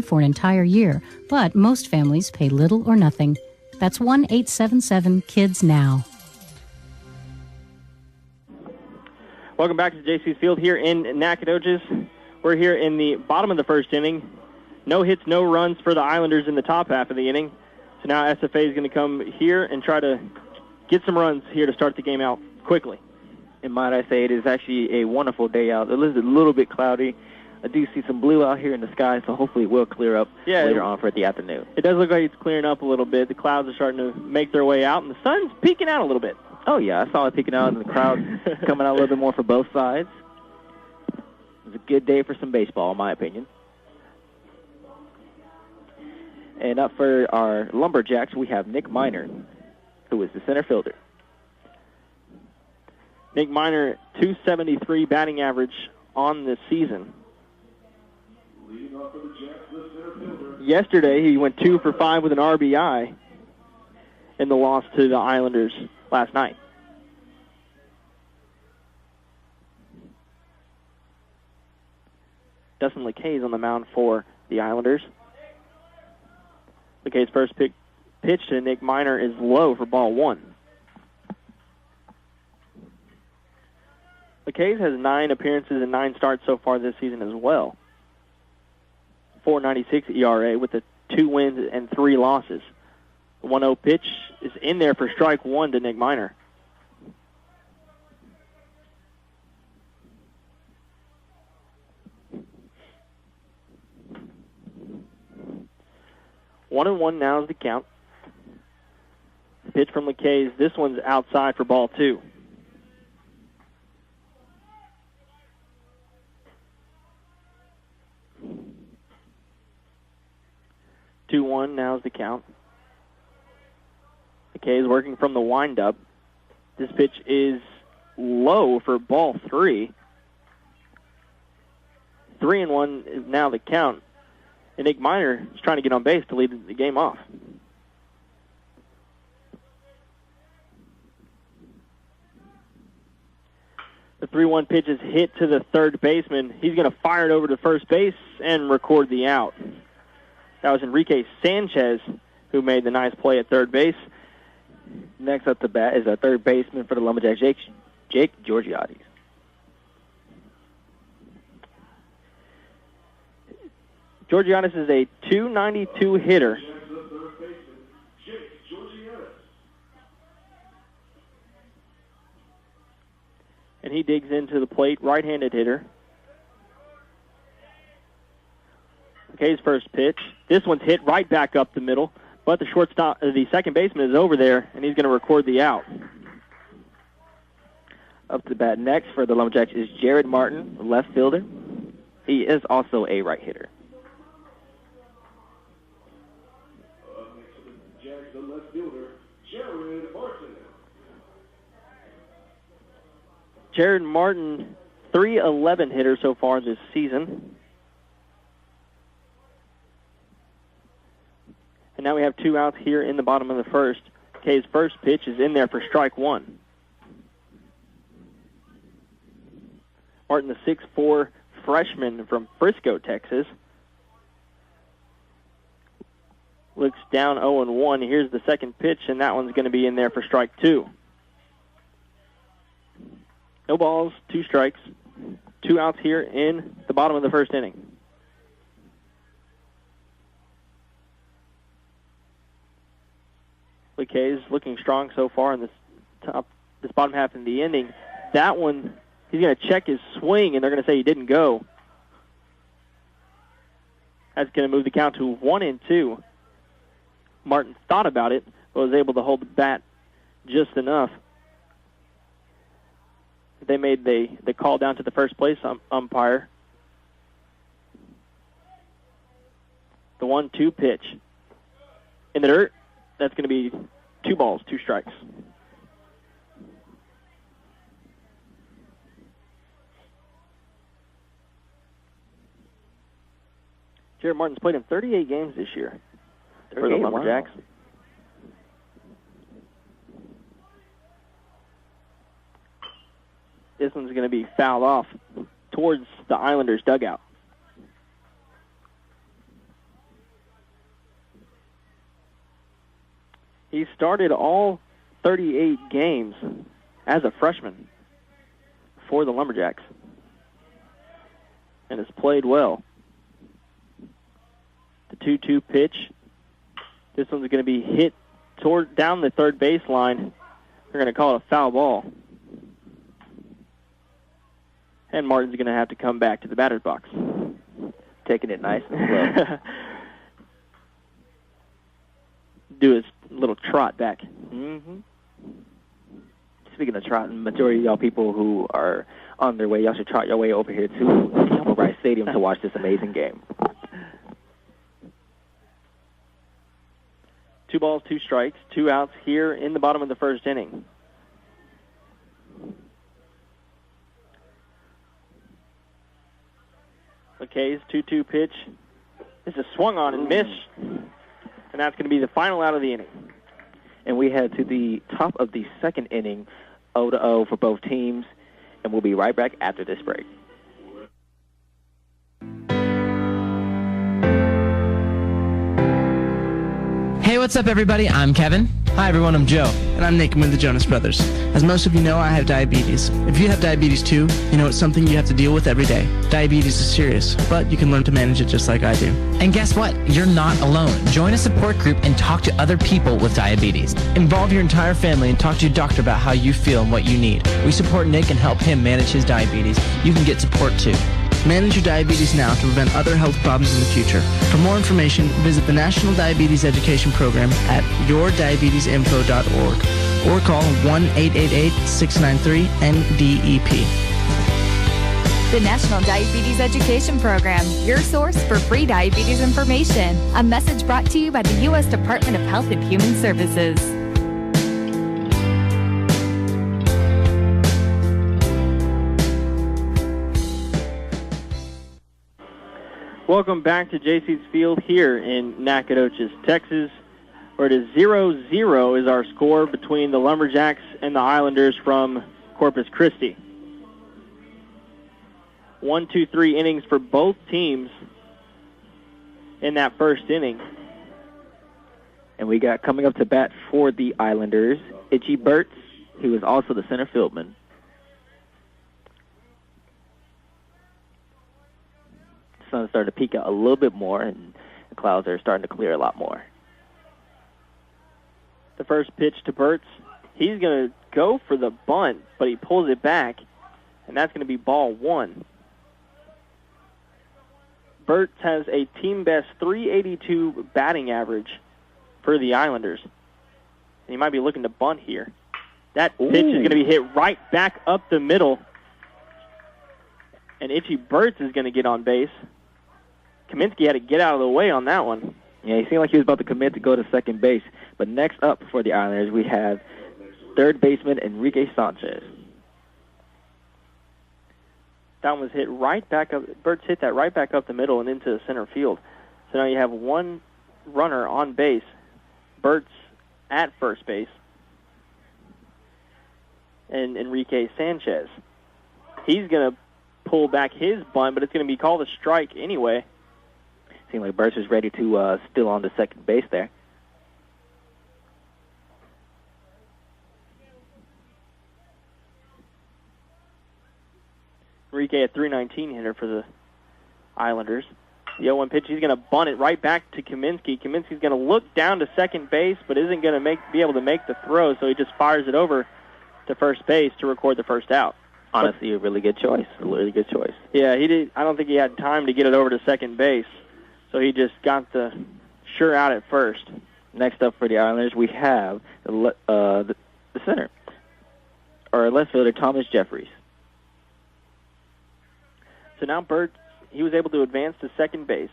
for an entire year, but most families pay little or nothing. That's 1-877-KIDS-NOW. Welcome back to JC's Field here in Nacogdoches. We're here in the bottom of the first inning. No hits, no runs for the Islanders in the top half of the inning. So now SFA is going to come here and try to get some runs here to start the game out quickly. And might I say, it is actually a wonderful day out. It is a little bit cloudy. I do see some blue out here in the sky, so hopefully it will clear up later on for the afternoon. It does look like it's clearing up a little bit. The clouds are starting to make their way out, and the sun's peeking out a little bit. Oh, yeah, I saw it peeking out, and the crowd coming out a little bit more for both sides. It's a good day for some baseball, in my opinion. And up for our Lumberjacks, we have Nick Miner, who is the center fielder. Nick Miner, .273 batting average on the season. Yesterday, he went 2 for 5 with an RBI in the loss to the Islanders last night. Dustin LeCay's on the mound for the Islanders. LeCay's first pitch to Nick Miner is low for ball 1. LeCay's has 9 appearances and 9 starts so far this season as well. .496 ERA with the 2 wins and 3 losses. The 1-0 pitch is in there for strike 1 to Nick Miner. One and one now is the count. Pitch from LeCay's. This one's outside for ball 2. Two-one, now's the count. McKay is working from the windup. This pitch is low for ball 3. 3-1 is now the count. And Nick Miner is trying to get on base to lead the game off. The 3-1 pitch is hit to the third baseman. He's going to fire it over to first base and record the out. That was Enrique Sanchez who made the nice play at third base. Next up to bat is our third baseman for the Lumberjacks, Jake Georgiades. Georgiades is a .292 hitter. And he digs into the plate, right-handed hitter. McKay's first pitch. This one's hit right back up the middle, but the second baseman is over there, and he's going to record the out. Up to bat next for the Lumberjacks is Jared Martin, left fielder. He is also a right hitter. The left fielder, Jared Martin. Jared Martin, .311 hitter so far this season. And now we have 2 outs here in the bottom of the first. Kay's first pitch is in there for strike 1. Martin, the 6'4" freshman from Frisco, Texas. Looks down 0-1. Here's the second pitch, and that one's going to be in there for strike 2. No balls, 2 strikes. 2 outs here in the bottom of the first inning. LeCay is looking strong so far in this bottom half of the inning. That one, he's going to check his swing, and they're going to say he didn't go. That's going to move the count to 1-2. Martin thought about it, but was able to hold the bat just enough. They made the call down to the first place umpire. The 1-2 pitch. In the dirt, that's going to be 2 balls, 2 strikes. Jared Martin's played in 38 games this year for the Lumberjacks. Wow. This one's going to be fouled off towards the Islanders' dugout. He started all 38 games as a freshman for the Lumberjacks and has played well. The 2-2 pitch. This one's going to be hit down the third baseline. They're going to call it a foul ball. And Martin's going to have to come back to the batter's box. Taking it nice and slow. Do his little trot back. Mm-hmm. Speaking of trotting, majority of y'all people who are on their way, y'all should trot your way over here to Campbell Rice Stadium to watch this amazing game. 2 balls, 2 strikes, 2 outs here in the bottom of the first inning. McKay's 2-2 pitch. This is swung on and missed, and that's going to be the final out of the inning. And we head to the top of the second inning, 0-0 for both teams, and we'll be right back after this break. Hey, what's up, everybody? I'm Kevin. Hi, everyone. I'm Joe. And I'm Nick. I'm with the Jonas Brothers. As most of you know, I have diabetes. If you have diabetes too, you know it's something you have to deal with every day. Diabetes is serious, but you can learn to manage it just like I do. And guess what? You're not alone. Join a support group and talk to other people with diabetes. Involve your entire family and talk to your doctor about how you feel and what you need. We support Nick and help him manage his diabetes. You can get support too. Manage your diabetes now to prevent other health problems in the future. For more information, visit the National Diabetes Education Program at yourdiabetesinfo.org or call 1-888-693-NDEP. The National Diabetes Education Program, your source for free diabetes information. A message brought to you by the U.S. Department of Health and Human Services. Welcome back to JC's Field here in Nacogdoches, Texas, where it is 0-0 is our score between the Lumberjacks and the Islanders from Corpus Christi. 1, 2, 3 innings for both teams in that first inning. And we got coming up to bat for the Islanders, Itchy Burtz, who is also the center fieldman. The sun started to peek out a little bit more, and the clouds are starting to clear a lot more. The first pitch to Burtz, he's going to go for the bunt, but he pulls it back, and that's going to be ball 1. Burtz has a team-best 382 batting average for the Islanders. And he might be looking to bunt here. That pitch is going to be hit right back up the middle. And Itchy Burtz is going to get on base. Kaminsky had to get out of the way on that one. Yeah, he seemed like he was about to commit to go to second base. But next up for the Islanders, we have third baseman Enrique Sanchez. That one was hit right back up. Burtz hit that right back up the middle and into the center field. So now you have one runner on base. Burtz at first base. And Enrique Sanchez. He's going to pull back his bunt, but it's going to be called a strike anyway. Seemed like Burtz was ready to still on the second base there. Enrique, a 319 hitter for the Islanders. The 0-1 pitch, he's going to bunt it right back to Kaminsky. Kaminsky's going to look down to second base, but isn't going to be able to make the throw, so he just fires it over to first base to record the first out. Honestly, a really good choice. A really good choice. Yeah, he did. I don't think he had time to get it over to second base, so he just got the sure out at first. Next up for the Islanders, we have the center, or left fielder, Thomas Jeffries. So now Burtz, he was able to advance to second base.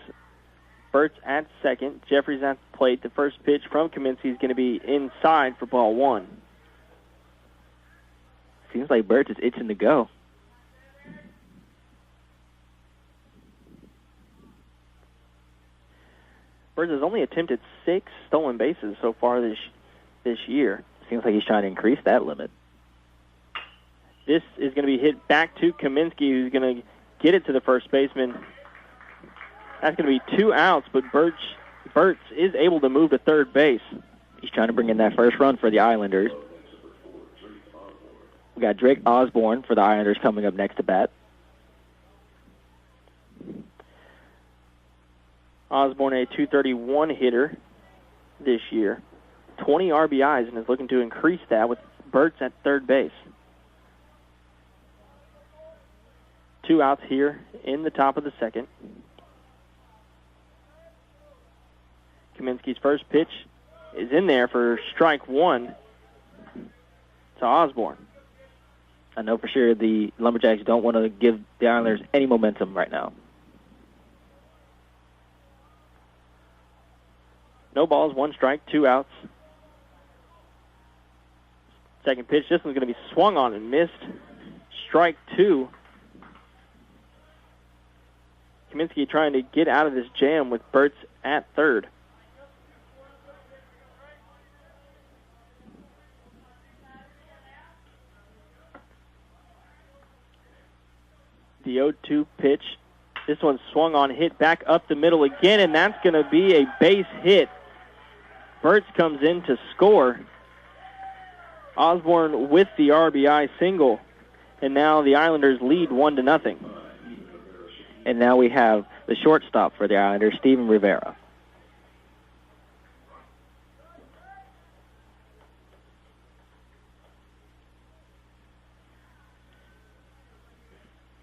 Burtz at second, Jeffries at the plate. The first pitch from Kaminsky is going to be inside for ball 1. Seems like Burtz is itching to go. Burtz has only attempted 6 stolen bases so far this year. Seems like he's trying to increase that limit. This is going to be hit back to Kaminsky, who's going to get it to the first baseman. That's going to be 2 outs, but Burtz is able to move to third base. He's trying to bring in that first run for the Islanders. We got Drake Osborne for the Islanders coming up next to bat. Osborne, a .231 hitter this year. 20 RBIs and is looking to increase that with Burt's at third base. 2 outs here in the top of the second. Kaminsky's first pitch is in there for strike 1 to Osborne. I know for sure the Lumberjacks don't want to give the Islanders any momentum right now. No balls, 1 strike, 2 outs. Second pitch, this one's going to be swung on and missed. Strike 2. Kaminsky trying to get out of this jam with Burt's at third. The 0-2 pitch. This one swung on, hit back up the middle again, and that's going to be a base hit. Burt's comes in to score. Osborne with the RBI single, and now the Islanders lead 1-0. And now we have the shortstop for the Islanders, Steven Rivera.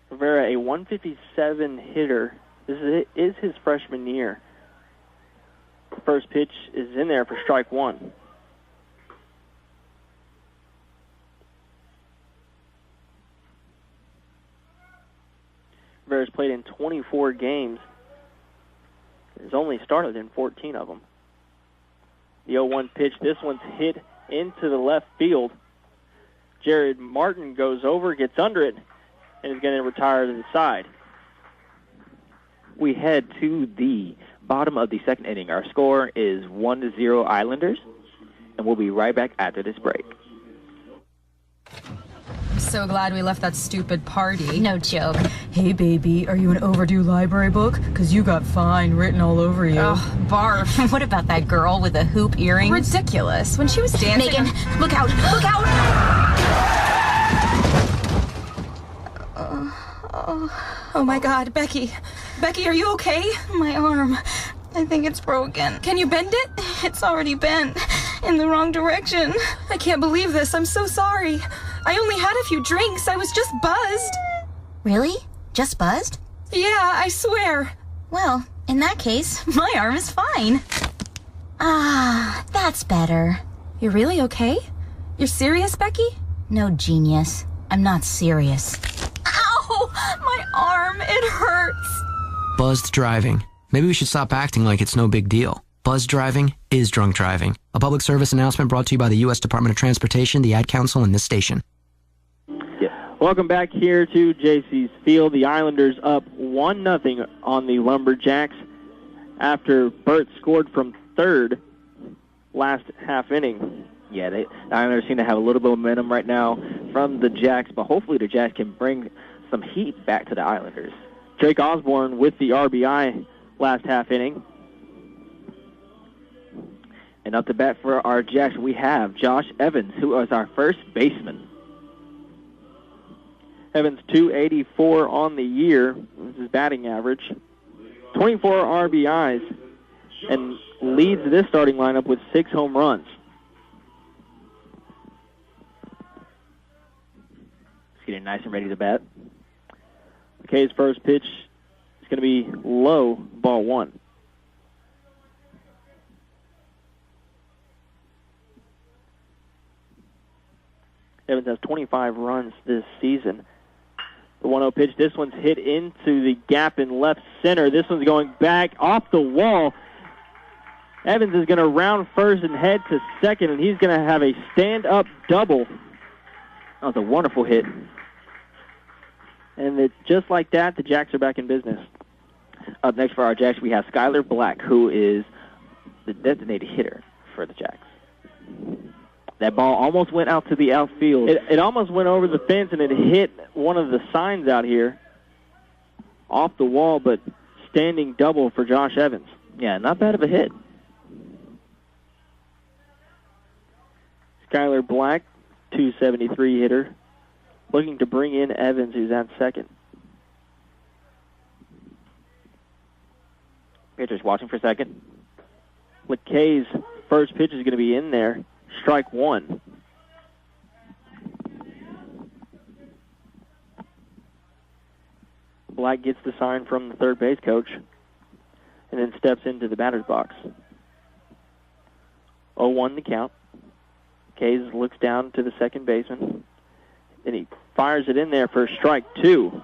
Rivera, a 157 hitter. This is his freshman year. The first pitch is in there for strike 1. Rivera's played in 24 games. Has only started in 14 of them. The 0-1 pitch, this one's hit into the left field. Jared Martin goes over, gets under it, and is going to retire to the side. We head to the bottom of the second inning. Our score is 1-0 Islanders, and we'll be right back after this break. I'm so glad we left that stupid party. No joke. Hey, baby, are you an overdue library book? Because you got fine written all over you. Ugh, barf. What about that girl with the hoop earrings? Ridiculous. When she was dancing... Megan, look out! Look out! Oh, my God, Becky. Becky, are you okay? My arm. I think it's broken. Can you bend it? It's already bent in the wrong direction. I can't believe this. I'm so sorry. I only had a few drinks. I was just buzzed. Really? Just buzzed? Yeah, I swear. Well, in that case, my arm is fine. Ah, that's better. You're really okay? You're serious, Becky? No, genius. I'm not serious. Ow! My arm, it hurts. Buzzed driving. Maybe we should stop acting like it's no big deal. Buzzed driving is drunk driving. A public service announcement brought to you by the U.S. Department of Transportation, the Ad Council, and this station. Welcome back here to JC's Field. The Islanders up 1-0 on the Lumberjacks after Burt scored from third last half inning. Yeah, the Islanders seem to have a little bit of momentum right now from the Jacks, but hopefully the Jacks can bring some heat back to the Islanders. Drake Osborne with the RBI last half inning. And up to bat for our Jacks, we have Josh Evans, who is our first baseman. Evans, .284 on the year. This is his batting average. 24 RBIs and leads this starting lineup with 6 home runs. He's getting nice and ready to bat. McKay's first pitch is going to be low, ball 1. Evans has 25 runs this season. The 1-0 pitch, this one's hit into the gap in left center. This one's going back off the wall. Evans is going to round first and head to second, and he's going to have a stand-up double. That was a wonderful hit. And just like that, the Jacks are back in business. Up next for our Jacks, we have Skylar Black, who is the designated hitter for the Jacks. That ball almost went out to the outfield. It almost went over the fence, and it hit one of the signs out here off the wall, but standing double for Josh Evans. Yeah, not bad of a hit. Skylar Black, 273 hitter, looking to bring in Evans, who's at second. Pitcher's watching for second. LeKay's first pitch is going to be in there. Strike one. Black gets the sign from the third base coach and then steps into the batter's box. 0-1 the count. Kays looks down to the second baseman, and he fires it in there for strike two.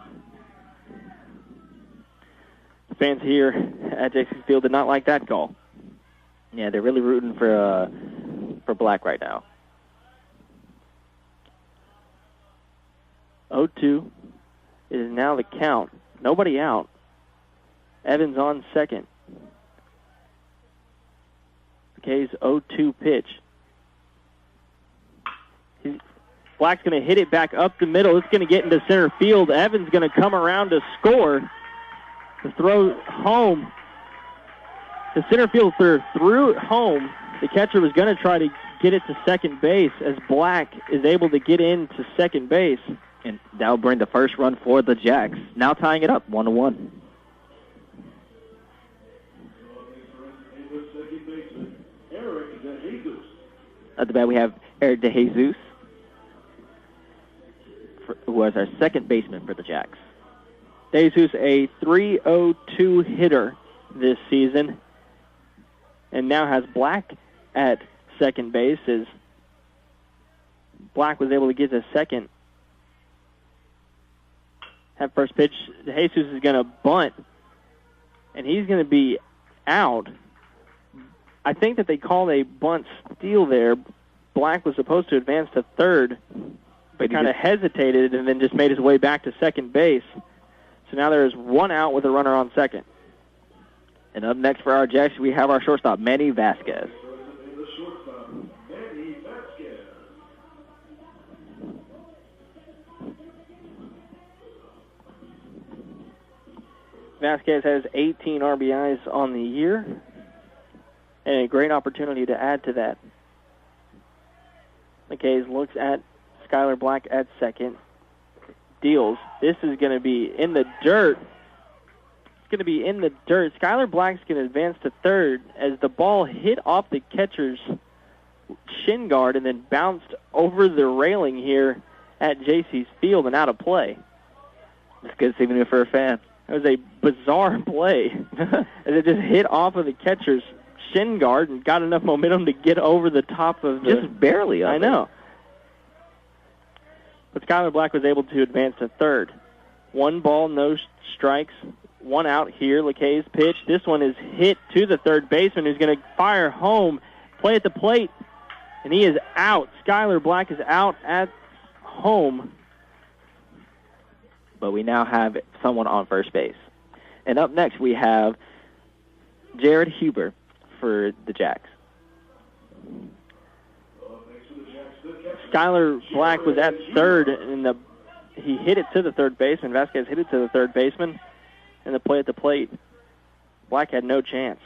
The fans here at JC Field did not like that call. Yeah, they're really rooting for Black right now. 0-2 is now the count. Nobody out. Evans on second. Kay's 0-2 pitch. Black's going to hit it back up the middle. It's going to get into center field. Evans going to come around to score. The throw home. The center fielder threw it home. The catcher was going to try to get it to second base as Black is able to get into second base. And that'll bring the first run for the Jacks. Now tying it up 1-1. At the bat, we have Eric DeJesus, who was our second baseman for the Jacks. DeJesus, a .302 hitter this season, and now has Black at second base as Black was able to get to second. At first pitch, DeJesus is going to bunt, and he's going to be out. I think that they called a bunt steal there. Black was supposed to advance to third, but kind of hesitated and then just made his way back to second base. So now there is one out with a runner on second. And up next for our Jacks, we have our shortstop, Manny Vasquez. Vasquez has 18 RBIs on the year, and a great opportunity to add to that. McKays looks at Skylar Black at second, deals. This is going to be in the dirt. It's going to be in the dirt. Skylar Black's going to advance to third as the ball hit off the catcher's shin guard and then bounced over the railing here at JC's Field and out of play. It's good seeing it for a fan. It was a bizarre play as it just hit off of the catcher's shin guard and got enough momentum to get over the top of the... Just barely. I know. But Skylar Black was able to advance to third. 1 ball, no strikes, 1 out here. LeKay's pitch. This one is hit to the third baseman who's going to fire home, play at the plate, and he is out. Skylar Black is out at home. But we now have someone on first base. And up next we have Jared Huber for the Jacks. Skylar Black was at third, and he hit it to the third baseman. Vasquez hit it to the third baseman, and the play at the plate. Black had no chance.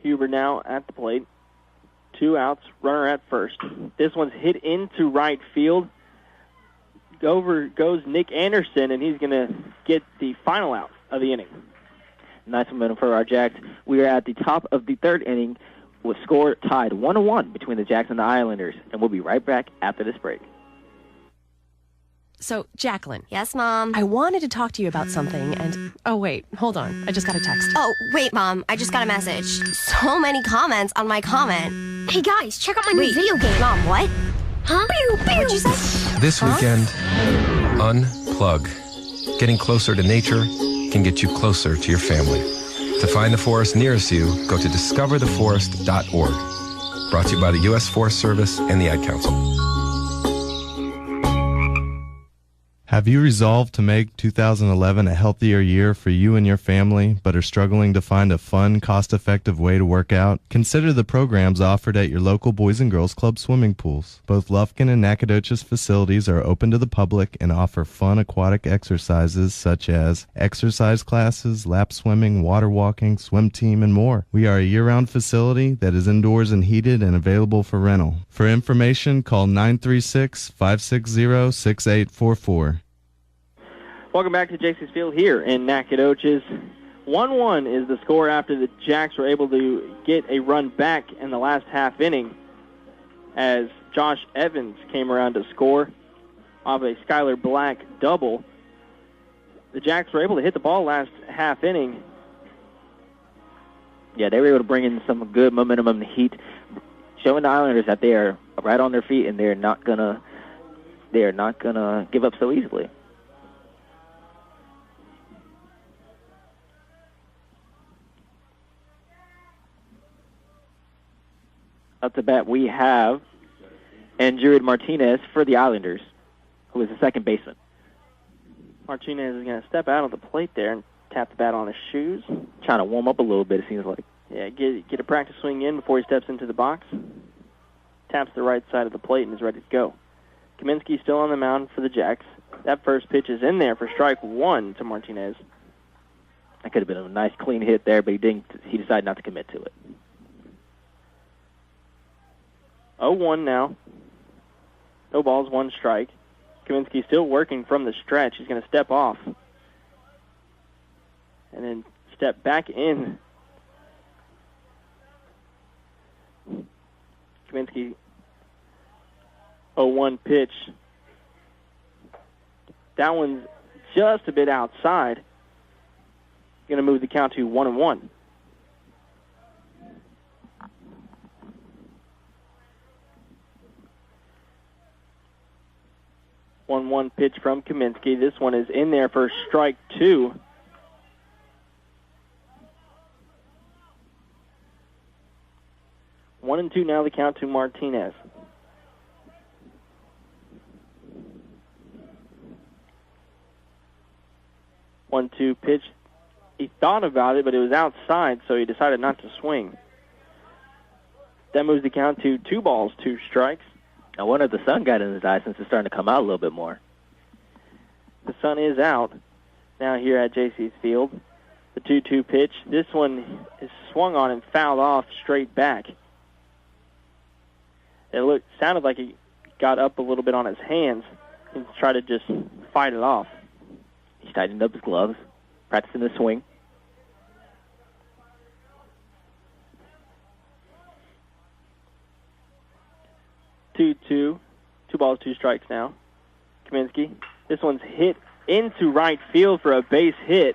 Huber now at the plate. 2 outs, runner at first. This one's hit into right field. Over goes Nick Anderson, and he's going to get the final out of the inning. Nice momentum for our Jacks. We are at the top of the third inning with score tied 1-1 between the Jacks and the Islanders, and we'll be right back after this break. So, Jacqueline. Yes, Mom? I wanted to talk to you about something, and... Oh, wait, hold on. I just got a text. Oh, wait, Mom. I just got a message. So many comments on my comment. Hey, guys, check out my new video game. Mom, what? Huh? Pew, pew. What'd you say? This weekend, unplug. Getting closer to nature can get you closer to your family. To find the forest nearest you, go to discovertheforest.org. Brought to you by the U.S. Forest Service and the Ad Council. Have you resolved to make 2011 a healthier year for you and your family, but are struggling to find a fun, cost-effective way to work out? Consider the programs offered at your local Boys and Girls Club swimming pools. Both Lufkin and Nacogdoches facilities are open to the public and offer fun aquatic exercises such as exercise classes, lap swimming, water walking, swim team, and more. We are a year-round facility that is indoors and heated and available for rental. For information, call 936-560-6844. Welcome back to J.C.'s Field here in Nacogdoches. 1-1 is the score after the Jacks were able to get a run back in the last half inning as Josh Evans came around to score off a Skylar Black double. The Jacks were able to hit the ball last half inning. Yeah, they were able to bring in some good momentum and heat, showing the Islanders that they are right on their feet and they're not gonna give up so easily. Up to bat, we have Andrew Martinez for the Islanders, who is the second baseman. Martinez is going to step out of the plate there and tap the bat on his shoes. Trying to warm up a little bit, it seems like. Yeah, get a practice swing in before he steps into the box. Taps the right side of the plate and is ready to go. Kaminsky still on the mound for the Jacks. That first pitch is in there for strike one to Martinez. That could have been a nice clean hit there, but he decided not to commit to it. 0-1 now. No balls, one strike. Kaminsky still working from the stretch. He's going to step off and then step back in. Kaminsky, 0-1 pitch. That one's just a bit outside. Going to move the count to 1-1. 1-1 pitch from Kaminsky. This one is in there for strike two. 1-2 now the count to Martinez. One-two pitch. He thought about it, but it was outside, so he decided not to swing. That moves the count to 2 balls, 2 strikes. I wonder if the sun got in his eye since it's starting to come out a little bit more. The sun is out now here at J.C.'s Field. The 2-2 pitch. This one is swung on and fouled off straight back. It sounded like he got up a little bit on his hands and tried to just fight it off. He tightened up his gloves, practicing the swing. Two balls, 2 strikes now. Kaminsky. This one's hit into right field for a base hit.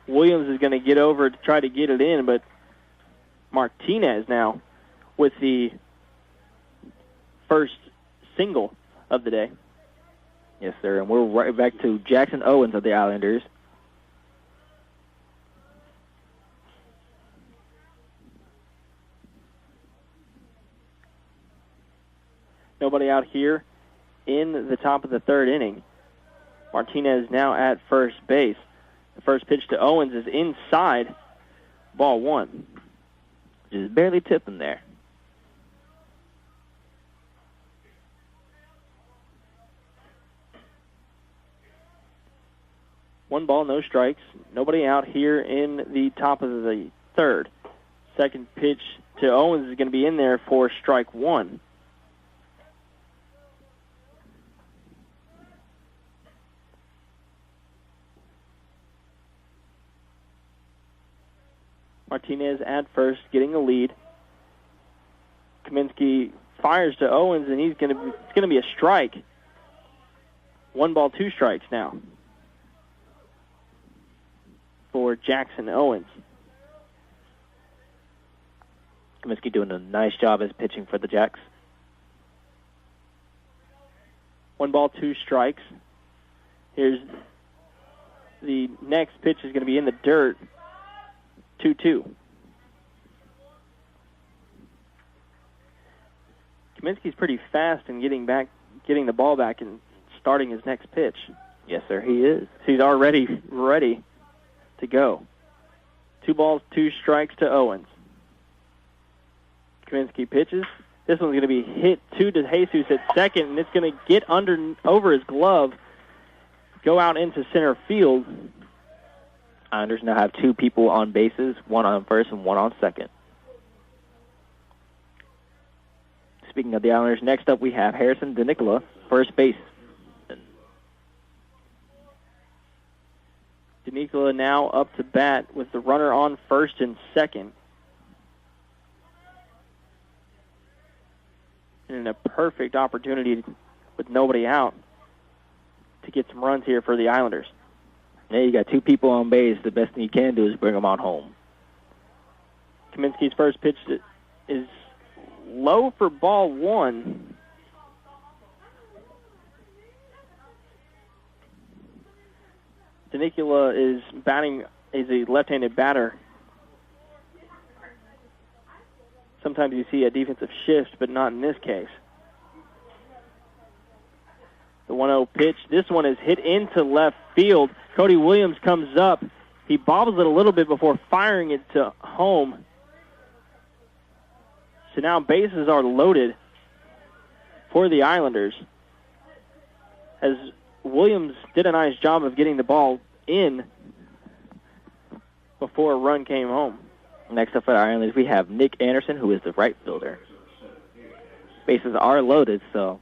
Williams is going to get over to try to get it in, but Martinez now with the first single of the day. Yes, sir, and we're right back to Jackson Owens of the Islanders. Nobody out here in the top of the third inning. Martinez now at first base. The first pitch to Owens is inside. Ball 1. Just barely tipping there. One ball, no strikes. Nobody out here in the top of the third. Second pitch to Owens is going to be in there for strike 1. Martinez at first, getting a lead. Kaminsky fires to Owens, and it's going to be a strike. 1 ball, 2 strikes now for Jackson Owens. Kaminsky doing a nice job as pitching for the Jacks. 1 ball, 2 strikes. Here's the next pitch is going to be in the dirt. 2-2. Kaminsky's pretty fast in getting the ball back and starting his next pitch. Yes, sir, he is. So he's already ready to go. 2 balls, 2 strikes to Owens. Kaminsky pitches. This one's going to be hit to Jesus at second, and it's going to get over his glove, go out into center field. Islanders now have 2 people on bases, 1 on first and 1 on second. Speaking of the Islanders, next up we have Harrison DeNicola, first base. DeNicola now up to bat with the runner on first and second. And a perfect opportunity with nobody out to get some runs here for the Islanders. Yeah, you got 2 people on base. The best thing you can do is bring them on home. Kaminsky's first pitch is low for ball 1. DeNicola is a left-handed batter. Sometimes you see a defensive shift, but not in this case. The 1-0 pitch. This one is hit into left field. Cody Williams comes up. He bobbles it a little bit before firing it to home. So now bases are loaded for the Islanders, as Williams did a nice job of getting the ball in before a run came home. Next up for the Islanders, we have Nick Anderson, who is the right fielder. Bases are loaded, so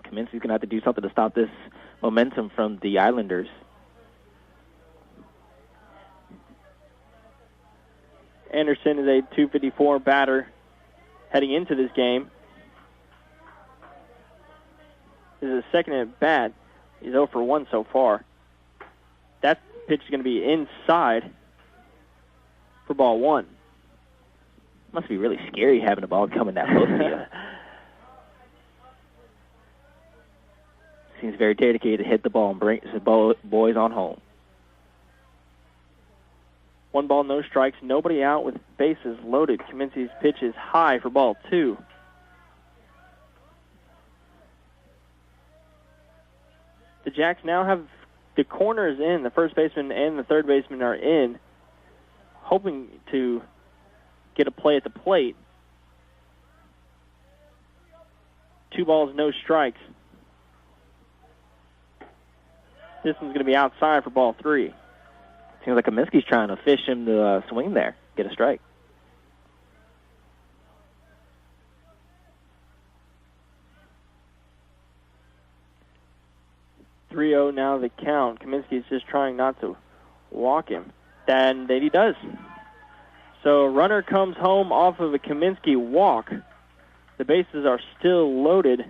Kaminsky's going to have to do something to stop this momentum from the Islanders. Anderson is a .254 batter heading into this game. This is his second at bat. He's 0 for 1 so far. That pitch is going to be inside for ball 1. Must be really scary having a ball coming that close to you. Seems very dedicated to hit the ball and bring the boys on home. 1 ball, no strikes, nobody out with bases loaded. Kaminsky's pitch is high for ball 2. The Jacks now have the corners in. The first baseman and the third baseman are in, hoping to get a play at the plate. 2 balls, no strikes. This one's going to be outside for ball 3. Seems like Kaminsky's trying to fish him to swing there, get a strike. .30 now the count. Kaminsky's just trying not to walk him. And he does. So a runner comes home off of a Kaminsky walk. The bases are still loaded,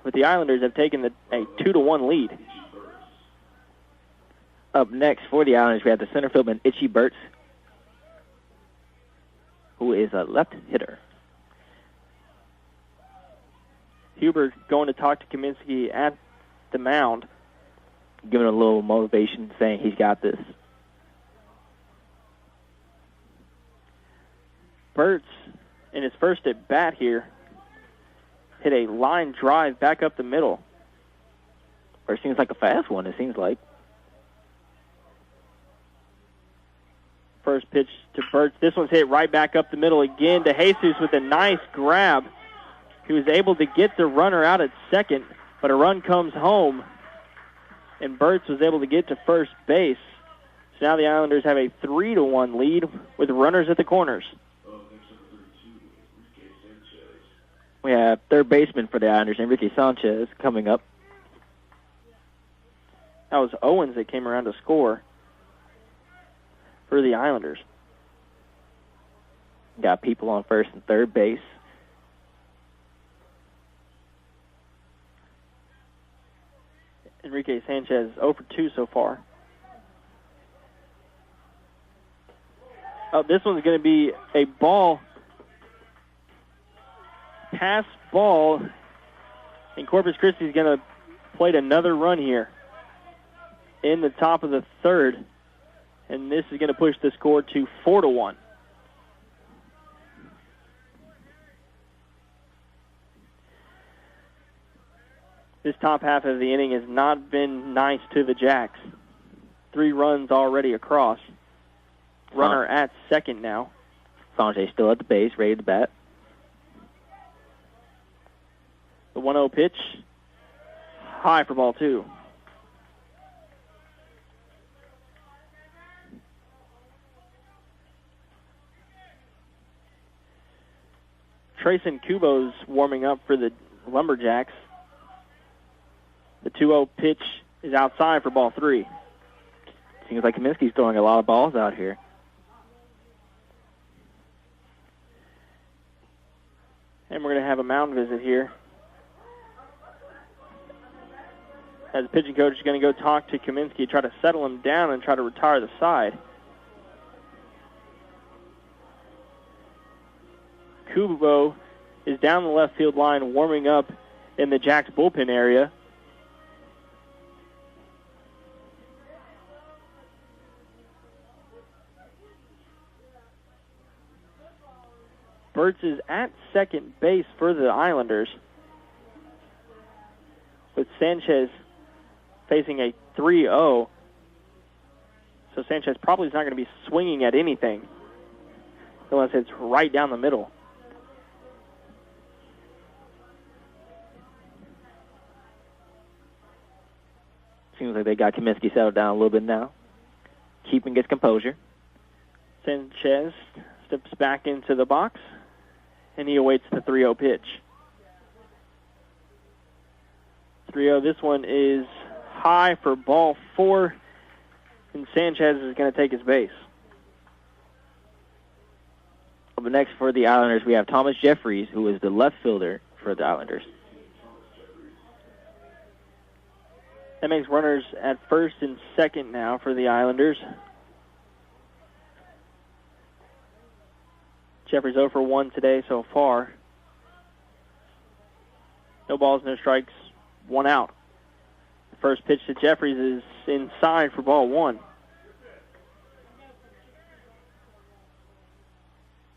but the Islanders have taken a 2-1 lead. Up next for the Islanders, we have the center fielder, Itchy Burtz, who is a left hitter. Huber going to talk to Kaminsky at the mound, giving a little motivation, saying he's got this. Burtz, in his first at bat here, hit a line drive back up the middle. Or it seems like a fast one, it seems like. First pitch to Burtz. This one's hit right back up the middle again to Jesus with a nice grab. He was able to get the runner out at second, but a run comes home, and Burtz was able to get to first base. So now the Islanders have a 3-1 lead with runners at the corners. We have third baseman for the Islanders, Enrique Sanchez, coming up. That was Owens that came around to score for the Islanders. Got people on first and third base. Enrique Sanchez 0 for 2 so far. This one's going to be a ball. Pass ball. And Corpus Christi is going to play another run here in the top of the third. And this is going to push the score to 4-1. This top half of the inning has not been nice to the Jacks. 3 runs already across. Runner at second now. Sanjay still at the base, ready to bat. The 1-0 pitch. High for ball 2. Trayson Kubo's warming up for the Lumberjacks. The 2-0 pitch is outside for ball 3. Seems like Kaminsky's throwing a lot of balls out here. And we're going to have a mound visit here. As the pitching coach is going to go talk to Kaminsky, try to settle him down and try to retire the side. Kubo is down the left field line warming up in the Jacks bullpen area. Burtz is at second base for the Islanders, with Sanchez facing a 3-0. So Sanchez probably is not going to be swinging at anything unless it's right down the middle. Seems like they got Kaminsky settled down a little bit now, keeping his composure. Sanchez steps back into the box, and he awaits the 3-0 pitch. 3-0, this one is high for ball 4, and Sanchez is going to take his base. But next for the Islanders, we have Thomas Jeffries, who is the left fielder for the Islanders. That makes runners at first and second now for the Islanders. Jeffries 0 for 1 today so far. No balls, no strikes, 1 out. The first pitch to Jeffries is inside for ball 1.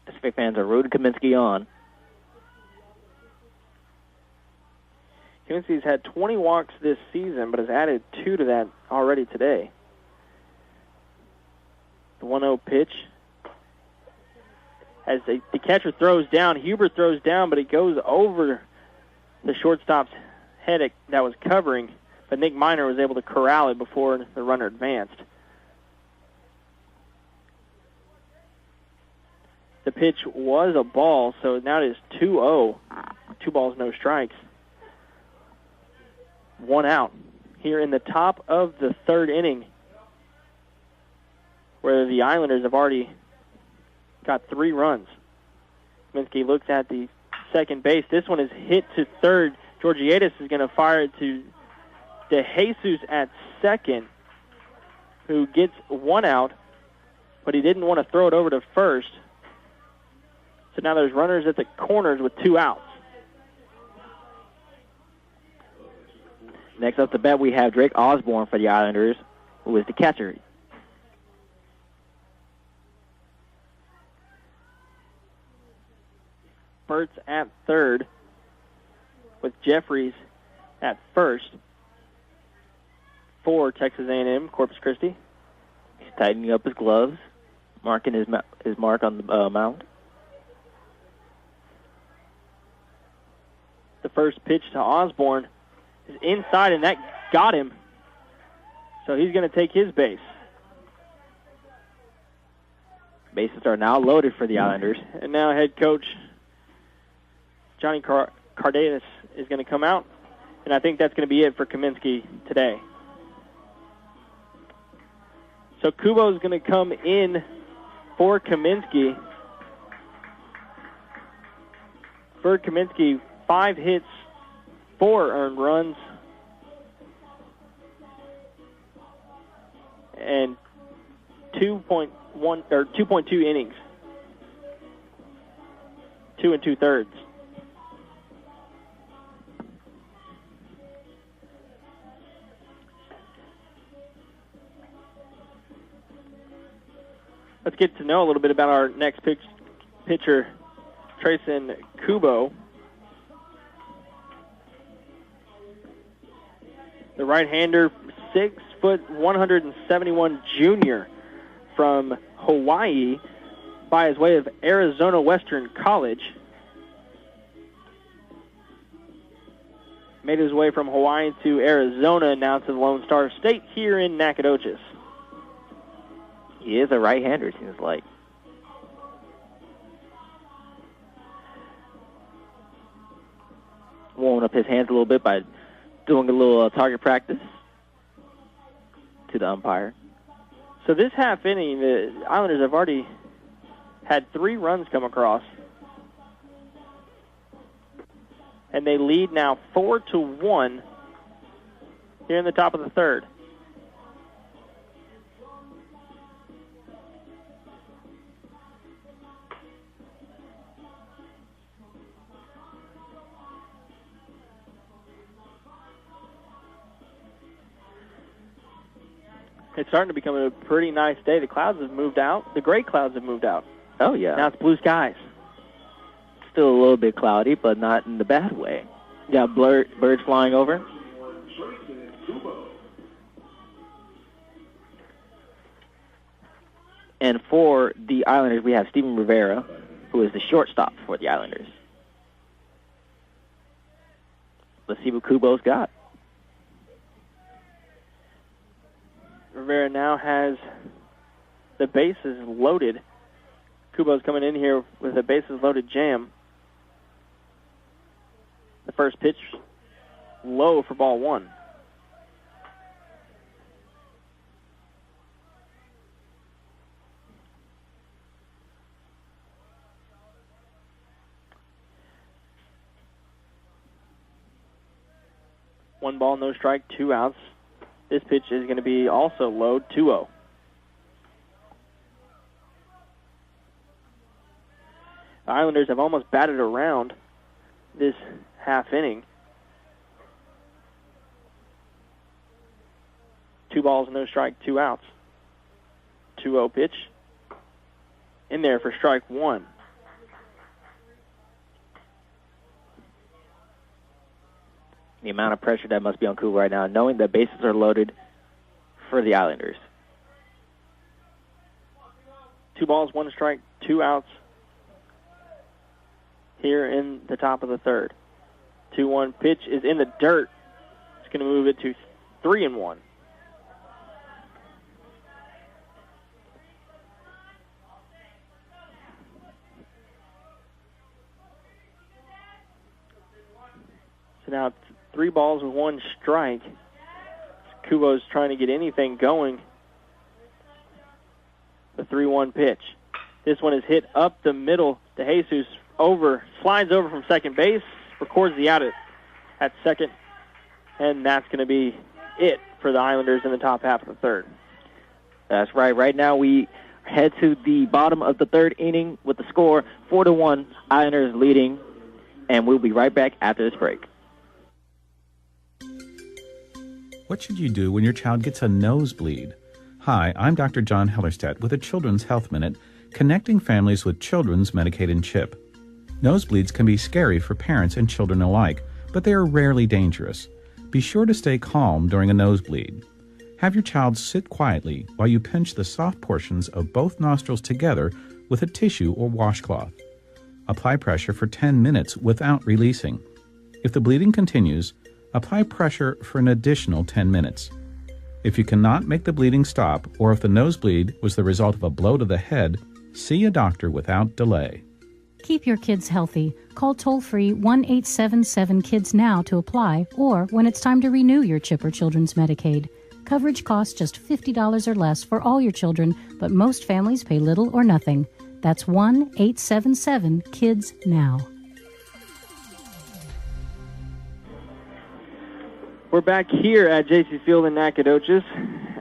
SFA fans are rooting Kaminsky on. Kaminsky's had 20 walks this season, but has added 2 to that already today. The 1-0 pitch. As the catcher throws down, Huber throws down, but it goes over the shortstop's head that was covering, but Nick Miner was able to corral it before the runner advanced. The pitch was a ball, so now it is 2-0. 2 balls, no strikes. 1 out here in the top of the 3rd inning, where the Islanders have already got 3 runs. Kaminsky looks at the second base. This one is hit to third. Georgiadis is going to fire it to DeJesus at second, who gets 1 out, but he didn't want to throw it over to first. So now there's runners at the corners with 2 outs. Next up to bat, we have Drake Osborne for the Islanders, who is the catcher. Burtz at third, with Jeffries at first for Texas A&M Corpus Christi. He's tightening up his gloves, marking his mark on the mound. The first pitch to Osborne is inside, and that got him. So he's going to take his base. Bases are now loaded for the Islanders. And now head coach Johnny Cardenas is going to come out, and I think that's going to be it for Kaminsky today. So Kubo is going to come in for Kaminsky. For Kaminsky, 5 hits, 4 earned runs, and 2.2 innings, 2 2/3. Let's get to know a little bit about our next pitcher, Trayson Kubo. The right-hander, 6'171" junior from Hawaii by his way of Arizona Western College. Made his way from Hawaii to Arizona, now to the Lone Star State here in Nacogdoches. He is a right-hander, it seems like. Warming up his hands a little bit by doing a little target practice to the umpire. So this half inning, the Islanders have already had 3 runs come across. And they lead now 4-1 here in the top of the third. It's starting to become a pretty nice day. The clouds have moved out. The gray clouds have moved out. Oh, yeah. Now it's blue skies. Still a little bit cloudy, but not in the bad way. You got birds flying over. And for the Islanders, we have Steven Rivera, who is the shortstop for the Islanders. Let's see what Kubo's got. Rivera now has the bases loaded. Kubo's coming in here with a bases loaded jam. The first pitch low for ball 1. One ball, no strike, 2 outs. This pitch is going to be also low, 2-0. The Islanders have almost batted around this half inning. 2 balls, no strike, 2 outs. 2-0 pitch. In there for strike 1. The amount of pressure that must be on Kubo right now, knowing that bases are loaded for the Islanders. 2 balls, 1 strike, 2 outs here in the top of the third. 2-1 pitch is in the dirt. It's going to move it to 3-1. So now it's 3 balls with 1 strike. Kubo's trying to get anything going. The 3-1 pitch. This one is hit up the middle to Jesus. Slides over from second base, records the out at second, and that's going to be it for the Islanders in the top half of the third. That's right. Right now we head to the bottom of the third inning with the score 4-1, Islanders leading, and we'll be right back after this break. What should you do when your child gets a nosebleed? Hi, I'm Dr. John Hellerstedt with a Children's Health Minute, connecting families with children's Medicaid and CHIP. Nosebleeds can be scary for parents and children alike, but they are rarely dangerous. Be sure to stay calm during a nosebleed. Have your child sit quietly while you pinch the soft portions of both nostrils together with a tissue or washcloth. Apply pressure for 10 minutes without releasing. If the bleeding continues, apply pressure for an additional 10 minutes. If you cannot make the bleeding stop, or if the nosebleed was the result of a blow to the head, see a doctor without delay. Keep your kids healthy. Call toll-free 1-877-KIDS now to apply, or when it's time to renew your CHIP or Children's Medicaid. Coverage costs just $50 or less for all your children, but most families pay little or nothing. That's 1-877-KIDS now. We're back here at J.C. Field in Nacogdoches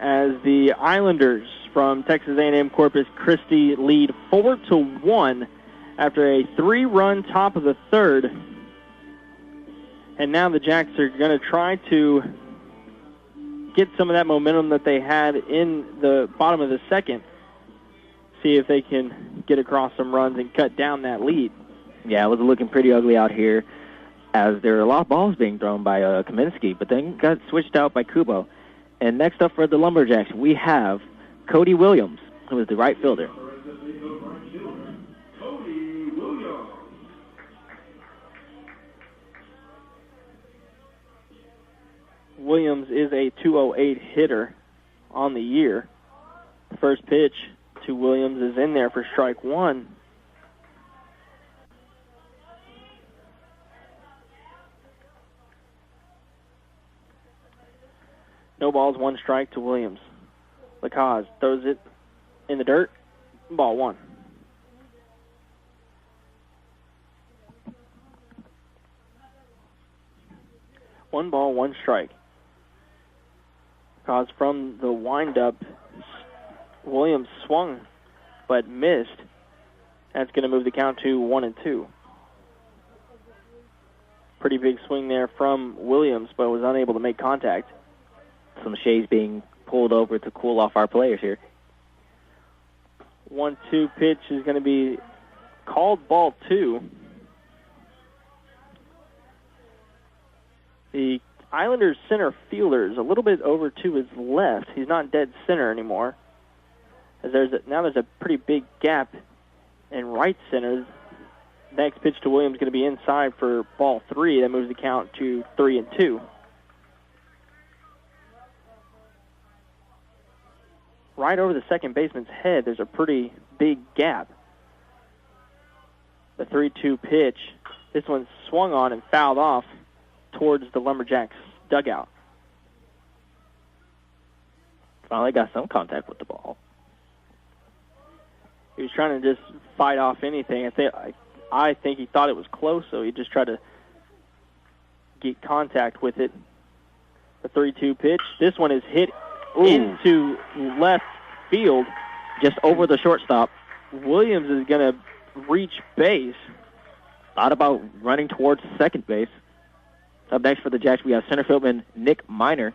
as the Islanders from Texas A&M Corpus Christi lead 4-1 after a 3-run top of the third. And now the Jacks are going to try to get some of that momentum that they had in the bottom of the second, see if they can get across some runs and cut down that lead. Yeah, it was looking pretty ugly out here. as there are a lot of balls being thrown by Kaminsky, but then got switched out by Kubo. And next up for the Lumberjacks, we have Cody Williams, who is the right fielder. Williams is a 208 hitter on the year. The first pitch to Williams is in there for strike one. No balls, one strike to Williams. Lacaze throws it in the dirt. Ball one. One ball, one strike. Because from the windup, Williams swung but missed. That's going to move the count to 1-2. Pretty big swing there from Williams, but was unable to make contact. Some shades being pulled over to cool off our players here. 1-2 pitch is going to be called ball two. The Islanders center fielder is a little bit over to his left. He's not dead center anymore. As now there's a pretty big gap in right center. Next pitch to Williams is going to be inside for ball three. That moves the count to 3-2. Right over the second baseman's head, there's a pretty big gap. The 3-2 pitch. This one swung on and fouled off towards the Lumberjacks dugout. Finally got some contact with the ball. He was trying to just fight off anything. I think he thought it was close, so he just tried to get contact with it. The 3-2 pitch. This one is hit into left field. Just over the shortstop. Williams is going to reach base. Thought about running towards second base. Up next for the Jacks, we have center fieldman Nick Miner.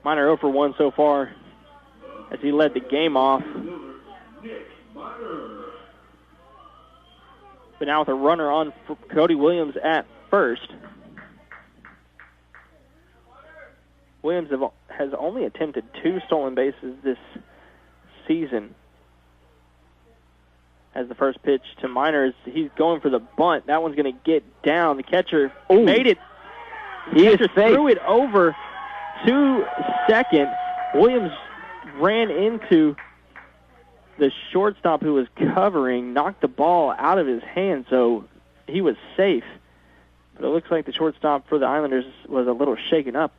Miner 0 for 1 so far as he led the game off. But now with a runner on for Cody Williams at first. Williams has only attempted 2 stolen bases this season. As the first pitch to Miner, he's going for the bunt. That one's going to get down. The catcher made it. The catcher threw it over to second. Williams ran into the shortstop who was covering, knocked the ball out of his hand, so he was safe. But it looks like the shortstop for the Islanders was a little shaken up.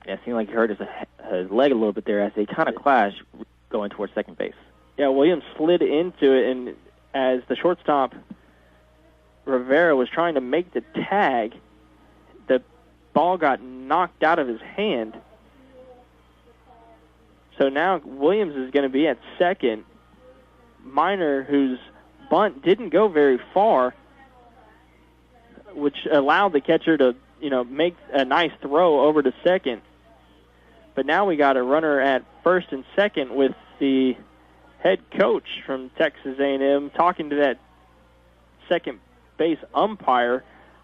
Yeah, it seemed like he hurt his leg a little bit there as they kind of clashed going towards second base. Yeah, Williams slid into it, and as the shortstop, Rivera, was trying to make the tag, the ball got knocked out of his hand. So now Williams is going to be at second. Miner, whose bunt didn't go very far, which allowed the catcher to, make a nice throw over to second. But now we got a runner at first and second with the head coach from Texas A&M talking to that second base umpire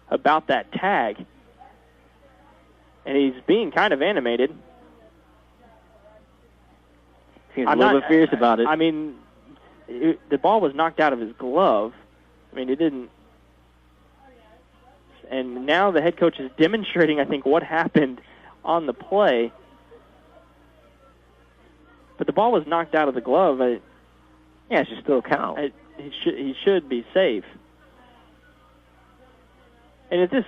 about that tag. And he's being kind of animated. Seems a little bit fierce about it. I mean, the ball was knocked out of his glove. I mean, it didn't. And now the head coach is demonstrating, I think, what happened on the play. But the ball was knocked out of the glove. Yeah, it should still count. He should be safe. And at this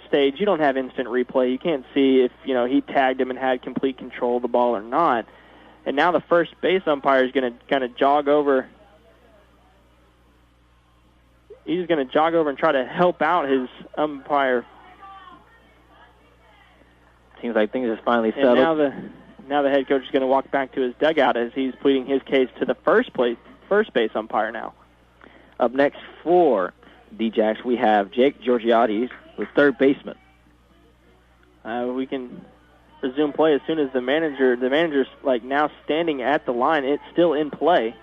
stage, you don't have instant replay. You can't see if he tagged him and had complete control of the ball or not. And now the first base umpire is going to kind of jog over. He's going to jog over and try to help out his umpire. Seems like things are finally settled. And now the head coach is going to walk back to his dugout as he's pleading his case to the first base umpire now. Up next for the Jacks, we have Jake Georgiades with third baseman. We can resume play as soon as the manager's now standing at the line. It's still in play.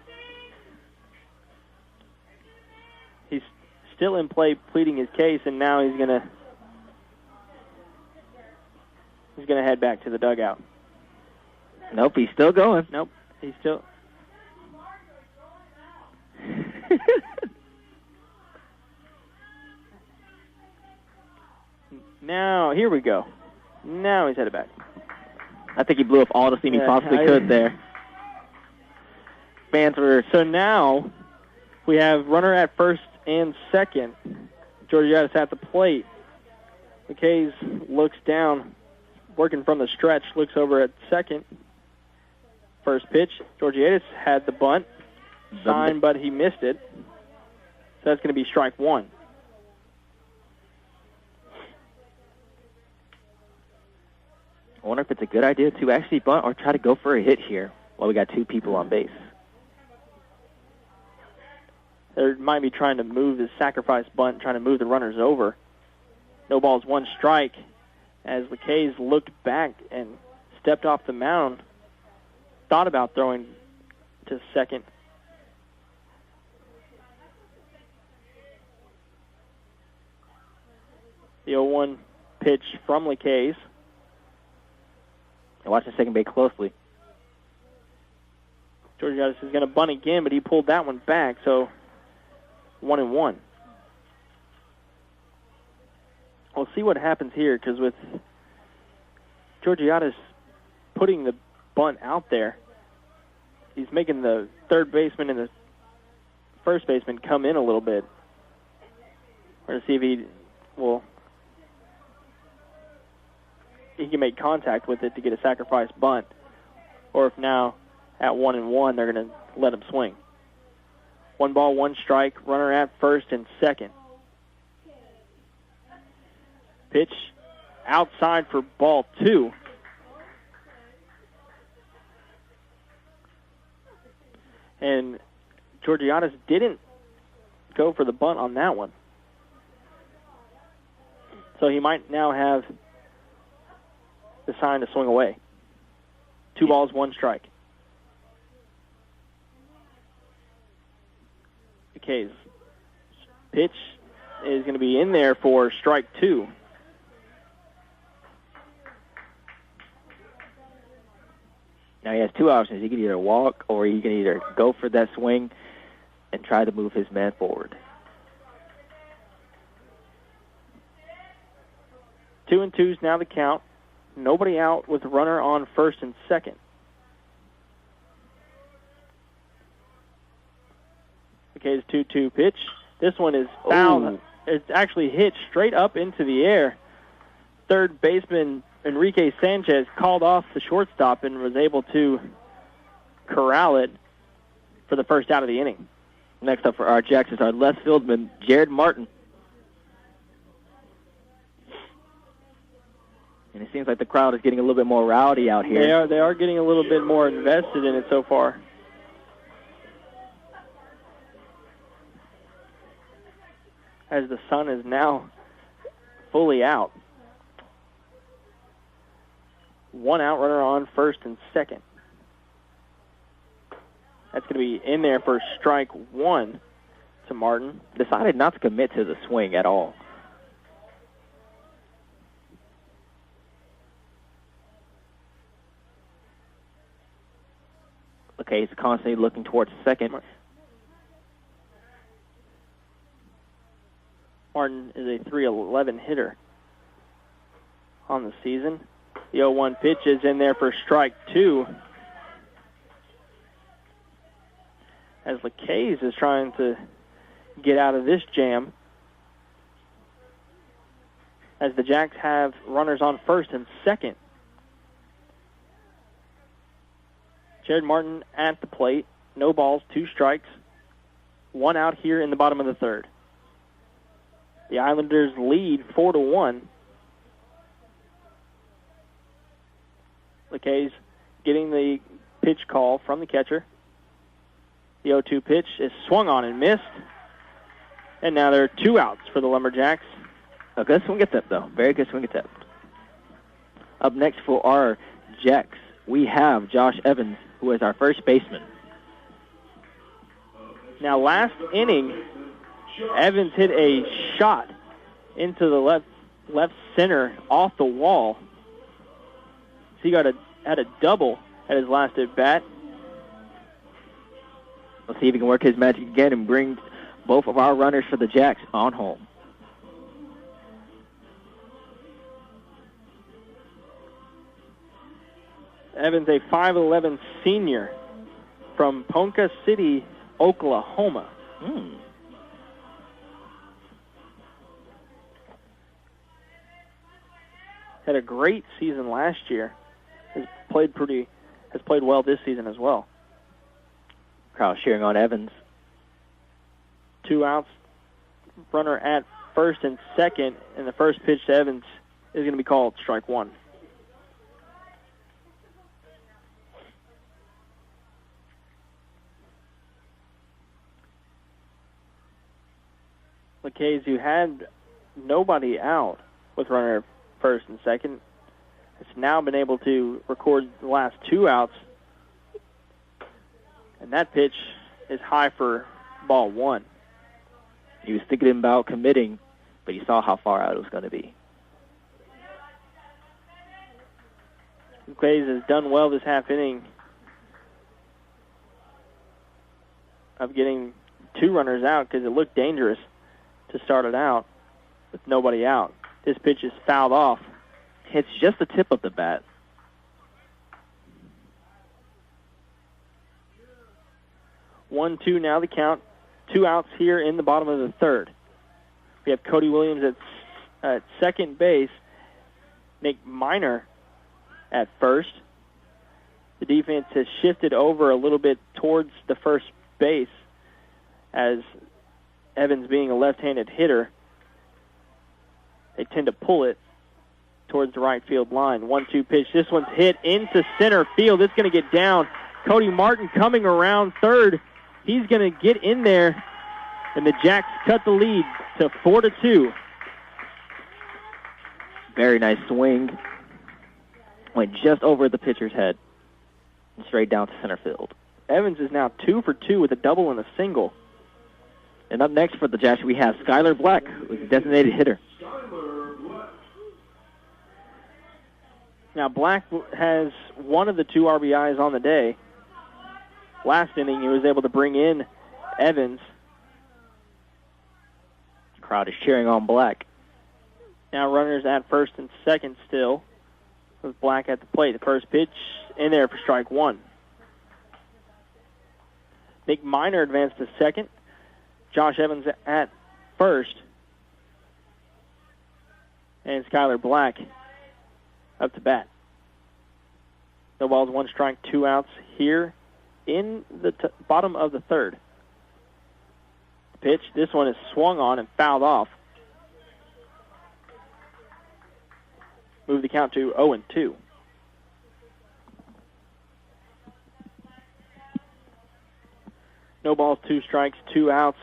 still in play, pleading his case, and now he's gonna head back to the dugout. Nope, he's still going. Nope, he's still. Now, here we go. Now he's headed back. I think he blew up all the steam he possibly could there. Fans were... So now we have runner at first and second. Georgiadis at the plate. McKay's looks down, working from the stretch, looks over at second. First pitch, Georgiadis had the bunt. Signed, but he missed it. So that's going to be strike one. I wonder if it's a good idea to actually bunt or try to go for a hit here while we got two people on base. They might be trying to move the sacrifice bunt, trying to move the runners over. No balls, one strike, as the K's looked back and stepped off the mound, thought about throwing to second. The 0-1 pitch from LeCays. Watch the second base closely. Georgiadis is going to bunt again, but he pulled that one back, so 1-1. We'll see what happens here, because with Georgiadis putting the bunt out there, he's making the third baseman and the first baseman come in a little bit. We're going to see if he can make contact with it to get a sacrifice bunt, or if now at 1-1 they're going to let him swing. 1 ball, 1 strike, runner at first and second. Pitch outside for ball 2. And Georgiadis didn't go for the bunt on that one. So he might now have the sign to swing away. 2 balls, 1 strike. McKay's pitch is going to be in there for strike 2. Now he has 2 options. He can either walk or he can either go for that swing and try to move his man forward. 2-2's now the count. Nobody out with the runner on first and second. McKay's 2-2 pitch. This one is foul. It's actually hit straight up into the air. Third baseman Enrique Sanchez called off the shortstop and was able to corral it for the first out of the inning. Next up for our Jacks is our left fieldman, Jared Martin. And it seems like the crowd is getting a little bit more rowdy out here. They are getting a little bit more invested in it so far. As the sun is now fully out. 1 out, runner on first and second. That's going to be in there for strike 1 to Martin. Decided not to commit to the swing at all. Okay, he's constantly looking towards second. Martin is a .311 hitter on the season. The 0-1 pitch is in there for strike 2. As LeCays is trying to get out of this jam. As the Jacks have runners on first and second. Jared Martin at the plate. No balls, 2 strikes. 1 out here in the bottom of the third. The Islanders lead 4-1. LeCays getting the pitch call from the catcher. The 0-2 pitch is swung on and missed. And now there are 2 outs for the Lumberjacks. A good swing attempt, though. Very good swing attempt. Up next for our Jacks, we have Josh Evans, who is our first baseman. Now, last inning, Evans hit a shot into the left center off the wall. So he had a double at his last at bat. Let's see if he can work his magic again and bring both of our runners for the Jacks on home. Evans, a 5'11 senior from Ponca City, Oklahoma. Had a great season last year. Has played well this season as well. Crowd cheering on Evans. 2 outs. Runner at first and second, and the first pitch to Evans is going to be called strike one. McKays, who had nobody out with runner at first and second, has now been able to record the last 2 outs. And that pitch is high for ball one. He was thinking about committing, but he saw how far out it was going to be. McKays has done well this half inning of getting 2 runners out because it looked dangerous to start it out with nobody out. This pitch is fouled off. It's just the tip of the bat. 1-2 now the count. 2 outs here in the bottom of the third. We have Cody Williams at second base. Nick Miner at first. The defense has shifted over a little bit towards the first base as Evans being a left-handed hitter. They tend to pull it towards the right field line. 1-2 pitch. This one's hit into center field. It's going to get down. Cody Martin coming around third. He's going to get in there, and the Jacks cut the lead to 4-2. Very nice swing. Went just over the pitcher's head and straight down to center field. Evans is now 2 for 2 with a double and a single. And up next for the Jacks, we have Skylar Black, who's a designated hitter. Now, Black has one of the 2 RBIs on the day. Last inning, he was able to bring in Evans. The crowd is cheering on Black. Now runners at first and second still with Black at the plate. The first pitch in there for strike one. Nick Miner advanced to second. Josh Evans at first. And Skylar Black up to bat. No balls, 1 strike, 2 outs here in the bottom of the third. Pitch, this one is swung on and fouled off. Move the count to 0-2. No balls, 2 strikes, 2 outs.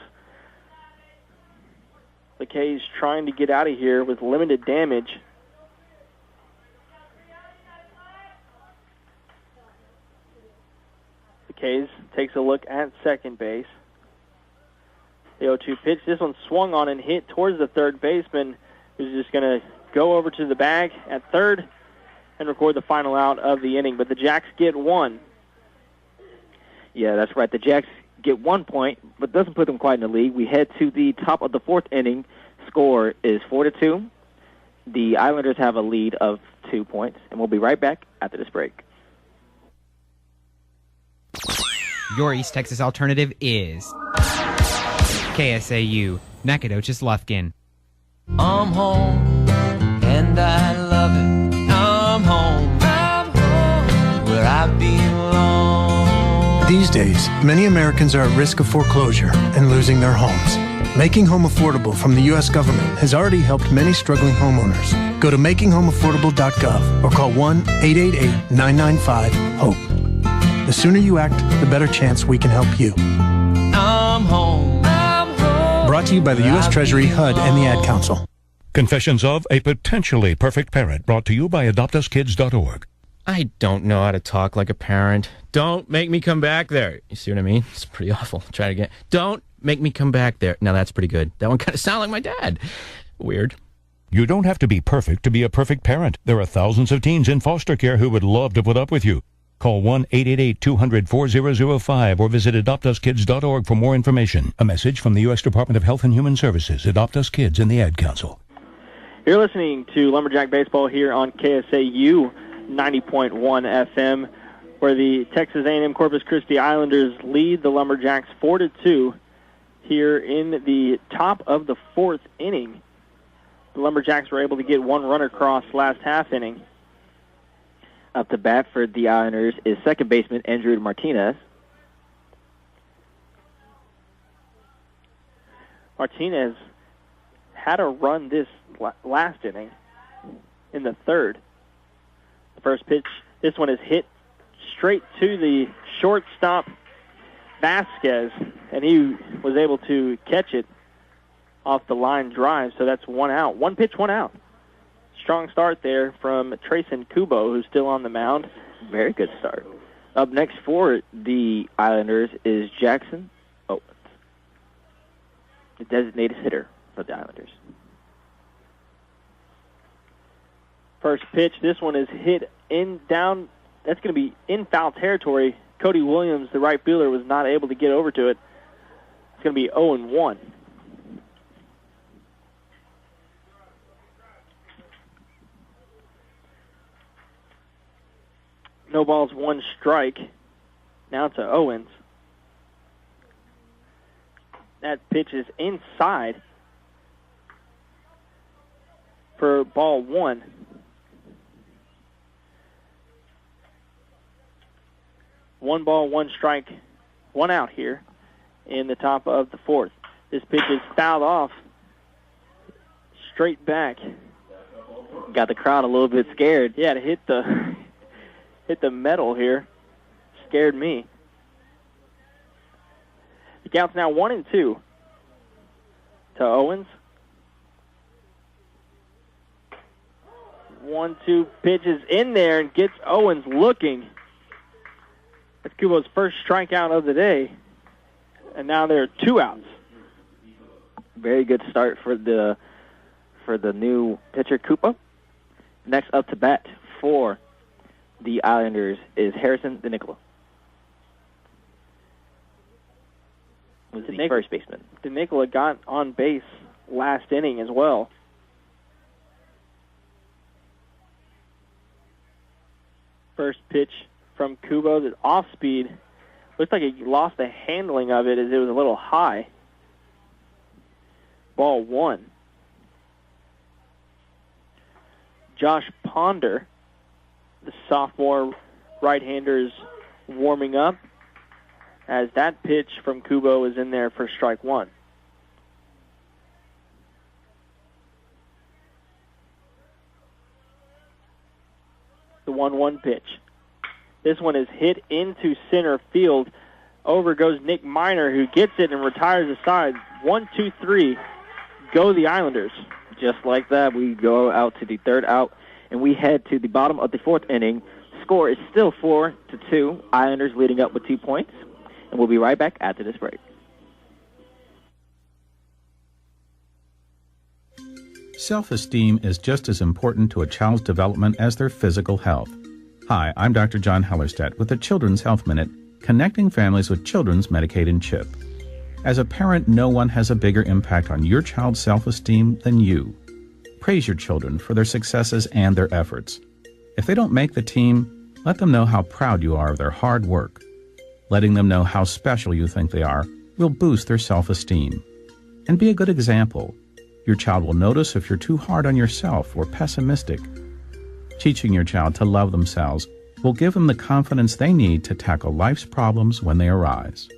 The K's trying to get out of here with limited damage. The K's takes a look at second base. The 0-2 pitch. This one swung on and hit towards the third baseman, who's just going to go over to the bag at third and record the final out of the inning. But the Jacks get 1. Yeah, that's right. The Jacks get 1 point, but doesn't put them quite in the lead. We head to the top of the 4th inning. Score is 4-2. The Islanders have a lead of 2 points, and we'll be right back after this break. Your East Texas alternative is KSAU, Nacogdoches Lufkin. I'm home, and I love it. I'm home, where I belong. These days, many Americans are at risk of foreclosure and losing their homes. Making Home Affordable from the U.S. government has already helped many struggling homeowners. Go to makinghomeaffordable.gov or call 1-888-995-HOPE. The sooner you act, the better chance we can help you. I'm home. Brought to you by the U.S. Treasury, HUD, and the Ad Council. Confessions of a Potentially Perfect Parent, brought to you by AdoptUsKids.org. I don't know how to talk like a parent. Don't make me come back there. You see what I mean? It's pretty awful. Try it again. Don't make me come back there. Now that's pretty good. That one kind of sounded like my dad. Weird. You don't have to be perfect to be a perfect parent. There are thousands of teens in foster care who would love to put up with you. Call 1-888-200-4005 or visit adoptuskids.org for more information. A message from the U.S. Department of Health and Human Services, Adopt Us Kids, and the Ad Council. You're listening to Lumberjack Baseball here on KSAU 90.1 FM, where the Texas A&M Corpus Christi Islanders lead the Lumberjacks 4-2 here in the top of the fourth inning. The Lumberjacks were able to get one run across last half inning. Up to bat for the Islanders is second baseman Andrew Martinez. Martinez had a run this last inning in the third. The first pitch, this one is hit straight to the shortstop Vasquez, and he was able to catch it off the line drive, so that's one out. One pitch, one out. Strong start there from Trayson Kubo, who's still on the mound. Very good start. Up next for the Islanders is Jackson Owens, the designated hitter for the Islanders. First pitch, this one is hit in down. That's going to be in foul territory. Cody Williams, the right fielder, was not able to get over to it. It's going to be 0-1. No balls, one strike. Now to Owens. That pitch is inside for ball one. One ball, one strike, one out here in the top of the fourth. This pitch is fouled off straight back. Got the crowd a little bit scared. Yeah, to hit the metal here. Scared me. The count's now 1-2 to Owens. 1-2 pitches in there and gets Owens looking. That's Kubo's first strikeout of the day. And now there are two outs. Very good start for the new pitcher, Kubo. Next up to bat for the Islanders is Harrison DeNicola. Was the first baseman. DeNicola got on base last inning as well. First pitch from Kubo, the off speed. Looks like he lost the handling of it as it was a little high. Ball one. Josh Ponder, the sophomore right-hander, is warming up as that pitch from Kubo is in there for strike one. The 1-1 pitch. This one is hit into center field. Over goes Nick Miner, who gets it and retires aside. 1, 2, 3. Go the Islanders. Just like that, we go out to the third out, and we head to the bottom of the fourth inning. Score is still 4-2. Islanders leading up with 2 points. And we'll be right back after this break. Self-esteem is just as important to a child's development as their physical health. Hi, I'm Dr. John Hellerstedt with the Children's Health Minute, connecting families with children's Medicaid and CHIP. As a parent, no one has a bigger impact on your child's self-esteem than you. Praise your children for their successes and their efforts. If they don't make the team, let them know how proud you are of their hard work. Letting them know how special you think they are will boost their self-esteem. And be a good example. Your child will notice if you're too hard on yourself or pessimistic. Teaching your child to love themselves will give them the confidence they need to tackle life's problems when they arise.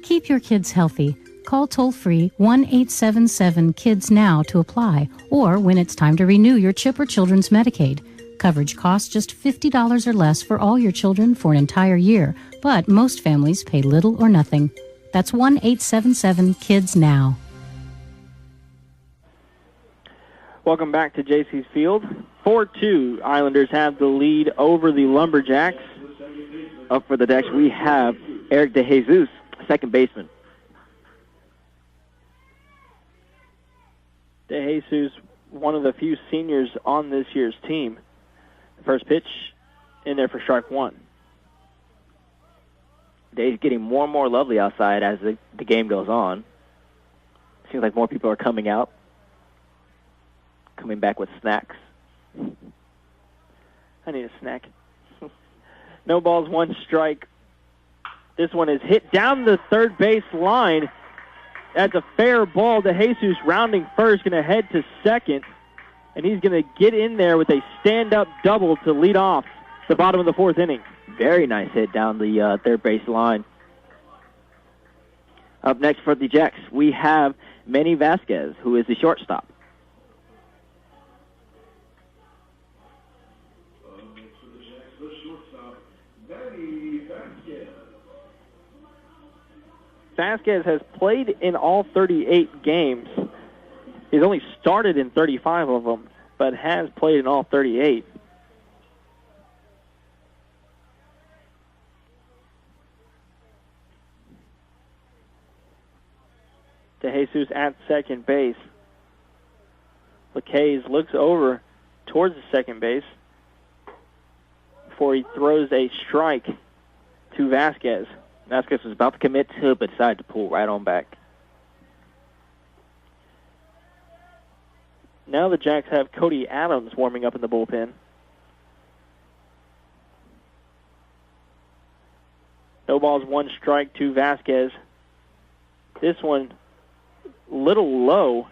Keep your kids healthy. Call toll-free 1-877-KIDS now to apply, or when it's time to renew your CHIP or Children's Medicaid. Coverage costs just $50 or less for all your children for an entire year, but most families pay little or nothing. That's 1-877-KIDS now. Welcome back to JC's Field 4-2. Islanders have the lead over the Lumberjacks. Up for the Jacks, we have Eric DeJesus, second baseman. DeJesus, one of the few seniors on this year's team. First pitch in there for strike one. Day's getting more and more lovely outside as the game goes on. Seems like more people are coming out, coming back with snacks. I need a snack. No balls, one strike. This one is hit down the third base line. That's a fair ball. DeJesus rounding first, going to head to second. And he's going to get in there with a stand-up double to lead off the bottom of the fourth inning. Very nice hit down the third base line. Up next for the Jacks, we have Manny Vasquez, who is the shortstop. Vasquez has played in all 38 games. He's only started in 35 of them, but has played in all 38. DeJesus at second base. Lacaze looks over towards the second base before he throws a strike to Vasquez. Vasquez was about to commit to it, but decided to pull right on back. Now the Jacks have Cody Adams warming up in the bullpen. No balls, one strike to Vasquez. This one, little low.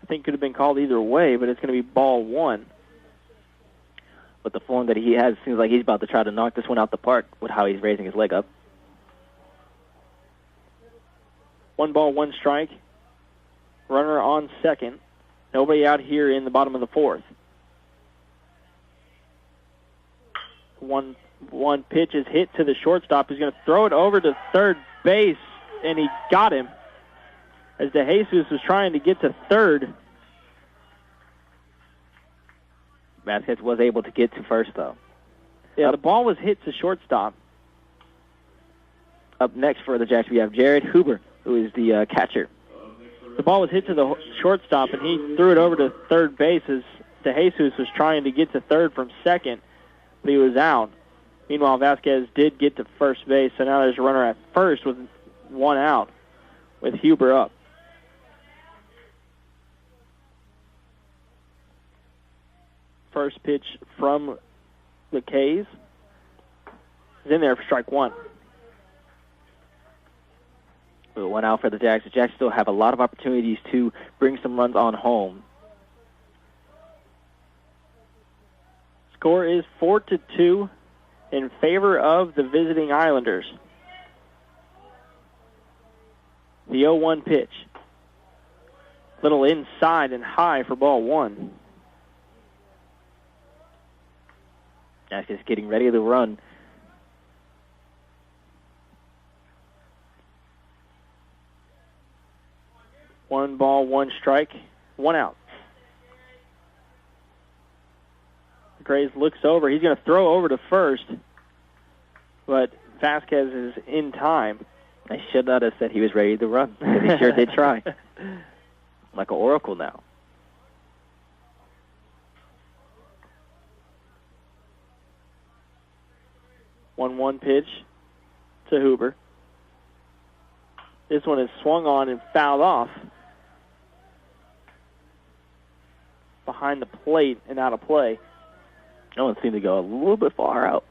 I think could have been called either way, but it's going to be ball one. With the form that he has, it seems like he's about to try to knock this one out the park with how he's raising his leg up. 1 ball, 1 strike. Runner on second. Nobody out here in the bottom of the fourth. One pitch is hit to the shortstop. He's going to throw it over to third base, and he got him. As DeJesus was trying to get to third. Vasquez was able to get to first, though. Yeah, the ball was hit to shortstop. Up next for the Jacks, we have Jared Huber, who is the catcher. The ball was hit to the shortstop, and he threw it over to third base as DeJesus was trying to get to third from second, but he was out. Meanwhile, Vasquez did get to first base, so now there's a runner at first with 1 out, with Huber up. First pitch from the K's is in there for strike one. 1 out for the Jacks. The Jacks still have a lot of opportunities to bring some runs on home. Score is 4-2 in favor of the visiting Islanders. The 0-1 pitch. Little inside and high for ball one. Jacks is getting ready to run. One ball, 1 strike, 1 out. Graves looks over. He's going to throw over to first, but Vasquez is in time. I should not have said he was ready to run, because he sure did try. Like an oracle now. One pitch to Huber. This one is swung on and fouled off behind the plate and out of play. That one seemed to go a little bit far out.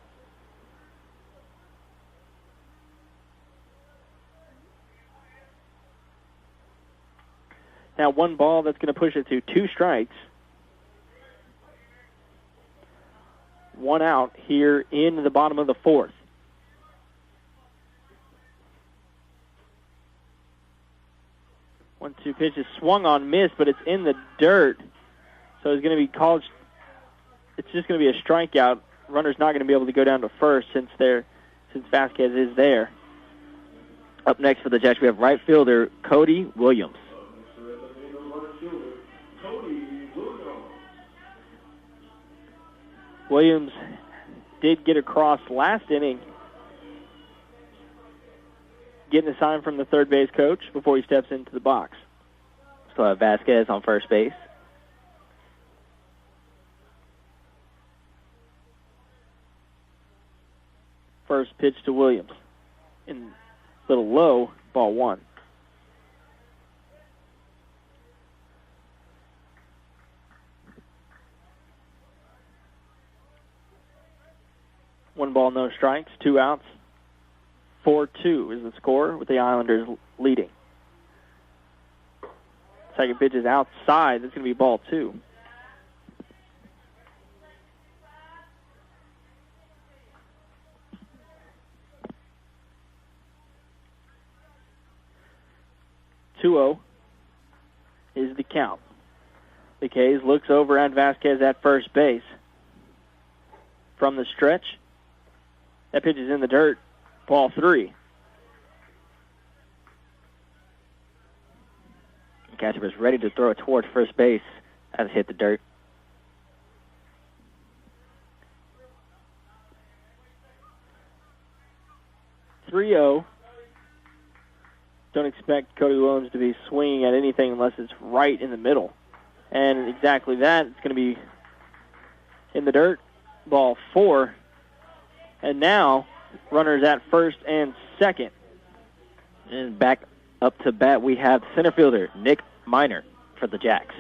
Now 1 ball, that's going to push it to 2 strikes. 1 out here in the bottom of the fourth. One-two pitch is swung on, missed, but it's in the dirt. So it's going to be called. It's just going to be a strikeout. Runner's not going to be able to go down to first since Vasquez is there. Up next for the Jacks, we have right fielder Cody Williams. Williams did get across last inning, getting a sign from the third base coach before he steps into the box. So Vasquez on first base. First pitch to Williams. In a little low, ball one. One ball, no strikes, 2 outs. 4-2 is the score with the Islanders leading. Second pitch is outside. That's going to be ball 2. Is the count. The K's looks over at Vasquez at first base. From the stretch, that pitch is in the dirt. Ball 3. The catcher was ready to throw it toward first base as it hit the dirt. (3-0). Don't expect Cody Williams to be swinging at anything unless it's right in the middle. And exactly that. It's going to be in the dirt. Ball 4. And now, runners at first and second. And back up to bat, we have center fielder Nick Miner for the Jacks.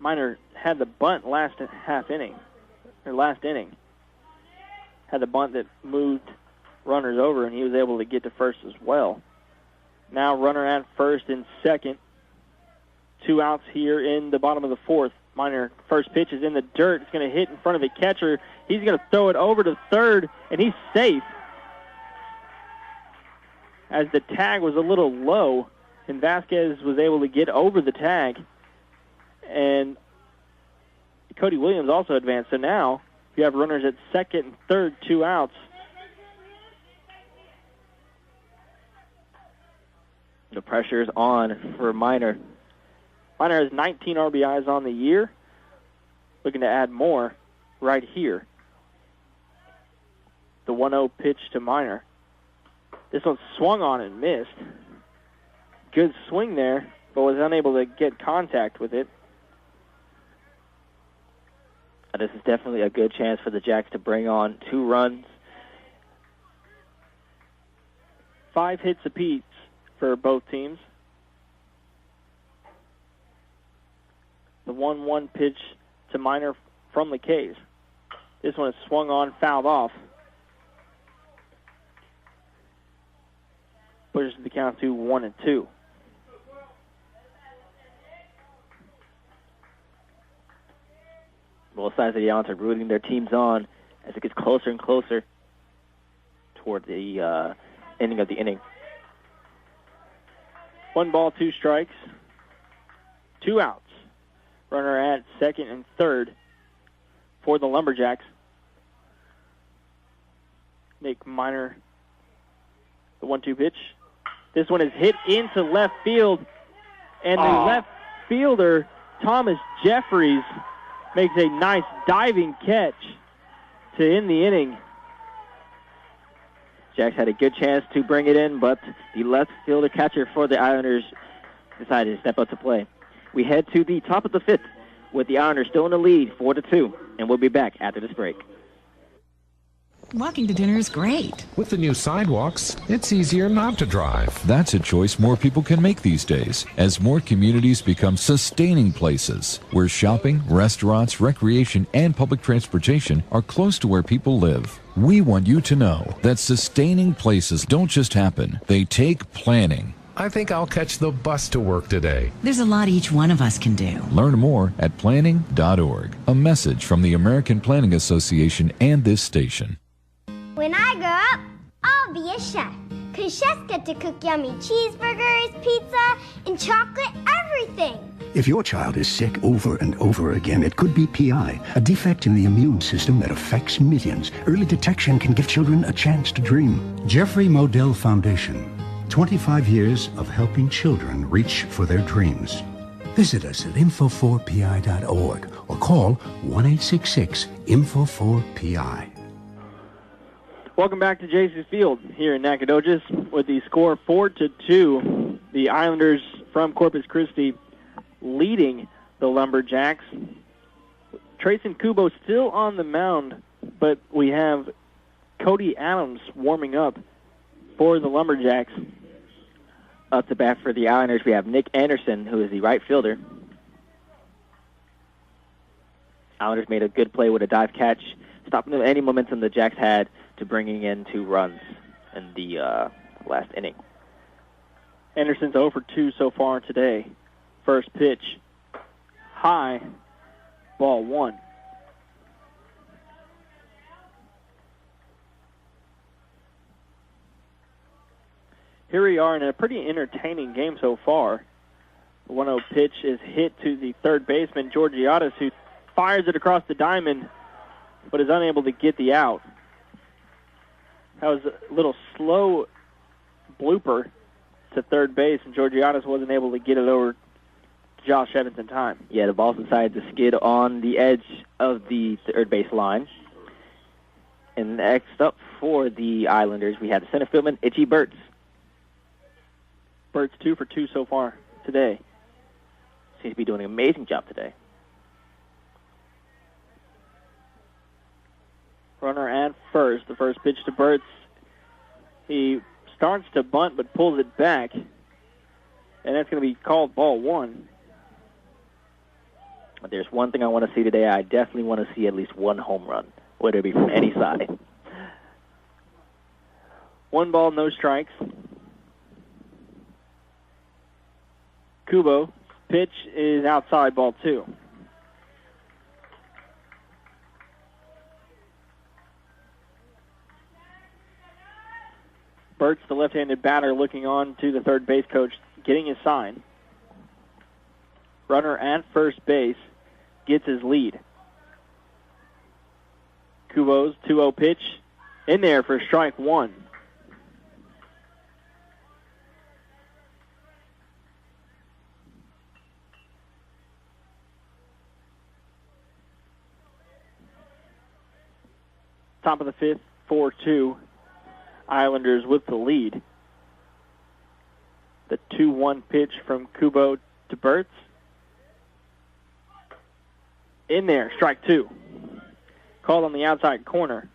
Miner had the bunt last inning. Had the bunt that moved runners over, and he was able to get to first as well. Now runner at first and second. 2 outs here in the bottom of the fourth. Miner, first pitch is in the dirt. It's going to hit in front of the catcher. He's going to throw it over to third, and he's safe. As the tag was a little low, and Vasquez was able to get over the tag. And Cody Williams also advanced. So now you have runners at second and third, 2 outs. The pressure's on for Miner. Miner has 19 RBIs on the year. Looking to add more right here. The 1-0 pitch to Miner. This one swung on and missed. Good swing there, but was unable to get contact with it. This is definitely a good chance for the Jacks to bring on 2 runs. 5 hits apiece for both teams. The 1-1 pitch to Miner from the K's. This one is swung on, fouled off. Pushes the count to 1-2. Both sides of the island are rooting their teams on as it gets closer and closer toward the ending of the inning. 1 ball, 2 strikes. 2 outs. Runner at second and third for the Lumberjacks. Nick Miner, the 1-2 pitch. This one is hit into left field, and the left fielder, Thomas Jeffries, makes a nice diving catch to end the inning. Jacks had a good chance to bring it in, but the left fielder catcher for the Islanders decided to step up to play. We head to the top of the 5th with the Islanders still in the lead, 4-2, and we'll be back after this break. Walking to dinner is great. With the new sidewalks, it's easier not to drive. That's a choice more people can make these days as more communities become sustaining places where shopping, restaurants, recreation, and public transportation are close to where people live. We want you to know that sustaining places don't just happen. They take planning. I think I'll catch the bus to work today. There's a lot each one of us can do. Learn more at planning.org. A message from the American Planning Association and this station. When I grow up, I'll be a chef. Because chefs get to cook yummy cheeseburgers, pizza, and chocolate everything. If your child is sick over and over again, it could be PI, a defect in the immune system that affects millions. Early detection can give children a chance to dream. Jeffrey Modell Foundation. 25 years of helping children reach for their dreams. Visit us at info4pi.org or call 1-866-INFO4PI. Welcome back to JC Field here in Nacogdoches with the score 4-2. The Islanders from Corpus Christi leading the Lumberjacks. Trayson Kubo still on the mound, but we have Cody Adams warming up for the Lumberjacks. Up to bat for the Islanders, we have Nick Anderson, who is the right fielder. Islanders made a good play with a dive catch, stopping any momentum the Jacks had to bringing in 2 runs in the last inning. Anderson's 0 for 2 so far today. First pitch, high, ball 1. Here we are in a pretty entertaining game so far. The 1-0 pitch is hit to the third baseman, Georgiadis, who fires it across the diamond, but is unable to get the out. That was a little slow blooper to third base, and Georgiadis wasn't able to get it over to Josh Evans in time. Yeah, the ball decided to skid on the edge of the third base line. And next up for the Islanders, we have the center fielderman, Itchy Burtz. Burtz 2 for 2 so far today. Seems to be doing an amazing job today. Runner at first. The first pitch to Burtz. He starts to bunt but pulls it back. And that's going to be called ball 1. But there's one thing I want to see today. I definitely want to see at least 1 home run, whether it be from any side. 1 ball, no strikes. Kubo. Pitch is outside, ball 2. Burtz, the left-handed batter, looking on to the third base coach, getting his sign. Runner at first base gets his lead. Kubo's 2-0 pitch in there for strike 1. Top of the 5th, 4-2. Islanders with the lead. The 2-1 pitch from Kubo to Burtz. In there, strike 2. Called on the outside corner.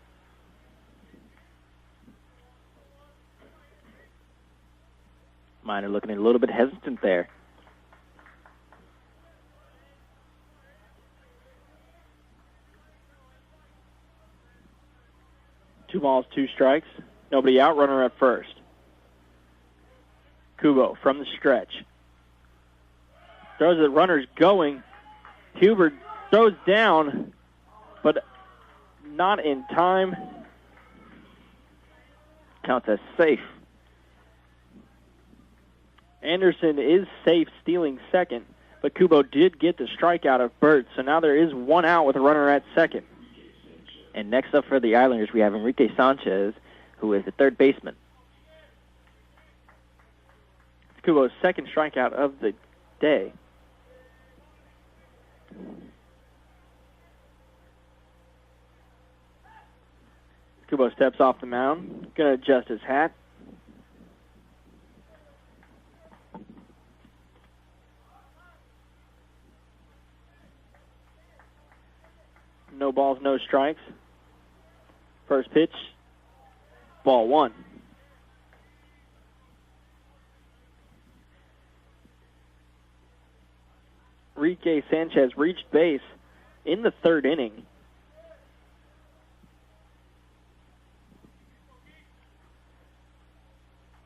Miner looking a little bit hesitant there. Two balls, 2 strikes. Nobody out, runner at first. Kubo from the stretch. Throws it, runner's going. Huber throws down, but not in time. Counts as safe. Anderson is safe, stealing second, but Kubo did get the strikeout of Burtz, so now there is 1 out with a runner at second. And next up for the Islanders, we have Enrique Sanchez, who is the third baseman. It's Kubo's second strikeout of the day. Kubo steps off the mound, going to adjust his hat. No balls, no strikes. First pitch, ball 1. Enrique Sanchez reached base in the 3rd inning.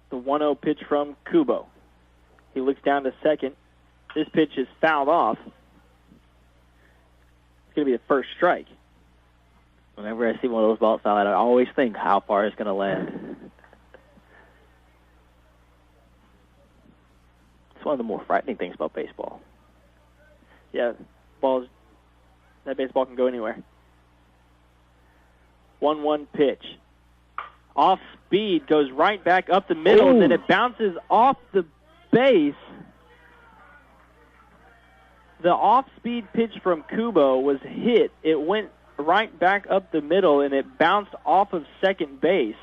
The 1-0 pitch from Kubo. He looks down to second. This pitch is fouled off. It's going to be the first strike. Whenever I see one of those balls foul out, I always think how far it's going to land. It's one of the more frightening things about baseball. Yeah, that baseball can go anywhere. 1-1 pitch. Off speed, goes right back up the middle, and then it bounces off the base. The off-speed pitch from Kubo was hit. It went right back up the middle, and it bounced off of second base.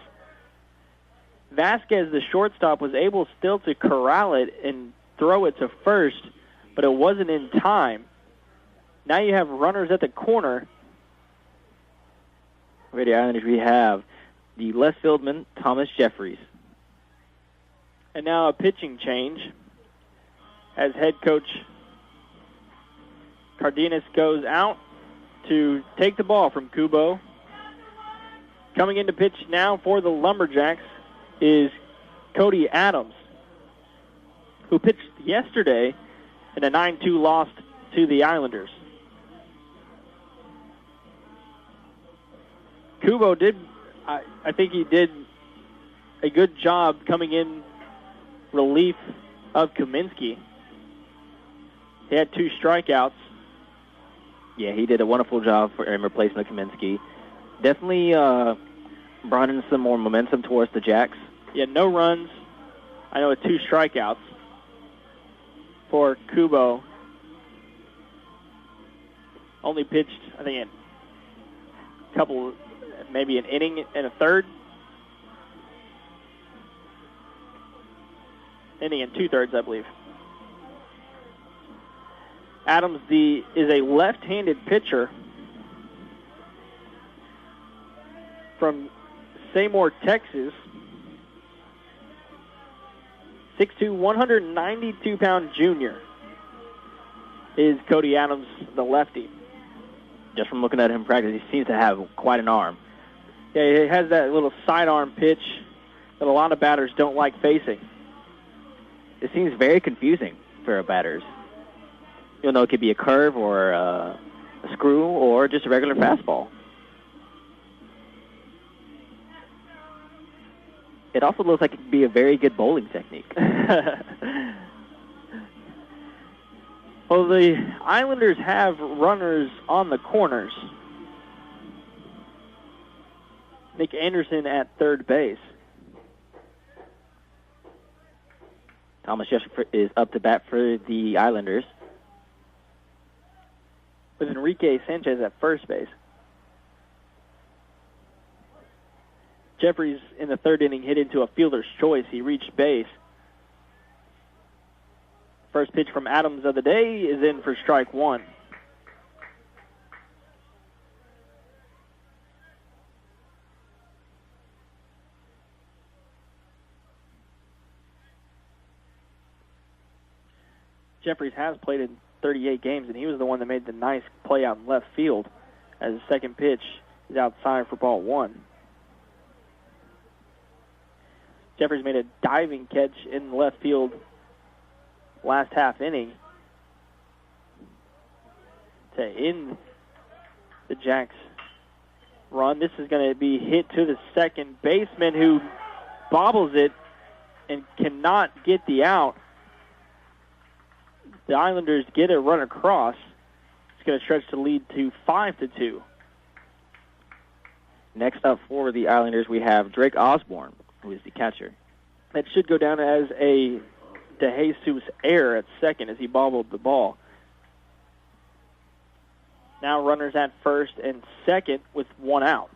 Vasquez, the shortstop, was able still to corral it and throw it to first, but it wasn't in time. Now you have runners at the corner. For the Islanders, we have the left fieldman, Thomas Jeffries. And now a pitching change as head coach Cardenas goes out to take the ball from Kubo. Coming in to pitch now for the Lumberjacks is Cody Adams, who pitched yesterday in a 9-2 loss to the Islanders. Kubo I think he did a good job coming in relief of Kaminsky. He had 2 strikeouts. Yeah, he did a wonderful job in replacement of Kaminsky. Definitely brought in some more momentum towards the Jacks. Yeah, no runs. I know with 2 strikeouts for Kubo. Only pitched, I think, a couple, maybe an inning and a third. Inning and 2/3, I believe. Adams is a left-handed pitcher from Seymour, Texas. 6'2", 192-pound junior is Cody Adams, the lefty. Just from looking at him practice, he seems to have quite an arm. Yeah, he has that little sidearm pitch that a lot of batters don't like facing. It seems very confusing for batters. You know, it could be a curve or a screw or just a regular fastball. It also looks like it could be a very good bowling technique. Well, the Islanders have runners on the corners. Nick Anderson at third base. Thomas Jeffries is up to bat for the Islanders. With Enrique Sanchez at first base. Jeffries in the third inning hit into a fielder's choice. He reached base. First pitch from Adams of the day is in for strike 1. Jeffries has played in 38 games, and he was the one that made the nice play out in left field as the second pitch is outside for ball 1. Jeffries made a diving catch in left field last half inning to end the Jacks' run. This is going to be hit to the second baseman, who bobbles it and cannot get the out. The Islanders get a run across. It's going to stretch the lead to 5-2. Next up for the Islanders, we have Drake Osborne, who is the catcher. That should go down as a De Jesus error at second as he bobbled the ball. Now runners at first and second with 1 out.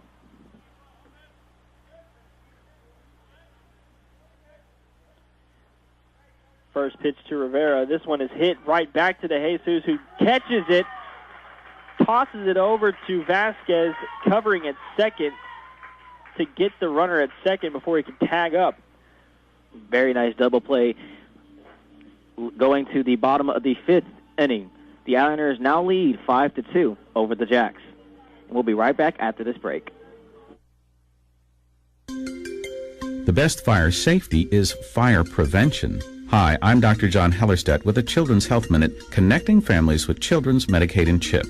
First pitch to Rivera. This one is hit right back to De Jesus, who catches it, tosses it over to Vasquez, covering at second to get the runner at second before he can tag up. Very nice double play. Going to the bottom of the 5th inning, the Islanders now lead 5-2 over the Jacks. And we'll be right back after this break. The best fire safety is fire prevention. Hi, I'm Dr. John Hellerstedt with a Children's Health Minute, connecting families with children's Medicaid and CHIP.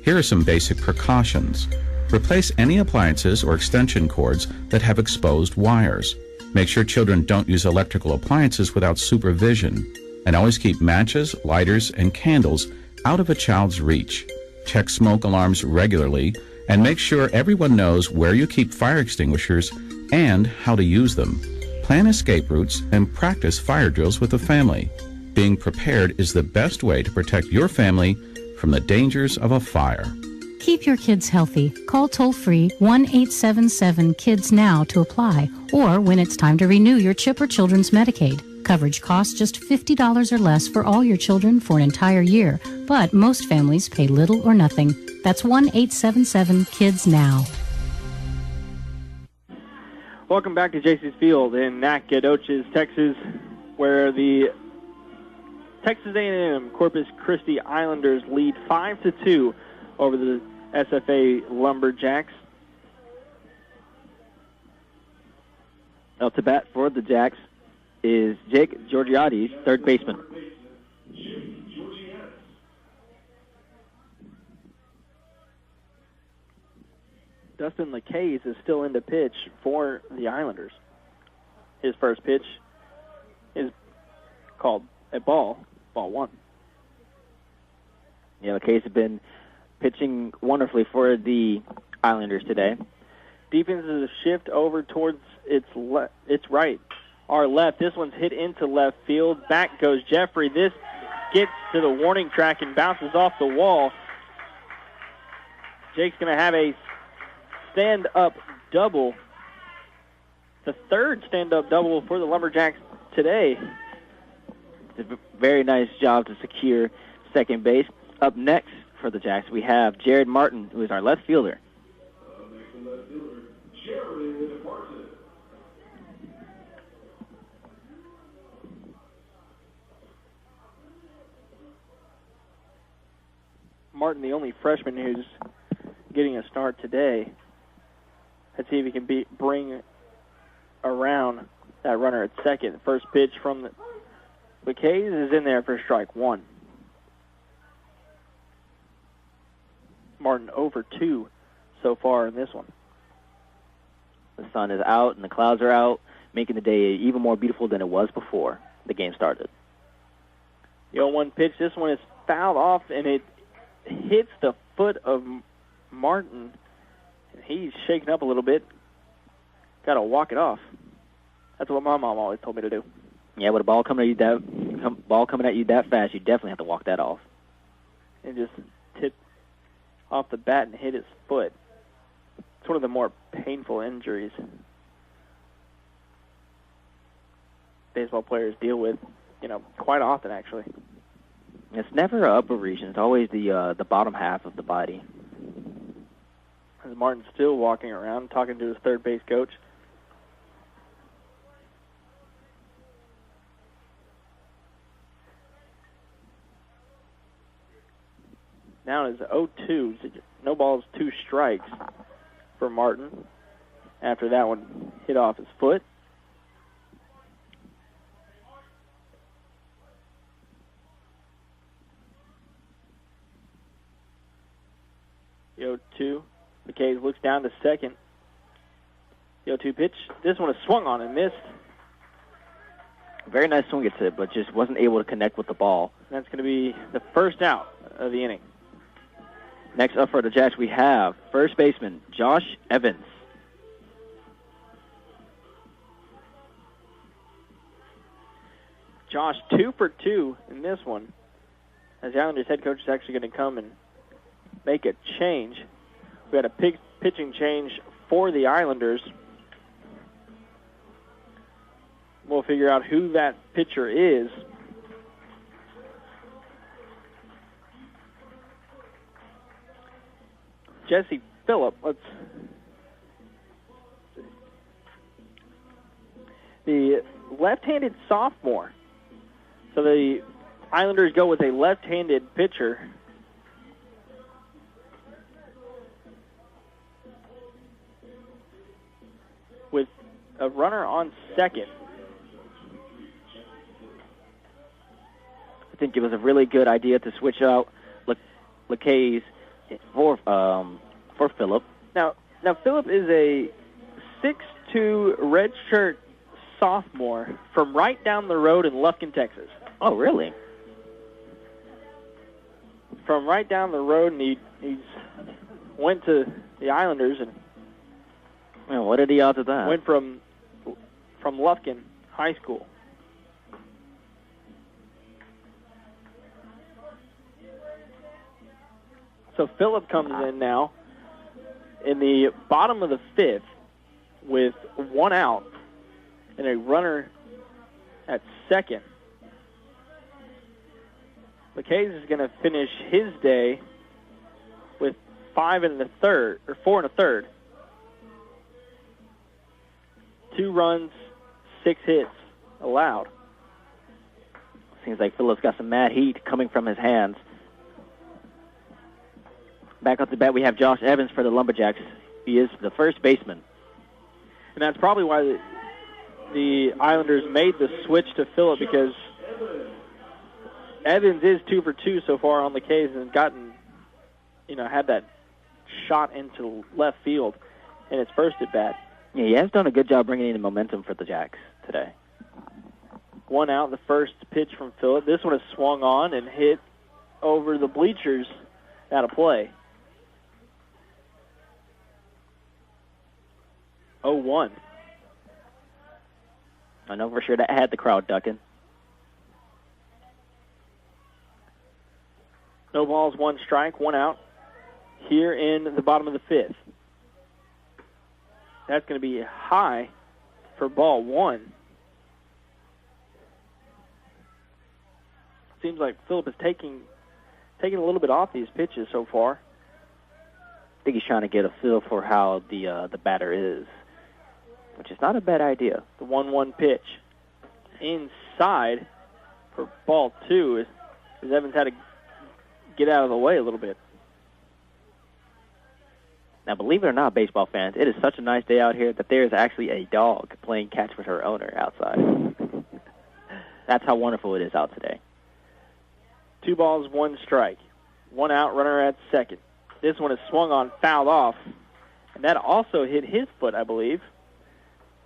Here are some basic precautions. Replace any appliances or extension cords that have exposed wires. Make sure children don't use electrical appliances without supervision. And always keep matches, lighters, and candles out of a child's reach. Check smoke alarms regularly and make sure everyone knows where you keep fire extinguishers and how to use them. Plan escape routes and practice fire drills with the family. Being prepared is the best way to protect your family from the dangers of a fire. Keep your kids healthy. Call toll-free 1-877-KIDS now to apply, or when it's time to renew your CHIP or Children's Medicaid. Coverage costs just $50 or less for all your children for an entire year, but most families pay little or nothing. That's 1-877-KIDS now. Welcome back to JC's Field in Nacogdoches, Texas, where the Texas A&M Corpus Christi Islanders lead 5-2 over the SFA Lumberjacks. Up to bat for the Jacks is Jake Georgiades, third baseman. Dustin LeCays is still in to pitch for the Islanders. His first pitch is called a ball 1. Yeah, LeCays has been pitching wonderfully for the Islanders today. Defense is a shift over towards its right. Our left. This one's hit into left field. Back goes Jeffrey. This gets to the warning track and bounces off the wall. Jake's going to have a stand-up double. The third stand-up double for the Lumberjacks today. It's a very nice job to secure second base. Up next for the Jacks, we have Jared Martin, who is our left fielder. Martin, the only freshman who's getting a start today. Let's see if he can bring around that runner at second. First pitch from the Cays is in there for strike 1. Martin over 2 so far in this one. The sun is out and the clouds are out, making the day even more beautiful than it was before the game started. The 0-1 pitch. This one is fouled off, and it hits the foot of Martin. He's shaking up a little bit. Got to walk it off. That's what my mom always told me to do. Yeah, with a ball coming at you that fast, you definitely have to walk that off. And just tip off the bat and hit his foot. It's one of the more painful injuries baseball players deal with, quite often actually. It's never an upper region. It's always the bottom half of the body. As Martin's still walking around, talking to his third base coach. Now it's 0-2. No balls, 2 strikes for Martin. After that one hit off his foot. The 0-2. McKay looks down to second. The 0-2 pitch. This one is swung on and missed. Very nice swing at it, but just wasn't able to connect with the ball. That's going to be the first out of the inning. Next up for the Jacks, we have first baseman Josh Evans. Josh 2 for 2 in this one. As the Islanders head coach is actually going to come and make a change. We had a pitching change for the Islanders. We'll figure out who that pitcher is. Jesse Phillip. The left-handed sophomore. So the Islanders go with a left-handed pitcher. With a runner on second. I think it was a really good idea to switch out LeCays for Phillip. Now Phillip is a 6'2" redshirt sophomore from right down the road in Lufkin, Texas. Oh, really? from right down the road, and he's went to the Islanders and what are the odds of that? Went from Lufkin High School. So Phillip comes in now in the bottom of the 5th with 1 out and a runner at second. McKay's is going to finish his day with 4 and a third. 2 runs, 6 hits allowed. Seems like Phillip's got some mad heat coming from his hands. Back up the bat, we have Josh Evans for the Lumberjacks. He is the first baseman. And that's probably why the Islanders made the switch to Phillip, because Evans is 2 for 2 so far on the K's and had that shot into left field in his first at bat. Yeah, he has done a good job bringing in the momentum for the Jacks today. 1 out, the first pitch from Phillip. This one is swung on and hit over the bleachers out of play. 0-1. I know for sure that had the crowd ducking. No balls, 1 strike, 1 out. Here in the bottom of the 5th. That's going to be high for ball 1. Seems like Phillip is taking a little bit off these pitches so far. I think he's trying to get a feel for how the batter is, which is not a bad idea. The 1-1 pitch. Inside for ball 2, as Evans had to get out of the way a little bit. Now, believe it or not, baseball fans, it is such a nice day out here that there is actually a dog playing catch with her owner outside. That's how wonderful it is out today. 2 balls, 1 strike. 1 out, runner at second. This one is swung on, fouled off, and that also hit his foot, I believe.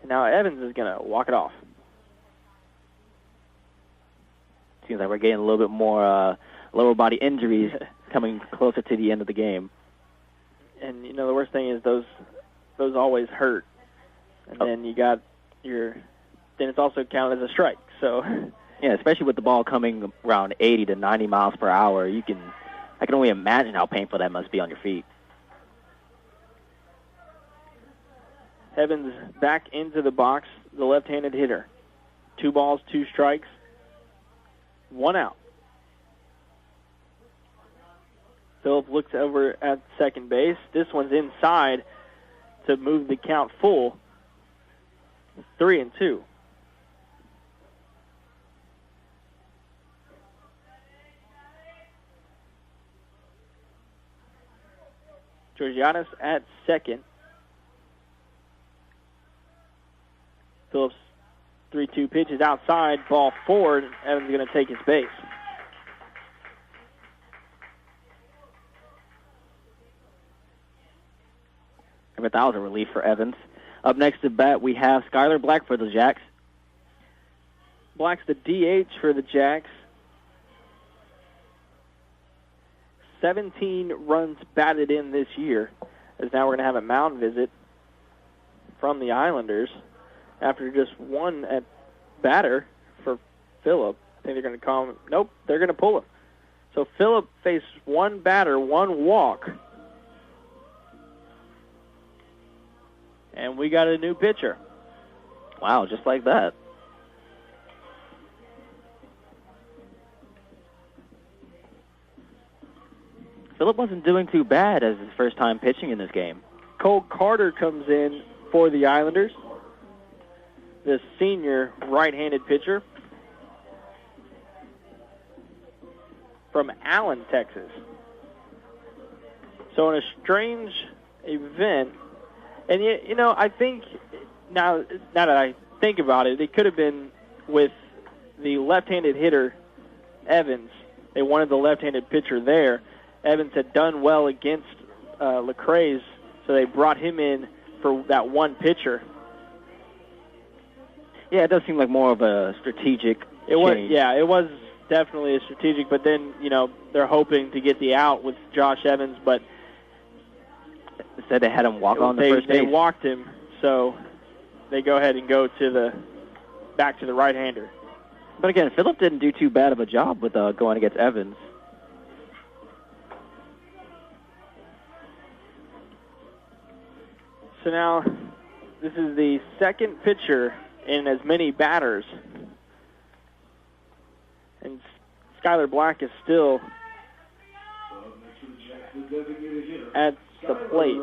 And now Evans is going to walk it off. Seems like we're getting a little bit more lower body injuries coming closer to the end of the game. And, the worst thing is those always hurt. And then then it's also counted as a strike. So, yeah, especially with the ball coming around 80 to 90 miles per hour, I can only imagine how painful that must be on your feet. Evans back into the box, the left-handed hitter. 2 balls, 2 strikes, 1 out. Phillip looks over at second base. This one's inside to move the count full. 3-2. Georgianis at second. Phillips 3-2 pitch is outside, ball 4. Evans is going to take his base. That was a relief for Evans. Up next to bat, we have Skylar Black for the Jacks. Black's the DH for the Jacks. 17 runs batted in this year, as now we're going to have a mound visit from the Islanders after just 1 at batter for Phillip. I think they're going to call him. Nope, they're going to pull him. So Phillip faced 1 batter, 1 walk. And we got a new pitcher. Wow, just like that. Phillip wasn't doing too bad as his first time pitching in this game. Cole Carter comes in for the Islanders, the senior right-handed pitcher from Allen, Texas. So in a strange event, and I think now that I think about it, it could have been with the left-handed hitter, Evans. They wanted the left-handed pitcher there. Evans had done well against Lecrae's, so they brought him in for that 1 pitcher. Yeah, it does seem like more of a strategic change. It was definitely a strategic, but then, they're hoping to get the out with Josh Evans, but instead they had him walk on the first base. They walked him, so they go ahead and go back to the right-hander. But again, Phillip didn't do too bad of a job with going against Evans. So now this is the second pitcher in as many batters. And Skylar Black is still at the plate.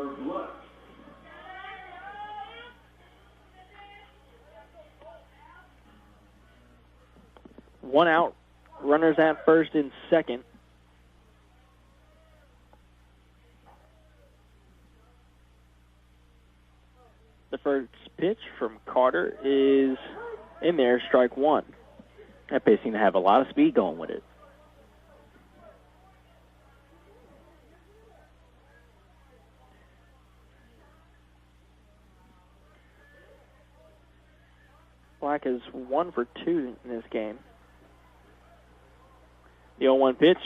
One out, runners at first and second. The first pitch from Carter is in there, strike one. That pitch seemed to have a lot of speed going with it. Black is 1 for 2 in this game. The 0-1 pitch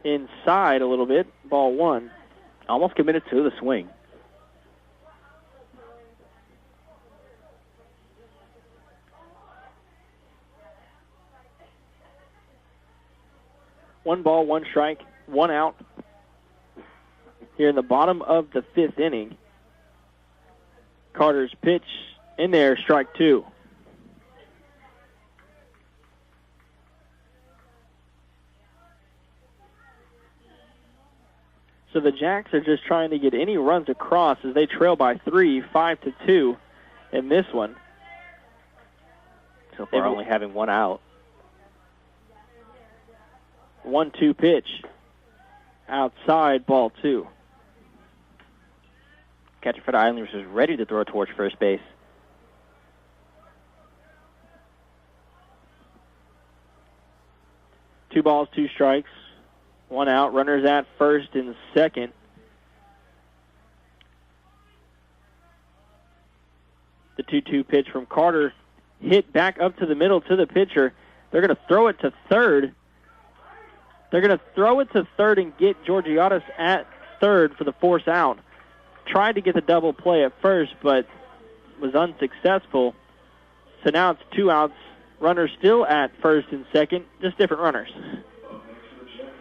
inside a little bit, ball one. Almost committed to the swing. One ball, one strike, one out. Here in the bottom of the fifth inning. Carter's pitch in there, strike two. So the Jacks are just trying to get any runs across as they trail by 3, 5-2 in this one. So far only having one out. 1-2 pitch. Outside, ball two. Catcher for the Islanders is ready to throw towards first base. Two balls, two strikes. One out. Runners at first and second. The 2-2 pitch from Carter hit back up to the middle to the pitcher. They're going to throw it to third. They're going to throw it to third and get Georgiadis at third for the force out. Tried to get the double play at first, but was unsuccessful. So now it's 2 outs. Runners still at first and second, just different runners.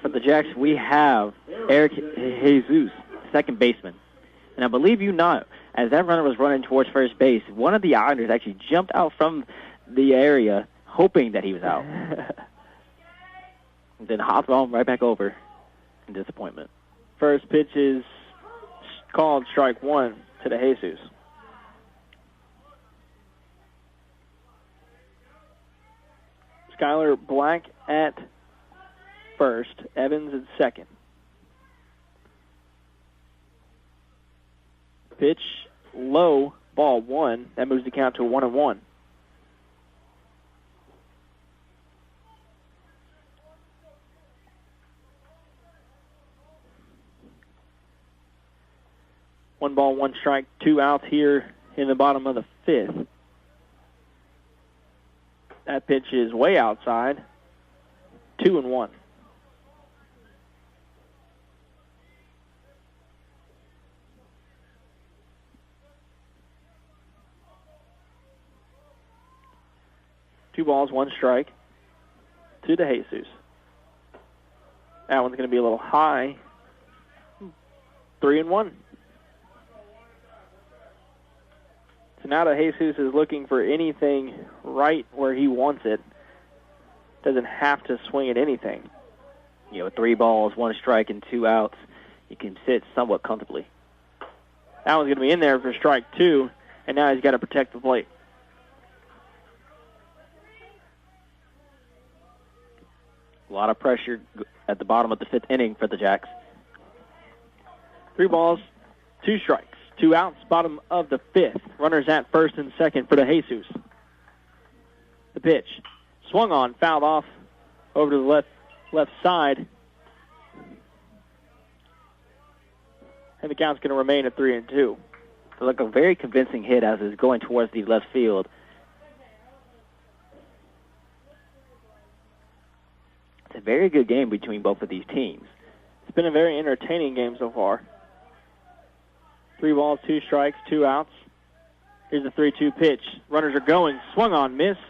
For the Jacks, we have Eric Jesus, second baseman. And I believe you know, as that runner was running towards first base, one of the Islanders actually jumped out from the area hoping that he was out. Then hopped on right back over in disappointment. First pitch is called strike one to the Jesus. Skylar Black at first, Evans at second. Pitch low, ball one. That moves the count to 1-1. One ball, one strike, 2 outs here in the bottom of the fifth. That pitch is way outside. 2-1. Two balls, one strike to the Jesus. That one's going to be a little high. 3-1. So now the Jesus is looking for anything right where he wants it. Doesn't have to swing at anything. 3 balls, 1 strike, and 2 outs. You can sit somewhat comfortably. That one's going to be in there for strike 2, and now he's got to protect the plate. A lot of pressure at the bottom of the 5th inning for the Jacks. 3 balls, 2 strikes. 2 outs, bottom of the 5th. Runners at first and second for the Jesus. The pitch. Swung on, fouled off over to the left side. And the count's going to remain at 3-2. So like a very convincing hit as it's going towards the left field. very good game between both of these teams. It's been a very entertaining game so far. 3 balls, 2 strikes, 2 outs. Here's the 3-2 pitch. Runners are going. Swung on, missed.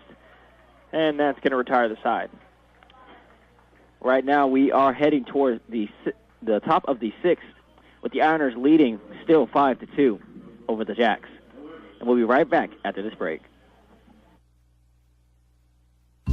And that's going to retire the side. Right now we are heading towards the top of the 6th, with the Islanders leading still 5-2 over the Jacks. And we'll be right back after this break.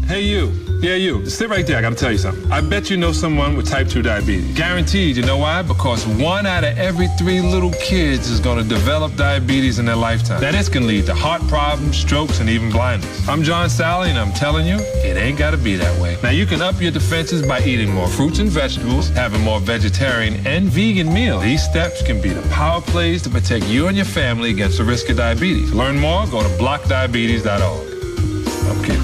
Hey, you. Yeah, you. Sit right there. I got to tell you something. I bet you know someone with type 2 diabetes. Guaranteed. You know why? Because 1 out of every 3 little kids is going to develop diabetes in their lifetime. That is going to lead to heart problems, strokes, and even blindness. I'm John Sally, and I'm telling you, it ain't got to be that way. Now, you can up your defenses by eating more fruits and vegetables, having more vegetarian and vegan meals. These steps can be the power plays to protect you and your family against the risk of diabetes. To learn more, go to blockdiabetes.org. Okay.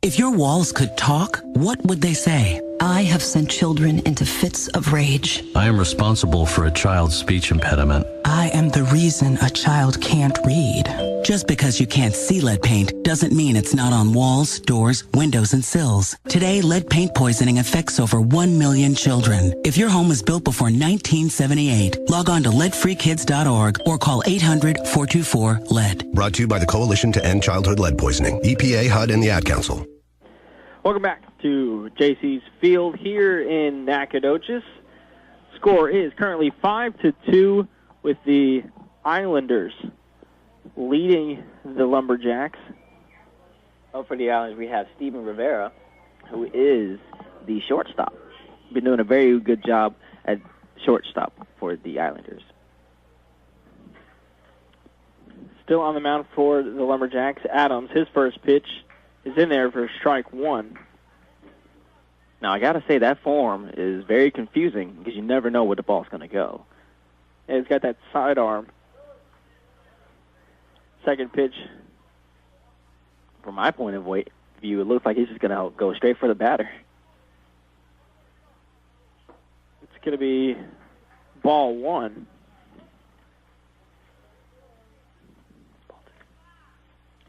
If your walls could talk, what would they say? I have sent children into fits of rage. I am responsible for a child's speech impediment. I am the reason a child can't read. Just because you can't see lead paint doesn't mean it's not on walls, doors, windows, and sills. Today, lead paint poisoning affects over 1 million children. If your home was built before 1978, log on to leadfreekids.org or call 800-424-LEAD. Brought to you by the Coalition to End Childhood Lead Poisoning, EPA, HUD, and the Ad Council. Welcome back to JC's Field here in Nacogdoches. Score is currently 5-2 with the Islanders leading the Lumberjacks. Oh, for the Islanders, we have Steven Rivera, who is the shortstop. Been doing a very good job at shortstop for the Islanders. Still on the mound for the Lumberjacks, Adams. His first pitch is in there for strike 1. Now, I got to say, that form is very confusing because you never know where the ball's going to go. Yeah, he's got that sidearm. Second pitch. From my point of view, it looks like he's just going to go straight for the batter. It's going to be ball 1.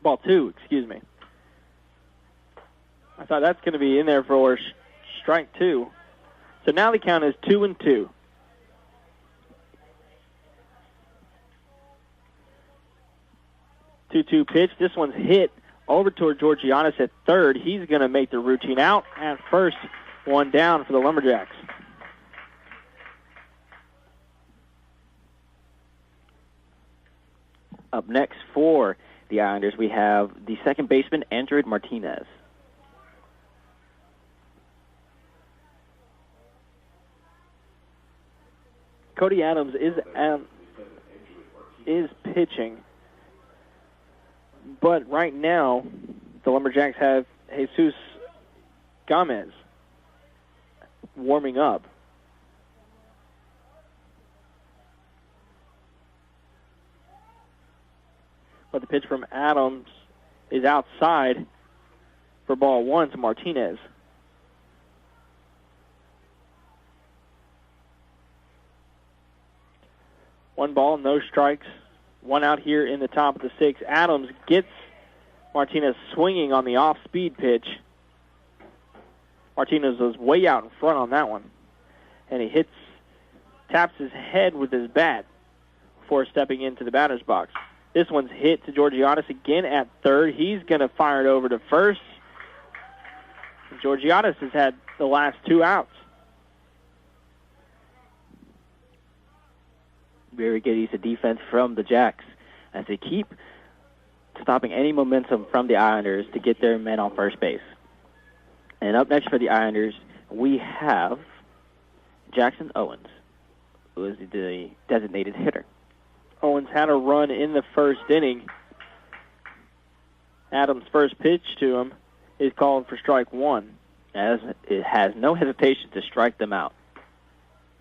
Ball 2, excuse me. I thought that's going to be in there for strike 2. So now the count is 2-2. Two-two pitch. This one's hit over toward Georgianis at third. He's going to make the routine out at first. 1 down for the Lumberjacks. Up next for the Islanders, we have the second baseman, Andrew Martinez. Cody Adams is pitching, but right now the Lumberjacks have Jesus Gomez warming up. But the pitch from Adams is outside for ball 1 to Martinez. One ball, no strikes. 1 out here in the top of the 6th. Adams gets Martinez swinging on the off-speed pitch. Martinez was way out in front on that one. And he taps his head with his bat before stepping into the batter's box. This one's hit to Georgianis again at third. He's going to fire it over to first. Georgianis has had the last 2 outs. Very good use of defense from the Jacks as they keep stopping any momentum from the Islanders to get their men on first base. And up next for the Islanders, we have Jackson Owens, who is the designated hitter. Owens had a run in the first inning. Adams' first pitch to him is called for strike 1. As it has no hesitation to strike them out.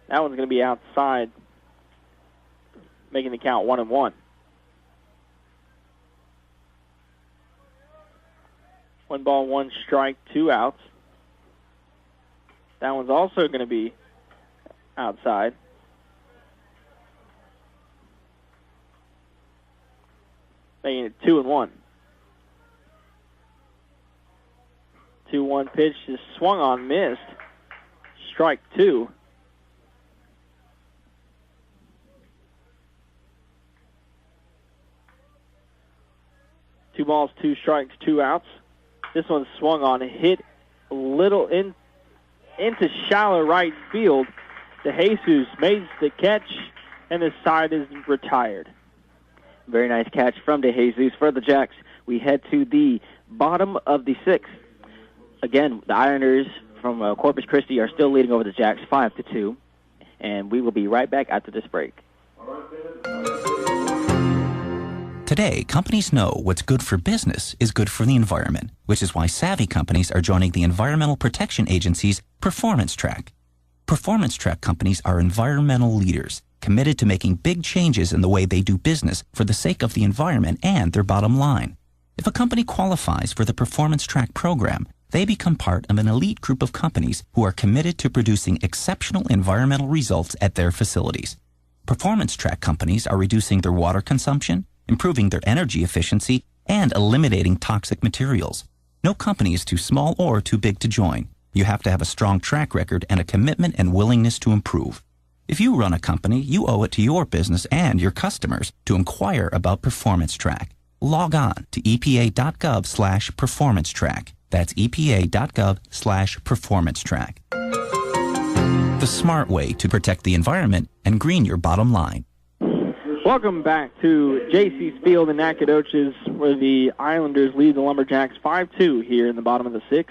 That one's going to be outside, making the count 1-1. 1 ball, 1 strike, 2 outs. That one's also going to be outside. Making it 2-1. 2-1 pitch is swung on, missed. Strike 2. Two balls, 2 strikes, 2 outs. This one's swung on, hit a little into shallow right field. DeJesus makes the catch, and the side is retired. Very nice catch from DeJesus for the Jacks. We head to the bottom of the 6th. Again, the Islanders from Corpus Christi are still leading over the Jacks 5-2, and we will be right back after this break. Today, companies know what's good for business is good for the environment, which is why savvy companies are joining the Environmental Protection Agency's Performance Track. Performance Track companies are environmental leaders, committed to making big changes in the way they do business for the sake of the environment and their bottom line. If a company qualifies for the Performance Track program, they become part of an elite group of companies who are committed to producing exceptional environmental results at their facilities. Performance Track companies are reducing their water consumption, improving their energy efficiency, and eliminating toxic materials. No company is too small or too big to join. You have to have a strong track record and a commitment and willingness to improve. If you run a company, you owe it to your business and your customers to inquire about Performance Track. Log on to epa.gov/performance track. That's epa.gov/performance track. The smart way to protect the environment and green your bottom line. Welcome back to J.C.'s Field in Nacogdoches, where the Islanders lead the Lumberjacks 5-2 here in the bottom of the 6th.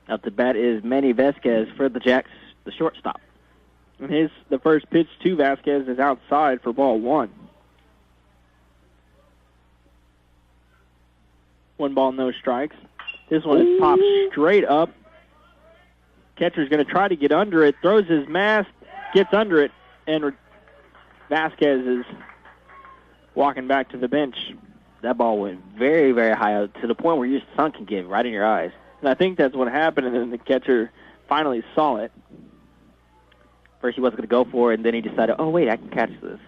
Up to bat is Manny Vasquez for the Jacks, the shortstop. And the first pitch to Vasquez is outside for ball 1. 1 ball, no strikes. This one is popped straight up. Catcher's going to try to get under it, throws his mask, gets under it, and Vasquez is walking back to the bench. That ball went very, very high up to the point where your sun can get right in your eyes. And I think that's what happened, and then the catcher finally saw it. First he wasn't going to go for it, and then he decided, oh, wait, I can catch this.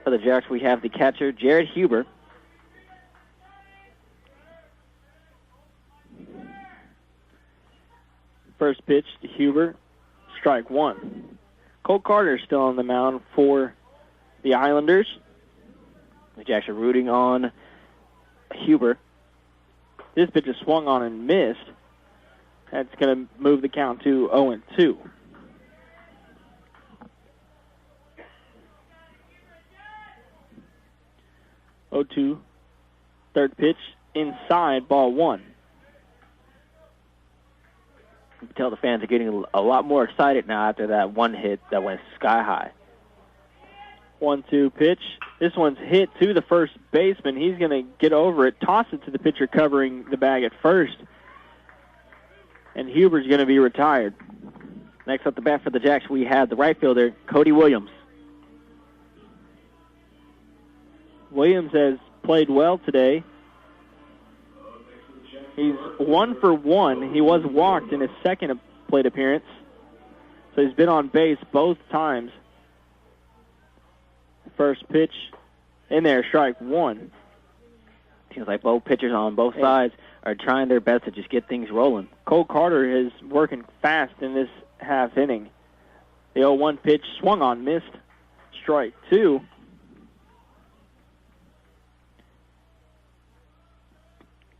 For the Jacks, we have the catcher, Jared Huber. First pitch to Huber, strike 1. Cole Carter is still on the mound for the Islanders. The Jacks are rooting on Huber. This pitch is swung on and missed. That's going to move the count to 0-2. Third pitch inside, ball 1. You can tell the fans are getting a lot more excited now after that one hit that went sky high. 1-2 pitch. This one's hit to the first baseman. He's going to get over it, toss it to the pitcher covering the bag at first. And Huber's going to be retired. Next up the bat for the Jacks, we have the right fielder, Cody Williams. Williams has played well today. He's 1 for 1. He was walked in his second plate appearance. So he's been on base both times. First pitch in there, strike 1. Seems like both pitchers on both sides are trying their best to just get things rolling. Cole Carter is working fast in this half inning. The 0-1 pitch swung on, missed. Strike 2.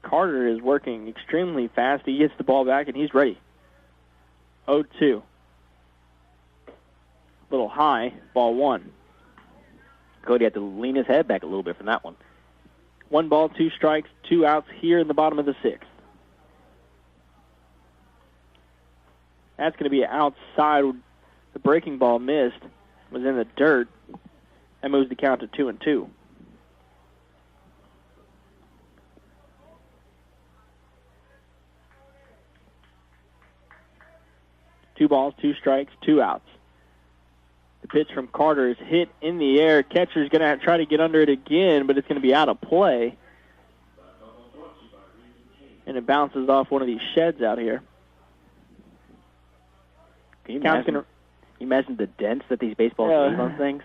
Carter is working extremely fast. He gets the ball back, and he's ready. 0-2. Little high, ball 1. Cody had to lean his head back a little bit from that one. 1 ball, 2 strikes, 2 outs here in the bottom of the 6th. That's going to be outside. The breaking ball missed. Was in the dirt. That moves the count to 2-2. Two balls, 2 strikes, 2 outs. The pitch from Carter is hit in the air. Catcher's going to try to get under it again, but it's going to be out of play. And it bounces off one of these sheds out here. Can you imagine the dents that these baseballs leave on things?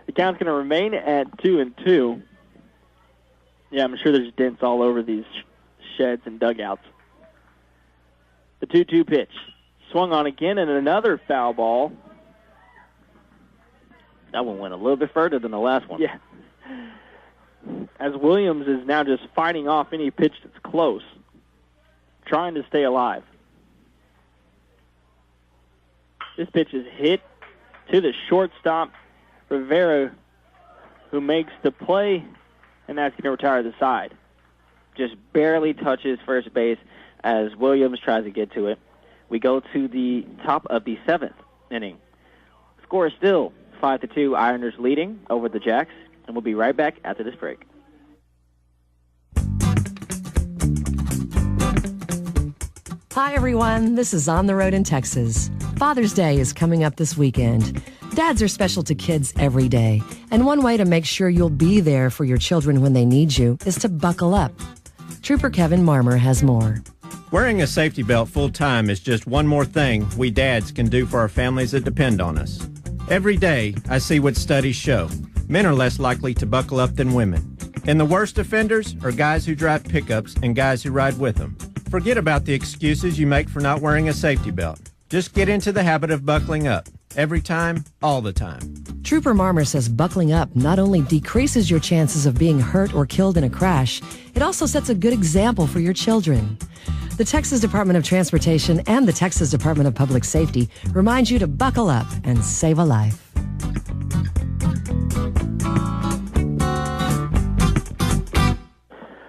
The count's going to remain at 2-2. Yeah, I'm sure there's dents all over these sheds and dugouts. The 2-2 pitch. Swung on again, and another foul ball. That one went a little bit further than the last one. Yeah. As Williams is now just fighting off any pitch that's close, trying to stay alive. This pitch is hit to the shortstop, Rivera, who makes the play, and that's going to retire the side. Just barely touches first base as Williams tries to get to it. We go to the top of the 7th inning. Score is still 5-2, Islanders leading over the Jacks, and we'll be right back after this break. Hi, everyone. This is On the Road in Texas. Father's Day is coming up this weekend. Dads are special to kids every day, and one way to make sure you'll be there for your children when they need you is to buckle up. Trooper Kevin Marmer has more. Wearing a safety belt full-time is just one more thing we dads can do for our families that depend on us. Every day, I see what studies show. Men are less likely to buckle up than women. And the worst offenders are guys who drive pickups and guys who ride with them. Forget about the excuses you make for not wearing a safety belt. Just get into the habit of buckling up. Every time, all the time. Trooper Marmer says buckling up not only decreases your chances of being hurt or killed in a crash, it also sets a good example for your children. The Texas Department of Transportation and the Texas Department of Public Safety remind you to buckle up and save a life.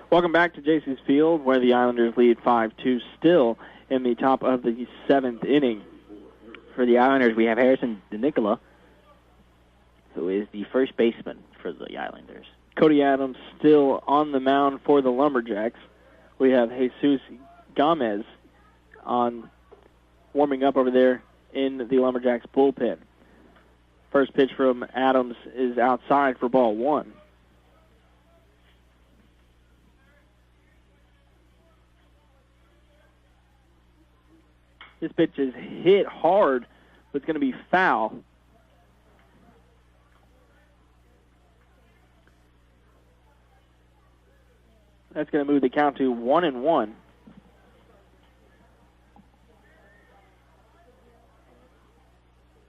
Welcome back to J.C.'s Field, where the Islanders lead 5-2 still in the top of the 7th inning. For the Islanders, we have Harrison DeNicola, who is the first baseman for the Islanders. Cody Adams still on the mound for the Lumberjacks. We have Jesus Gomez on warming up over there in the Lumberjacks bullpen. First pitch from Adams is outside for ball 1. This pitch is hit hard, but it's going to be foul. That's going to move the count to 1-1.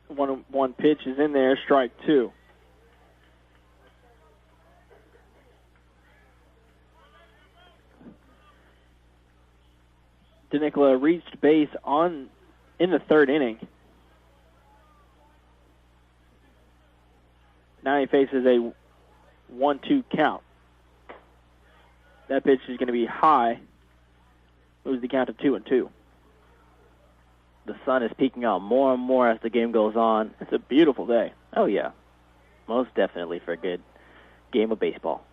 One pitch is in there, strike 2. DeNicola reached base in the 3rd inning. Now he faces a 1-2 count. That pitch is going to be high. Moves the count to 2-2. The sun is peeking out more and more as the game goes on. It's a beautiful day. Oh, yeah. Most definitely for a good game of baseball.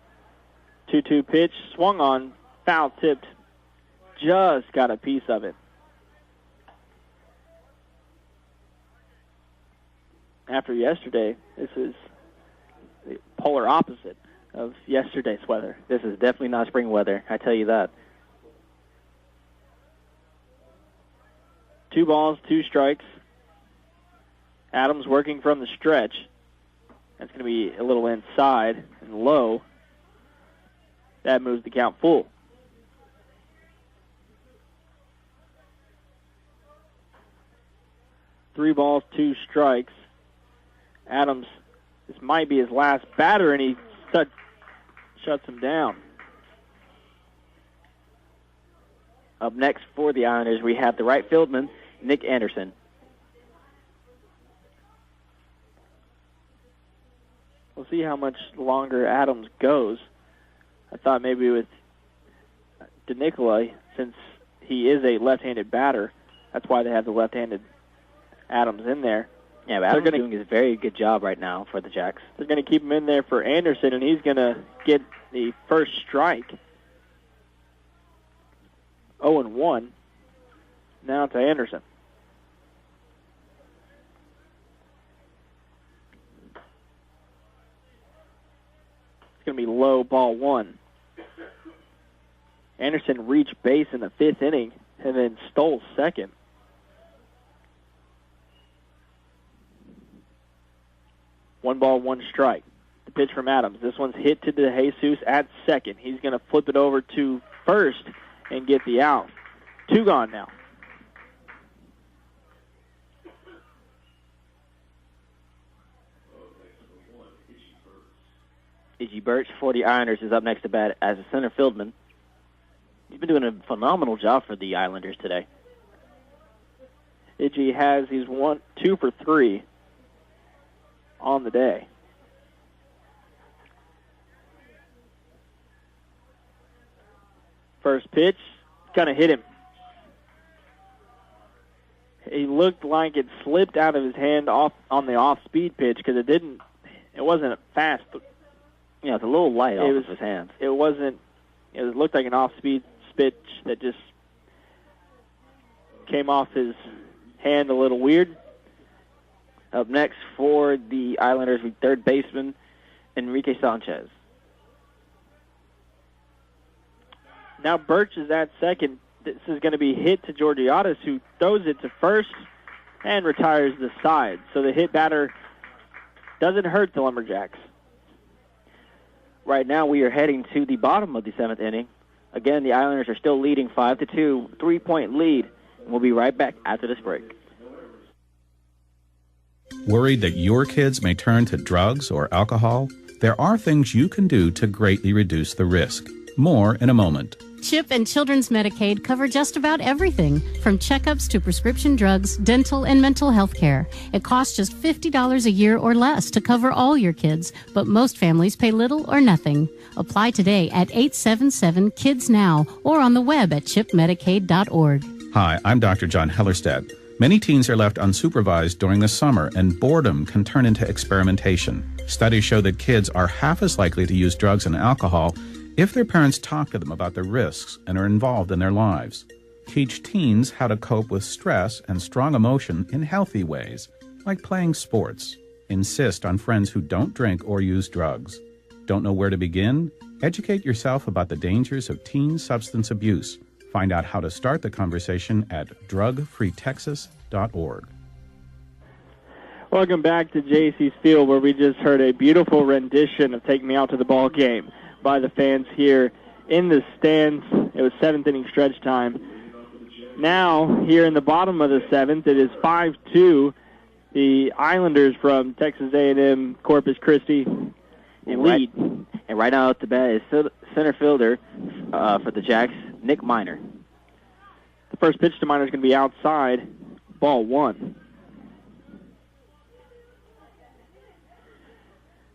2-2 pitch, swung on, foul-tipped. Just got a piece of it. After yesterday, this is the polar opposite of yesterday's weather. This is definitely not spring weather, I tell you that. 2 balls, 2 strikes. Adams working from the stretch. That's going to be a little inside and low. That moves the count full. Three balls, 2 strikes. Adams, this might be his last batter, and he shuts him down. Up next for the Islanders, we have the right fieldman, Nick Anderson. We'll see how much longer Adams goes. I thought maybe with DeNicola, since he is a left-handed batter, that's why they have the left-handed Adams in there. Yeah, but Adams doing a very good job right now for the Jacks. They're going to keep him in there for Anderson, and he's going to get the first strike. 0-1. Now to Anderson. It's going to be low, ball 1. Anderson reached base in the 5th inning and then stole second. One ball, 1 strike. The pitch from Adams. This one's hit to DeJesus at second. He's going to flip it over to first and get the out. 2 gone now. Iggy Birch for the Islanders is up next to bat as a center fieldman. He's been doing a phenomenal job for the Islanders today. Iggy he's 2 for 3 on the day. First pitch, kind of hit him. He looked like it slipped out of his hand off on the off-speed pitch because it wasn't fast. Yeah, it's a little light off of his hands. It looked like an off-speed pitch that just came off his hand a little weird. Up next for the Islanders, third baseman Enrique Sanchez. Now Birch is at second. This is going to be hit to Georgiadis, who throws it to first and retires the side. So the hit batter doesn't hurt the Lumberjacks. Right now we are heading to the bottom of the 7th inning. Again, the Islanders are still leading 5-2, 3-point lead. And we'll be right back after this break. Worried that your kids may turn to drugs or alcohol? There are things you can do to greatly reduce the risk. More in a moment. CHIP and Children's Medicaid cover just about everything, from checkups to prescription drugs, dental, and mental health care. It costs just $50 a year or less to cover all your kids, but most families pay little or nothing. Apply today at 877-KIDS-NOW or on the web at chipmedicaid.org. Hi, I'm Dr. John Hellerstedt. Many teens are left unsupervised during the summer, and boredom can turn into experimentation. Studies show that kids are half as likely to use drugs and alcohol if their parents talk to them about the risks and are involved in their lives. Teach teens how to cope with stress and strong emotion in healthy ways, like playing sports. Insist on friends who don't drink or use drugs. Don't know where to begin? Educate yourself about the dangers of teen substance abuse. Find out how to start the conversation at drugfreetexas.org. Welcome back to JC's Field, where we just heard a beautiful rendition of Take Me Out to the Ball Game by the fans here in the stands. It was 7th inning stretch time. Now, here in the bottom of the 7th, it is 5-2. The Islanders from Texas A&M Corpus Christi lead. And right now at the bat is center fielder for the Jacks, Nick Miner. The first pitch to Miner is going to be outside, ball 1.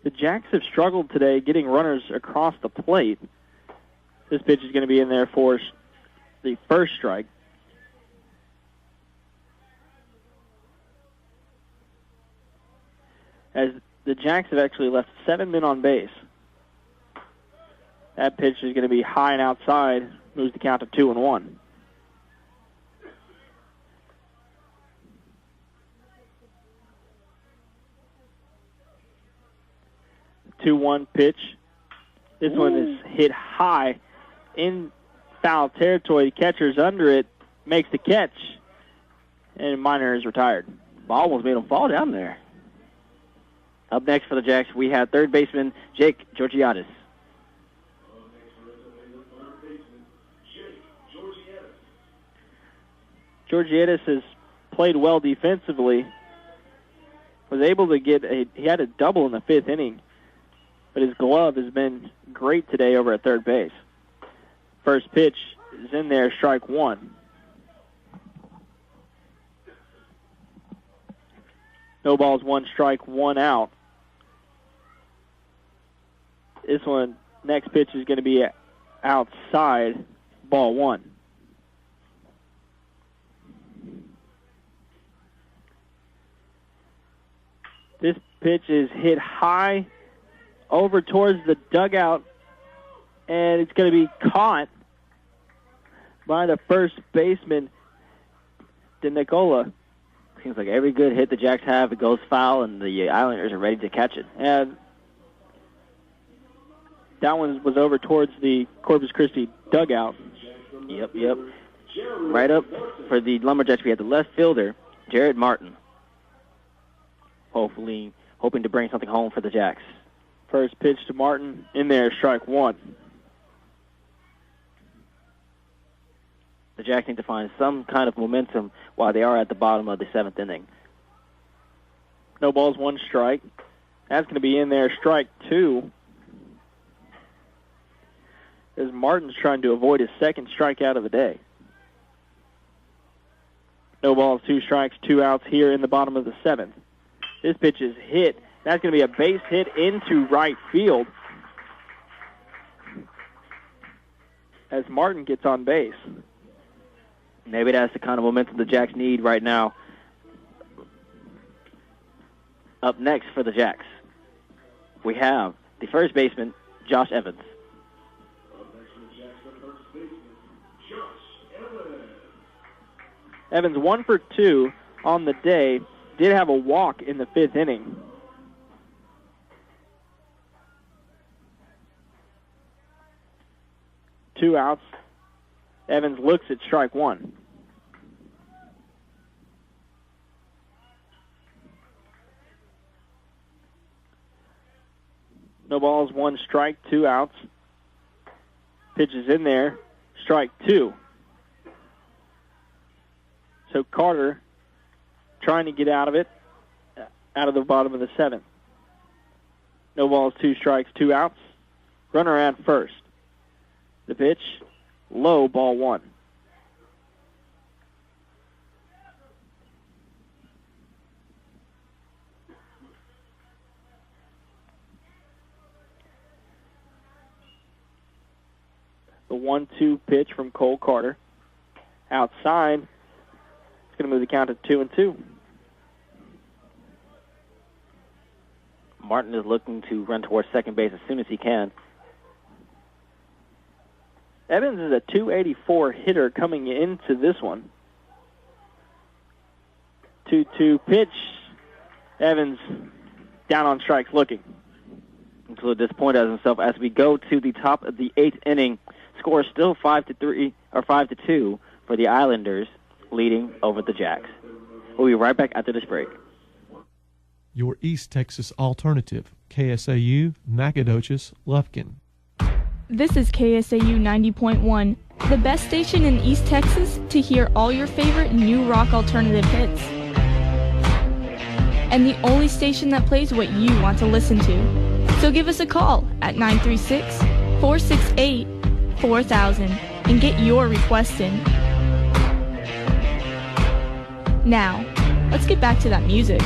The Jacks have struggled today getting runners across the plate. This pitch is going to be in there for the first strike. As the Jacks have actually left 7 men on base. That pitch is going to be high and outside, moves the count to 2-1. The 2-1 pitch. This one is hit high in foul territory. The catcher's under it, makes the catch, and Miner is retired. Ball almost made him fall down there. Up next for the Jacks, we have third baseman Jake Georgiadis. Georgiadis has played well defensively. Was able to he had a double in the 5th inning, but his glove has been great today over at third base. First pitch is in there, strike 1. No balls, 1 strike, 1 out. This one, next pitch is going to be outside, ball 1. This pitch is hit high over towards the dugout, and it's going to be caught by the first baseman, DeNicola. Seems like every good hit the Jacks have, it goes foul, and the Islanders are ready to catch it. And that one was over towards the Corpus Christi dugout. Yep. Right up for the Lumberjacks, we have the left fielder, Jared Martin. Hoping to bring something home for the Jacks. First pitch to Martin, in there, strike one. The Jacks need to find some kind of momentum while they are at the bottom of the 7th inning. No balls, one strike. That's going to be in there, strike two. As Martin's trying to avoid his second strikeout of the day. No balls, two strikes, 2 outs here in the bottom of the 7th. This pitch is hit. That's going to be a base hit into right field as Martin gets on base. Maybe that's the kind of momentum the Jacks need right now. Up next for the Jacks, we have the first baseman, Josh Evans. Evans 1 for 2 on the day. Did have a walk in the 5th inning. Two outs. Evans looks at strike one. No balls, one strike, 2 outs. Pitch is in there, strike two. So Carter trying to get out of it, out of the bottom of the 7th. No balls, 2 strikes, 2 outs. Runner at first. The pitch, low, ball one. The 1-2 pitch from Cole Carter. Outside. It's going to move the count to 2-2. Martin is looking to run towards second base as soon as he can. Evans is a .284 hitter coming into this one. 2-2 pitch. Evans down on strikes looking. Until disappointed as himself as we go to the top of the 8th inning. Score still 5-3 or 5-2 for the Islanders, leading over the Jacks. We'll be right back after this break. Your East Texas alternative, KSAU, Nacogdoches, Lufkin. This is KSAU 90.1, the best station in East Texas to hear all your favorite new rock alternative hits. And the only station that plays what you want to listen to. So give us a call at 936-468-4000 and get your request in. Now, let's get back to that music.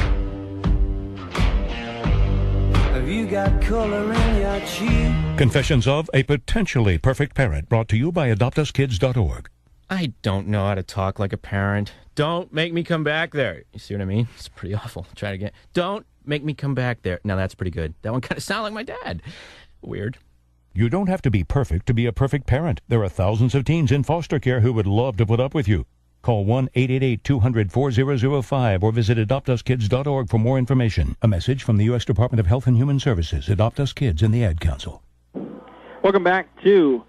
Have you got color in your cheek? Confessions of a Potentially Perfect Parent, brought to you by AdoptUsKids.org. I don't know how to talk like a parent. Don't make me come back there. You see what I mean? It's pretty awful. Try it again. Don't make me come back there. Now that's pretty good. That one kind of sounded like my dad. Weird. You don't have to be perfect to be a perfect parent. There are thousands of teens in foster care who would love to put up with you. Call 1-888-200-4005 or visit AdoptUsKids.org for more information. A message from the U.S. Department of Health and Human Services, Adopt Us Kids, and the Ad Council. Welcome back to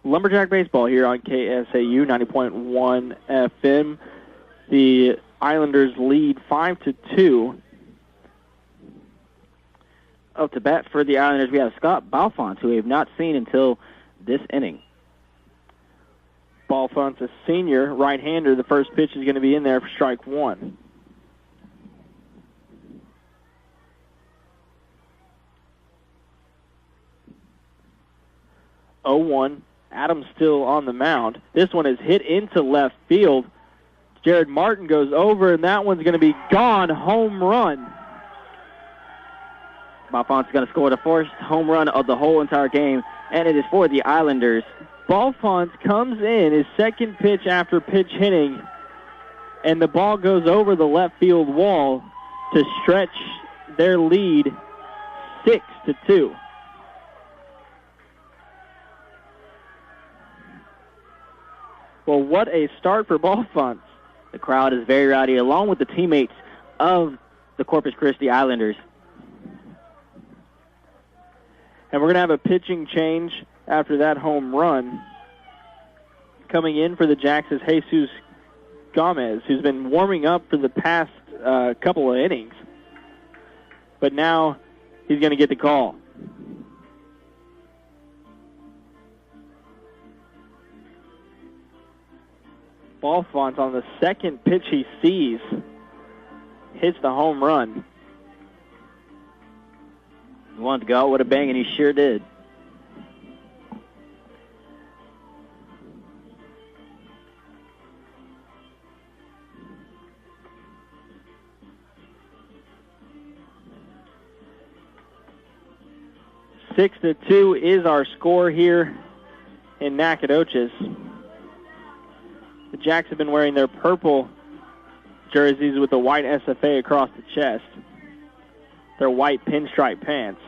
Lumberjack Baseball here on KSAU 90.1 FM. The Islanders lead 5-2. Up to bat for the Islanders, we have Scott Balfont, who we have not seen until this inning. Balfont's a senior right-hander. The first pitch is going to be in there for strike one. Adams still on the mound. This one is hit into left field. Jared Martin goes over, and that one's going to be gone. Home run. Balfont's going to score the first home run of the whole entire game, and it is for the Islanders. Balfont comes in his second pitch after pitch hitting, and the ball goes over the left field wall to stretch their lead 6-2. Well, what a start for Balfont. The crowd is very rowdy, along with the teammates of the Corpus Christi Islanders. And we're going to have a pitching change after that home run. Coming in for the Jacks is Jesus Gomez, who's been warming up for the past couple of innings. But now he's going to get the call. Ball Fonts on the second pitch he sees hits the home run. He wanted to go out with a bang, and he sure did. Six to 2 is our score here in Nacogdoches. The Jacks have been wearing their purple jerseys with the white SFA across the chest. Their white pinstripe pants.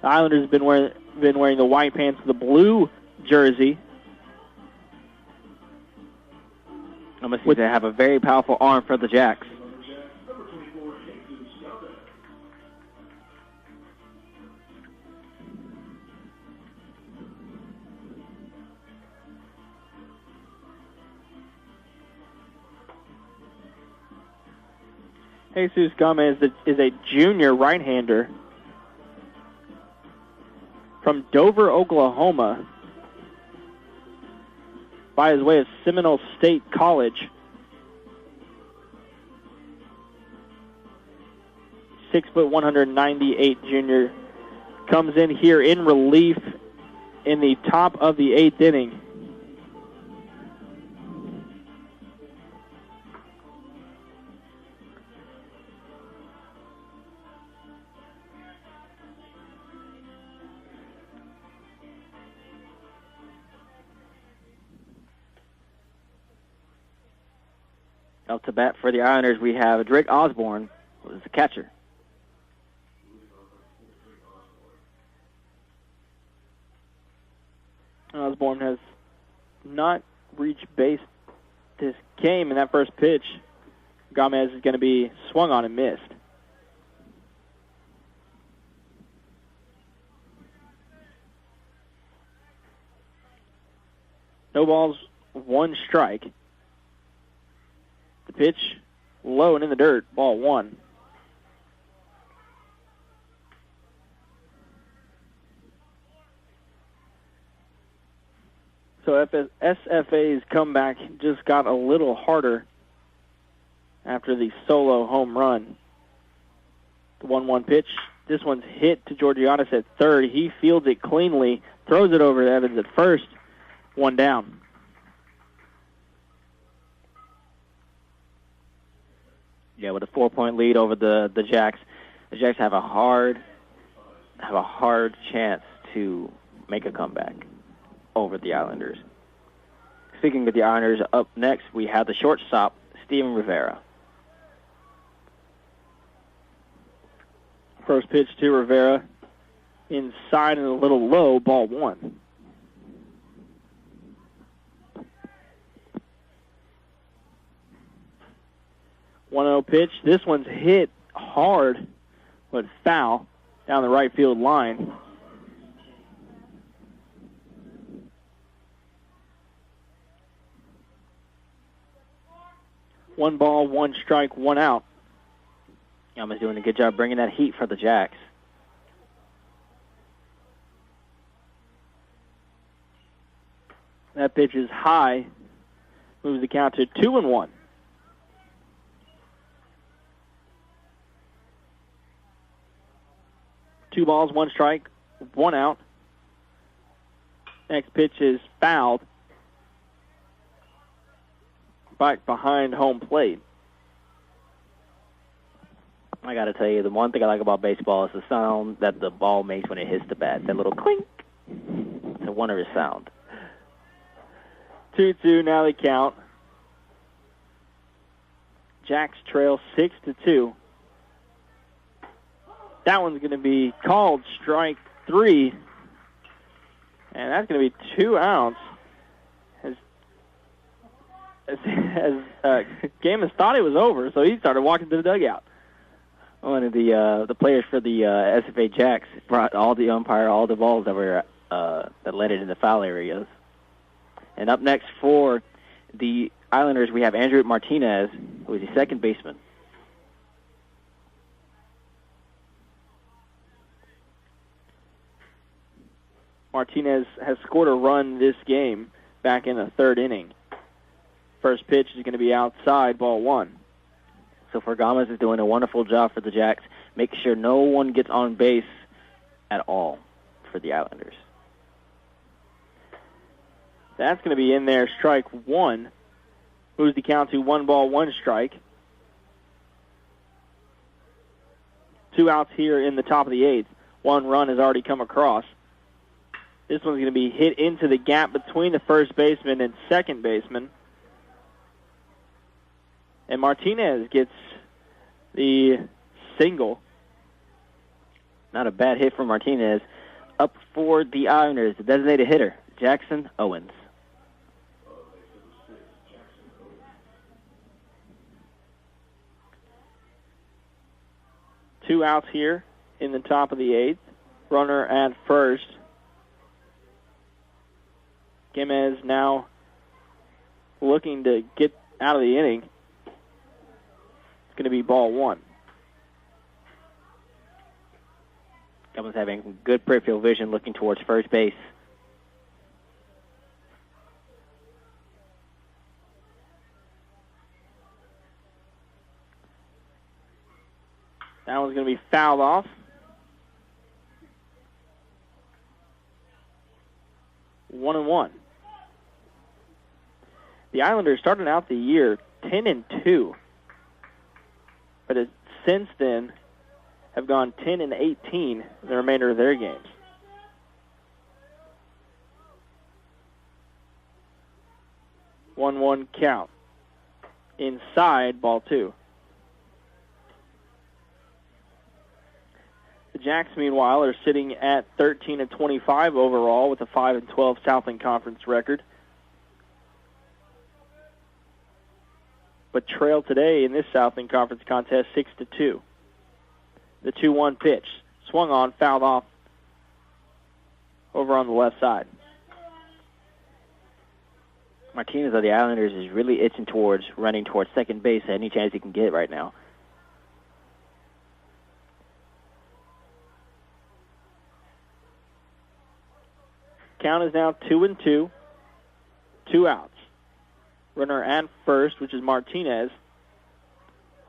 The Islanders have been wearing the white pants with the blue jersey. I must say they have a very powerful arm for the Jacks. Jesus Gomez is a junior right-hander from Dover, Oklahoma, by his way of Seminole State College. 6 foot 198 junior comes in here in relief in the top of the 8th inning. Up to bat for the Islanders, we have Drake Osborne, who is the catcher. Osborne has not reached base this game, and that first pitch, Gomez is going to be swung on and missed. No balls, 1 strike. The pitch, low and in the dirt, ball 1. So SFA's comeback just got a little harder after the solo home run. The 1-1 pitch. This one's hit to Georgianis at third. He fields it cleanly, throws it over to Evans at first. 1 down. Yeah, with a 4-point lead over the Jacks. The Jacks have a hard chance to make a comeback over the Islanders. Speaking of the Islanders, up next we have the shortstop, Steven Rivera. First pitch to Rivera, inside and a little low, ball 1. One-0 pitch. This one's hit hard, but foul down the right field line. One ball, 1 strike, 1 out. Yama's doing a good job bringing that heat for the Jacks. That pitch is high. Moves the count to 2-1. Two balls, 1 strike, 1 out. Next pitch is fouled. Back behind home plate. I got to tell you, the one thing I like about baseball is the sound that the ball makes when it hits the bat. That little clink. It's a wondrous sound. 2-2 now the count. Jacks trail 6-2. That one's going to be called strike 3. And that's going to be 2 outs. As Gaiman thought it was over, so he started walking to the dugout. One of the players for the SFA Jacks brought all the balls that were that led it in the foul areas. And up next for the Islanders, we have Andrew Martinez, who is the second baseman. Martinez has scored a run this game back in the 3rd inning. First pitch is going to be outside, ball 1. So Fergamas is doing a wonderful job for the Jacks, making sure no one gets on base at all for the Islanders. That's going to be in there, strike 1. Moves the count to 1 ball, 1 strike. 2 outs here in the top of the 8th. 1 run has already come across. This one's going to be hit into the gap between the first baseman and second baseman. And Martinez gets the single. Not a bad hit from Martinez. Up for the Islanders, the designated hitter, Jackson Owens. Two outs here in the top of the 8th. Runner at first. Gomez now looking to get out of the inning. It's going to be ball 1. Gomez having good peripheral vision, looking towards first base. That one's going to be fouled off. One and 1. The Islanders started out the year 10-2, but since then have gone 10-18 in the remainder of their games. One count. Inside, ball 2. The Jacks, meanwhile, are sitting at 13-25 overall with a 5-12 Southland Conference record. But trail today in this Southland Conference contest 6-2. The 2-1 pitch. Swung on, fouled off over on the left side. Martinez of the Islanders is really itching towards running towards second base at any chance he can get right now. Count is now 2-2. 2 outs. Runner at first, which is Martinez.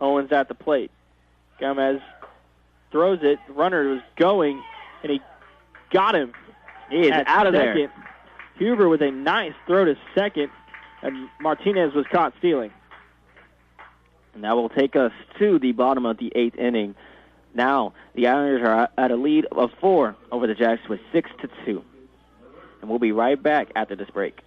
Owens at the plate. Gomez throws it. Runner was going, and he got him. He is out of second. there. Huber with a nice throw to second, and Martinez was caught stealing. And that will take us to the bottom of the 8th inning. Now, the Islanders are at a lead of 4 over the Jacks with 6-2. And we'll be right back after this break.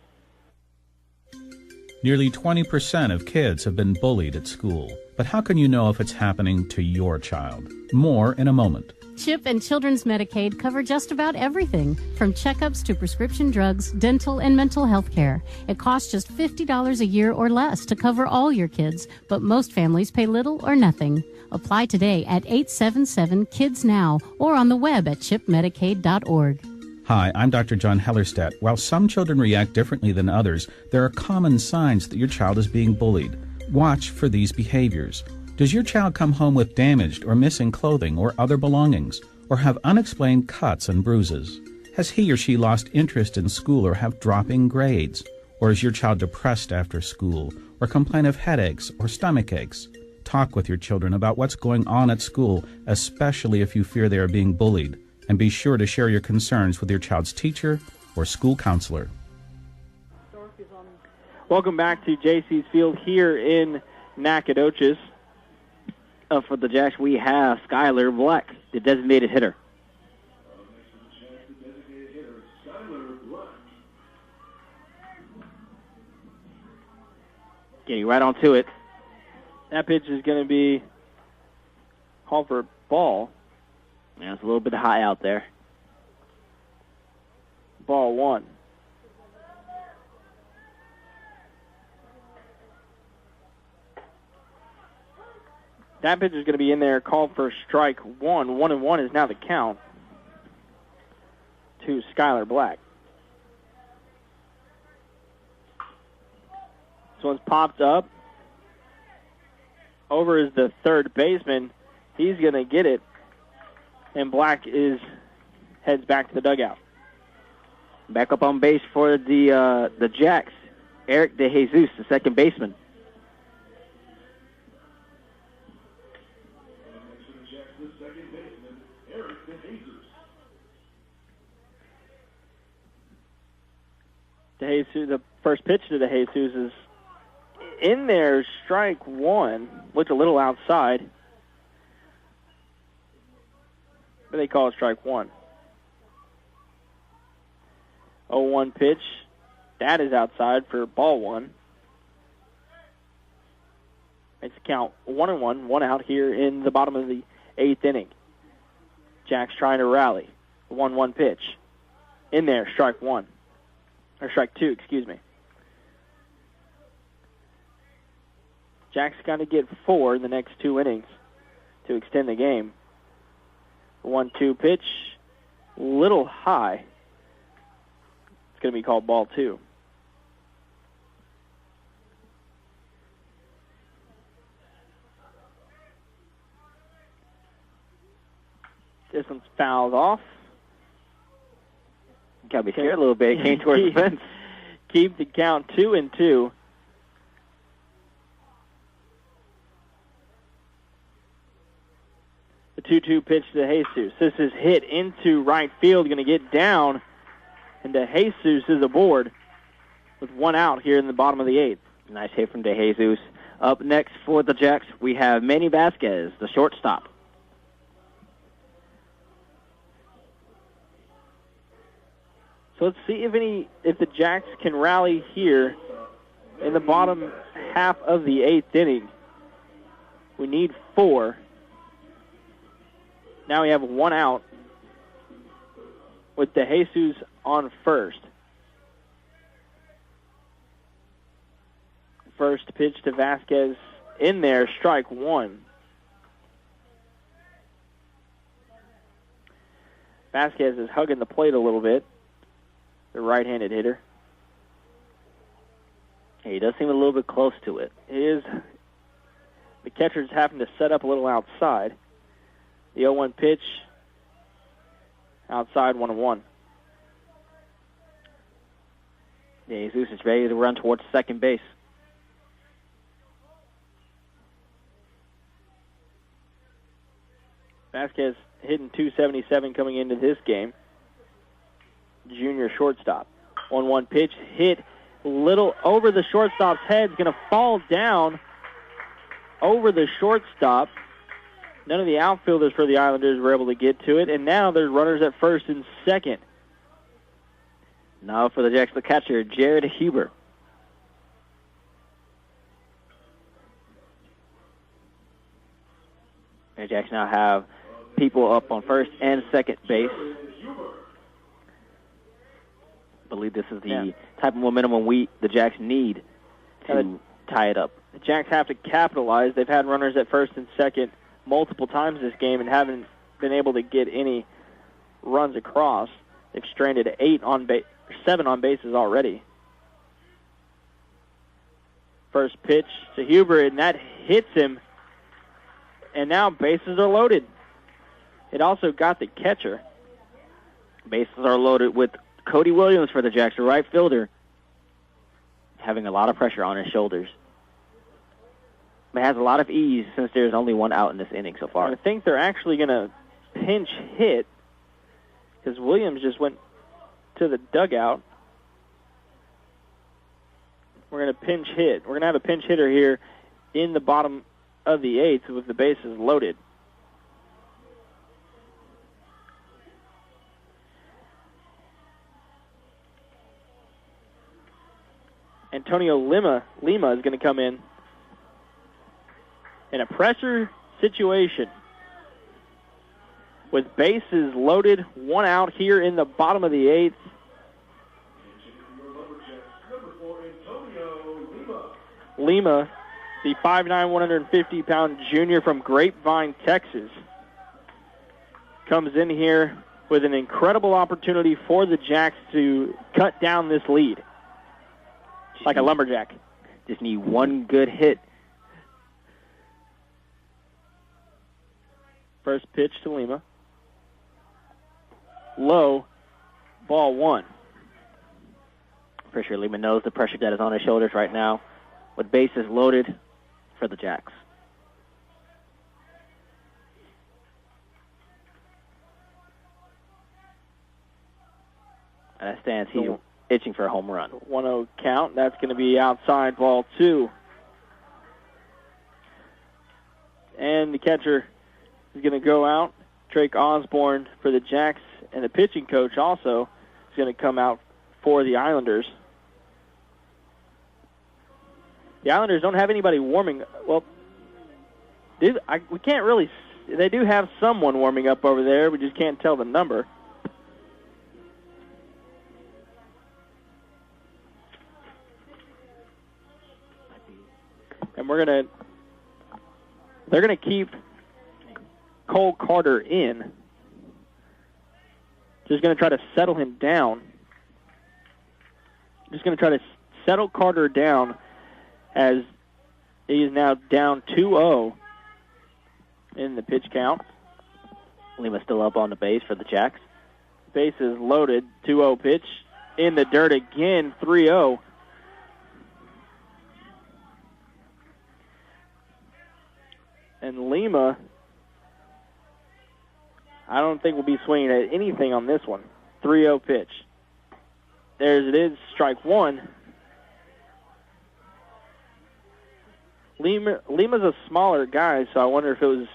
Nearly 20% of kids have been bullied at school. But how can you know if it's happening to your child? More in a moment. CHIP and Children's Medicaid cover just about everything, from checkups to prescription drugs, dental, and mental health care. It costs just $50 a year or less to cover all your kids, but most families pay little or nothing. Apply today at 877-KIDS-NOW or on the web at chipmedicaid.org. Hi, I'm Dr. John Hellerstedt. While some children react differently than others, there are common signs that your child is being bullied. Watch for these behaviors. Does your child come home with damaged or missing clothing or other belongings, or have unexplained cuts and bruises? Has he or she lost interest in school or have dropping grades? Or is your child depressed after school, or complain of headaches or stomach aches? Talk with your children about what's going on at school, especially if you fear they are being bullied. And be sure to share your concerns with your child's teacher or school counselor. Welcome back to JC's Field here in Nacogdoches. For the Jacks, we have Skylar Black, the designated hitter. Getting right onto it. That pitch is going to be called for a ball. Yeah, it's a little bit high out there. Ball 1. That pitch is going to be in there, called for strike 1. 1-1 is now the count to Skylar Black. This one's popped up. Over is the third baseman. He's going to get it. And Black heads back to the dugout. Back up on base for the Jacks Eric DeJesus, the second baseman. DeJesus, the first pitch to DeJesus is in there, strike one. Looked a little outside, but they call it strike one. 0-1 pitch. That is outside for ball one. It's count 1-1, one out here in the bottom of the 8th inning. Jack's trying to rally. 1-1 pitch. In there, strike one. Or strike two, excuse me. Jack's got to get 4 in the next 2 innings to extend the game. 1-2 pitch, little high. It's going to be called ball 2. This one's fouled off. Got me scared a little bit. Came towards the fence. Keep the count 2-2. The 2-2 pitch to Jesus. This is hit into right field. Going to get down. And DeJesus is aboard with 1 out here in the bottom of the 8th. Nice hit from DeJesus. Up next for the Jacks, we have Manny Vasquez, the shortstop. So let's see if the Jacks can rally here in the bottom half of the 8th inning. We need 4. Now we have 1 out with DeJesus on first. First pitch to Vasquez in there, strike one. Vasquez is hugging the plate a little bit, the right-handed hitter. He does seem a little bit close to it. It is. The catcher's having to set up a little outside. The 0-1 pitch, outside 1-1. Jesus is ready to run towards second base. Vasquez hitting .277 coming into this game. Junior shortstop. 1-1 pitch hit little over the shortstop's head. It's going to fall down over the shortstop. None of the outfielders for the Islanders were able to get to it, and now there's runners at first and second. Now for the Jacks, the catcher, Jared Huber. The Jacks now have people up on first and second base. I believe this is the type of momentum the Jacks need to tie it up. The Jacks have to capitalize. They've had runners at first and second multiple times this game and haven't been able to get any runs across. They've stranded 7 on bases already. First pitch to Huber, and that hits him. And now bases are loaded. It also got the catcher. Bases are loaded with Cody Williams for the Jacks, the right fielder, having a lot of pressure on his shoulders. But has a lot of ease since there's only 1 out in this inning so far. I think they're actually going to pinch hit because Williams just went to the dugout. We're going to pinch hit. We're going to have a pinch hitter here in the bottom of the 8th with the bases loaded. Antonio Lima is going to come in a pressure situation with bases loaded, 1 out here in the bottom of the 8th. Lima, the 5'9", 150-pound junior from Grapevine, Texas, comes in here with an incredible opportunity for the Jacks to cut down this lead like a lumberjack. Just need 1 good hit. First pitch to Lima. Low, ball 1. Pretty sure Lehman knows the pressure that is on his shoulders right now, with bases loaded for the Jacks. And that stands, he's itching for a home run. 1-0 count. That's going to be outside, ball 2. And the catcher is going to go out. Drake Osborne for the Jacks, and the pitching coach also is going to come out for the Islanders. The Islanders don't have anybody warming. Well, we can't really. They do have someone warming up over there. We just can't tell the number. And they're gonna keep Cole Carter in. Just gonna try to settle him down. Just gonna try to settle Carter down as he is now down 2-0 in the pitch count. Lima's still up on the base for the Jacks. Base is loaded. 2-0 pitch in the dirt again. 3-0. And Lima, I don't think will be swinging at anything on this one. 3-0 pitch. There's it is, strike 1. Lima's a smaller guy, so I wonder if it was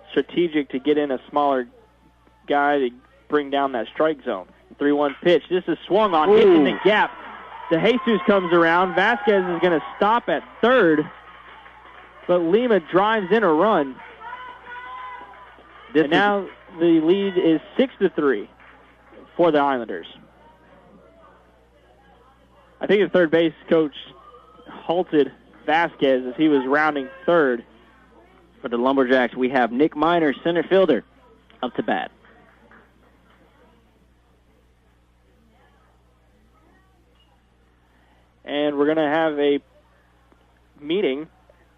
strategic to get in a smaller guy to bring down that strike zone. 3-1 pitch. This is swung on, hit in the gap. De Jesus comes around. Vasquez is going to stop at third, but Lima drives in a run. And now the lead is 6-3 for the Islanders. I think the third base coach halted Vasquez as he was rounding third. For the Lumberjacks, we have Nick Miner, center fielder, up to bat. And we're going to have a meeting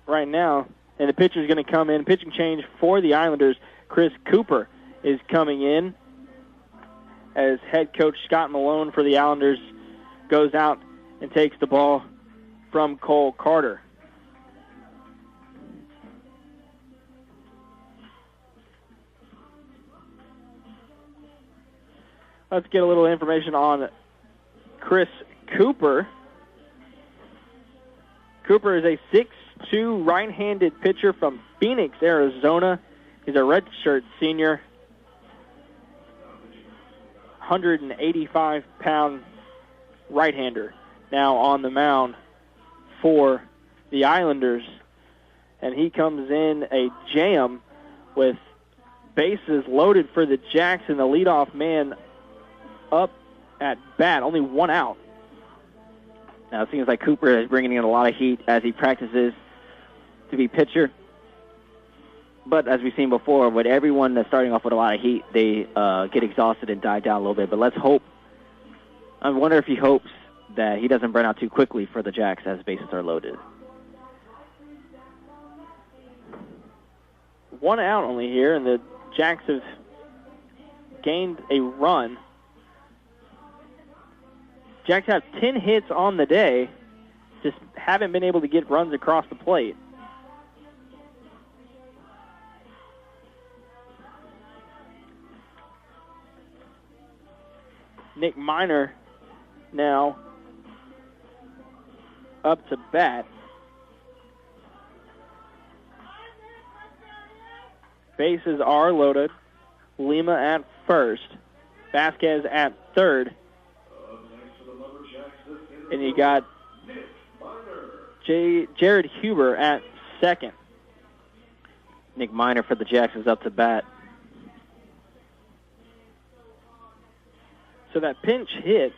right now, and the pitcher's going to come in. Pitching change for the Islanders. Chris Cooper is coming in as head coach Scott Malone for the Islanders goes out and takes the ball from Cole Carter. Let's get a little information on Chris Cooper. Cooper is a 6'2" right-handed pitcher from Phoenix, Arizona. He's a redshirt senior, 185-pound right-hander. Now on the mound for the Islanders. And he comes in a jam with bases loaded for the Jacks and the leadoff man up at bat. Only one out. Now it seems like Cooper is bringing in a lot of heat as he practices to be pitcher. But as we've seen before, with everyone that's starting off with a lot of heat, they get exhausted and die down a little bit. But let's hope. I wonder if he hopes that he doesn't burn out too quickly for the Jacks as bases are loaded. One out only here, and the Jacks have gained a run. Jacks have 10 hits on the day, just haven't been able to get runs across the plate. Nick Miner now up to bat. Bases are loaded. Lima at first. Vasquez at third. And you got Jared Huber at second. Nick Miner for the Jacks is up to bat. So that pinch hit,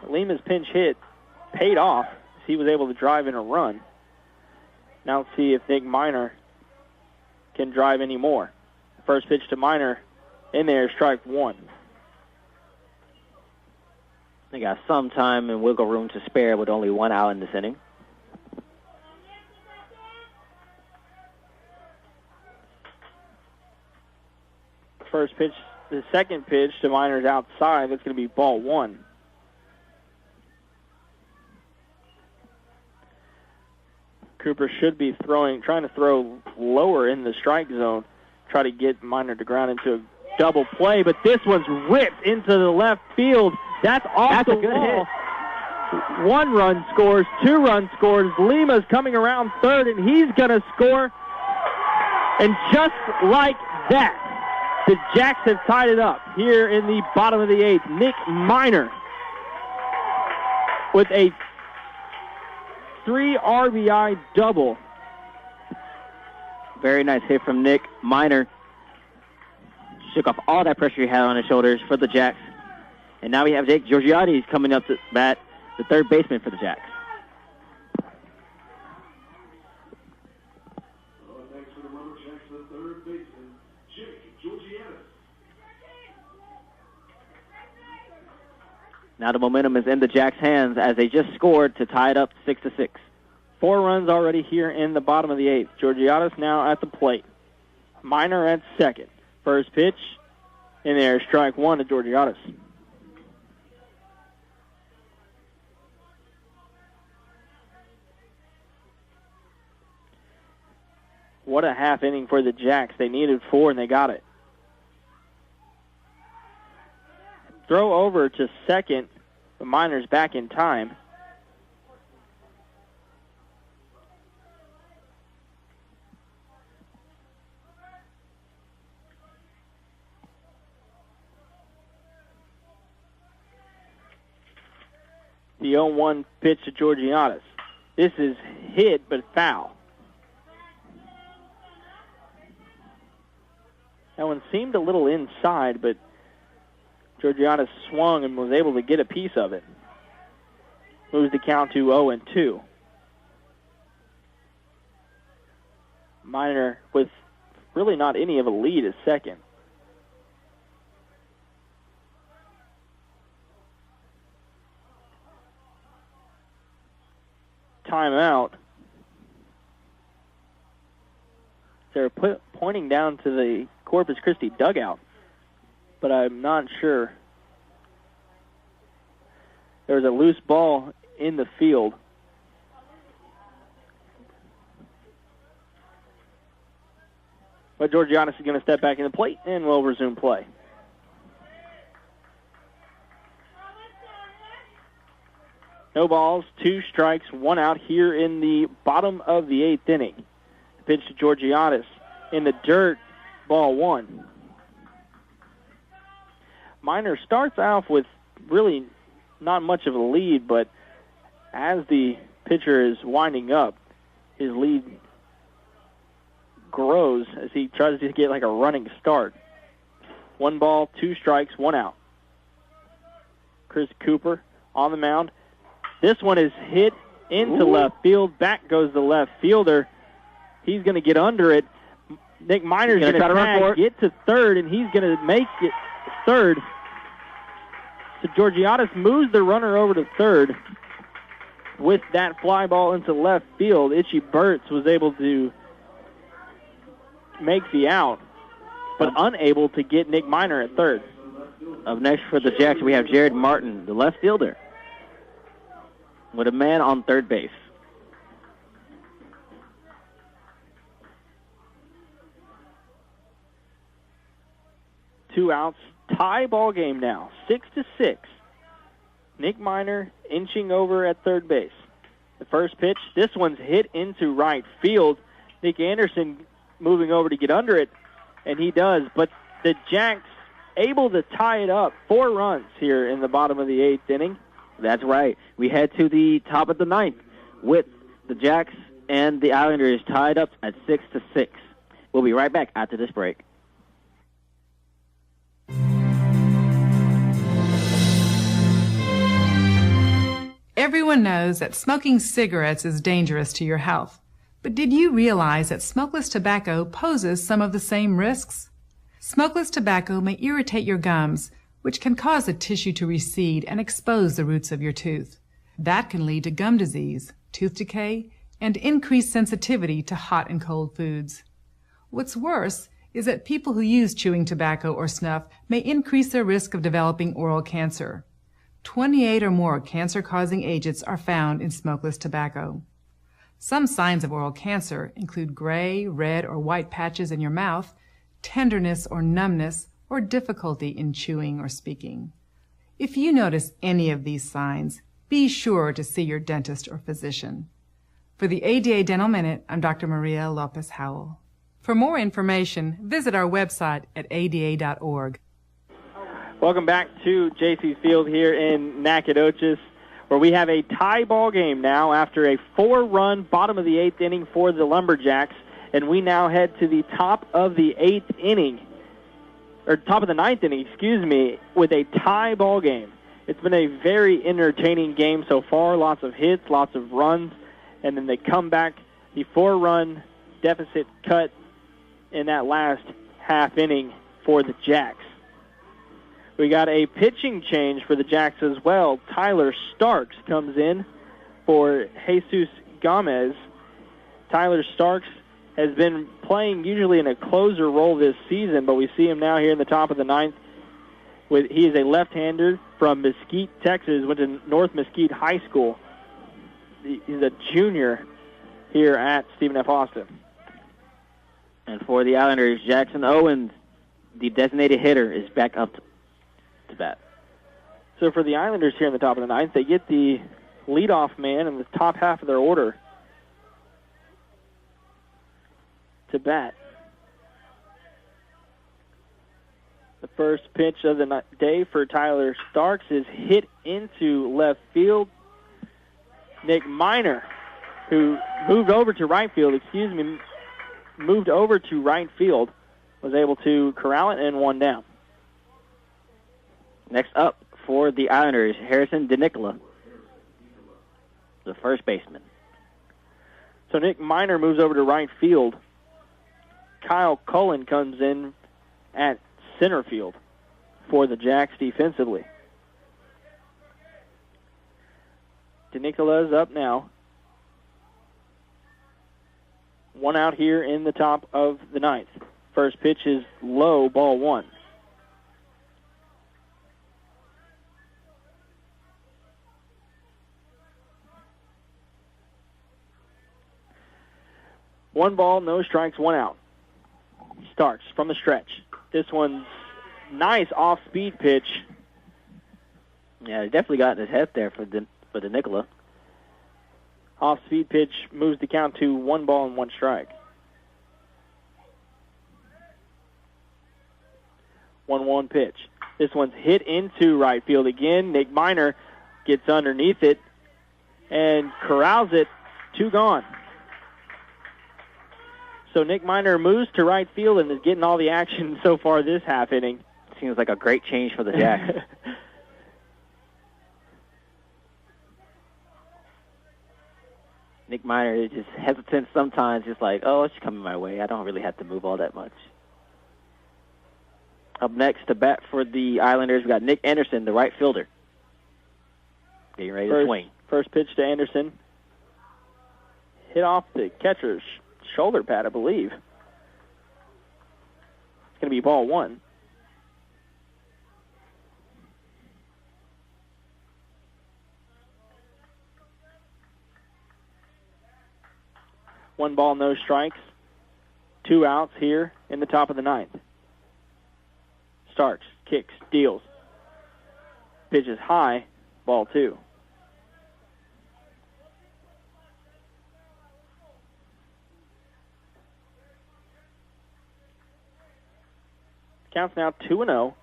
Lima's pinch hit, paid off. He was able to drive in a run. Now let's see if Nick Miner can drive any more. First pitch to Miner in there, strike 1. They got some time and wiggle room to spare with only one out in this inning. First pitch, the second pitch to Miner's outside. That's going to be ball 1. Cooper should be trying to throw lower in the strike zone, try to get Minor to ground into a double play, but this one's ripped into the left field. That's off the wall. 1 run scores, 2 run scores. Lima's coming around third, and he's going to score. And just like that, the Jacks have tied it up here in the bottom of the 8th. Nick Minor with a 3 RBI double. Very nice hit from Nick Minor. Shook off all that pressure he had on his shoulders for the Jacks. And now we have Jake Giorgiotti coming up to bat, the third baseman for the Jacks. Now the momentum is in the Jacks' hands as they just scored to tie it up 6-6. 4 runs already here in the bottom of the 8th. Georgiadis now at the plate. Minor at second. First pitch in there, strike 1 to Georgiadis. What a half inning for the Jacks. They needed 4 and they got it. Throw over to second. The Miners back in time. The 0-1 pitch to Georgiadis. This is hit but foul. That one seemed a little inside, but Georgiadis swung and was able to get a piece of it. Moves the count to 0-2. Minor with really not any of a lead at second. Timeout. They're pointing down to the Corpus Christi dugout, but I'm not sure. There was a loose ball in the field. But Georgiadis is going to step back in the plate, and we'll resume play. No balls, 2 strikes, 1 out here in the bottom of the 8th inning. Pitch to Georgiadis in the dirt, ball 1. Minor starts off with really not much of a lead, but as the pitcher is winding up, his lead grows as he tries to get like a running start. 1 ball, 2 strikes, 1 out. Chris Cooper on the mound. This one is hit into left field. Back goes the left fielder. He's going to get under it. Nick Minor's going to tag, get to third, and he's going to make it third. So Georgiadis moves the runner over to third with that fly ball into left field. Itchy Burtz was able to make the out, but unable to get Nick Minor at third. Up next for the Jacks, we have Jared Martin, the left fielder, with a man on third base. Two outs, tie ball game now, 6-6. Nick Minor inching over at third base. The first pitch, this one's hit into right field. Nick Anderson moving over to get under it, and he does. But the Jacks able to tie it up, 4 runs here in the bottom of the 8th inning. That's right. We head to the top of the 9th with the Jacks and the Islanders tied up at 6-6. We'll be right back after this break. Everyone knows that smoking cigarettes is dangerous to your health. But did you realize that smokeless tobacco poses some of the same risks? Smokeless tobacco may irritate your gums, which can cause the tissue to recede and expose the roots of your tooth. That can lead to gum disease, tooth decay, and increased sensitivity to hot and cold foods. What's worse is that people who use chewing tobacco or snuff may increase their risk of developing oral cancer. 28 or more cancer-causing agents are found in smokeless tobacco. Some signs of oral cancer include gray, red, or white patches in your mouth, tenderness or numbness, or difficulty in chewing or speaking. If you notice any of these signs, be sure to see your dentist or physician. For the ADA Dental Minute, I'm Dr. Maria Lopez Howell. For more information, visit our website at ada.org. Welcome back to JC's Field here in Nacogdoches, where we have a tie ball game now after a 4-run bottom of the 8th inning for the Lumberjacks, and we now head to the top of the 8th inning, or top of the 9th inning, with a tie ball game. It's been a very entertaining game so far, lots of hits, lots of runs, and then they come back, the 4-run deficit cut in that last half inning for the Jacks. We got a pitching change for the Jacks as well. Tyler Starks comes in for Jesus Gomez. Tyler Starks has been playing usually in a closer role this season, but we see him now here in the top of the 9th. He is a left-hander from Mesquite, Texas, went to North Mesquite High School. He's a junior here at Stephen F. Austin. And for the Islanders, Jackson Owens, the designated hitter, is back up to bat. So for the Islanders here in the top of the 9th, they get the leadoff man in the top half of their order to bat. The first pitch of the day for Tyler Starks is hit into left field. Nick Miner, who moved over to right field, was able to corral it and one down. Next up for the Islanders, Harrison DeNicola, the first baseman. So Nick Miner moves over to right field. Kyle Cullen comes in at center field for the Jacks defensively. DeNicola is up now. One out here in the top of the 9th. First pitch is low, ball 1. One ball, no strikes, one out. Starks from the stretch. This one's nice off-speed pitch. Yeah, he definitely got in his head there for DeNicola. Off-speed pitch moves the count to 1 ball and 1 strike. 1-1 pitch. This one's hit into right field again. Nick Miner gets underneath it and corrals it. 2 gone. So Nick Miner moves to right field and is getting all the action so far this half inning. Seems like a great change for the Jacks. Nick Miner is just hesitant sometimes, just like, oh, it's coming my way. I don't really have to move all that much. Up next to bat for the Islanders, we got Nick Anderson, the right fielder. Getting ready to swing. First pitch to Anderson. Hit off the catcher's shoulder pad, I believe. It's going to be ball 1. One ball, no strikes. 2 outs here in the top of the 9th. Starks, kicks, deals. Pitches high, ball 2. Count's now 2-0.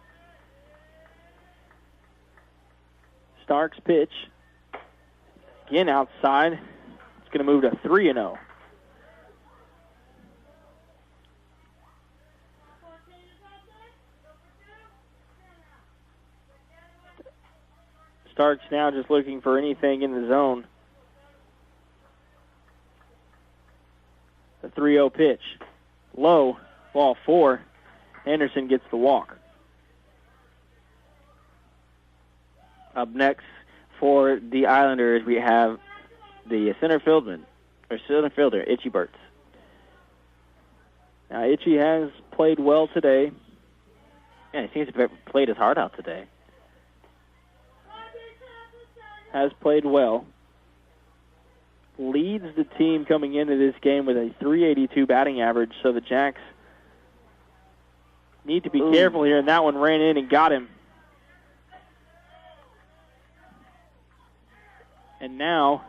Starks pitch. Again outside. It's going to move to 3-0. Starks now just looking for anything in the zone. The 3-0 pitch. Low, ball 4. Anderson gets the walk. Up next for the Islanders, we have the center fielder, Itchy Burtz. Now, Itchy has played well today. Yeah, he seems to have played his heart out today. Has played well. leads the team coming into this game with a .382 batting average, so the Jacks need to be careful here, and that one ran in and got him. And now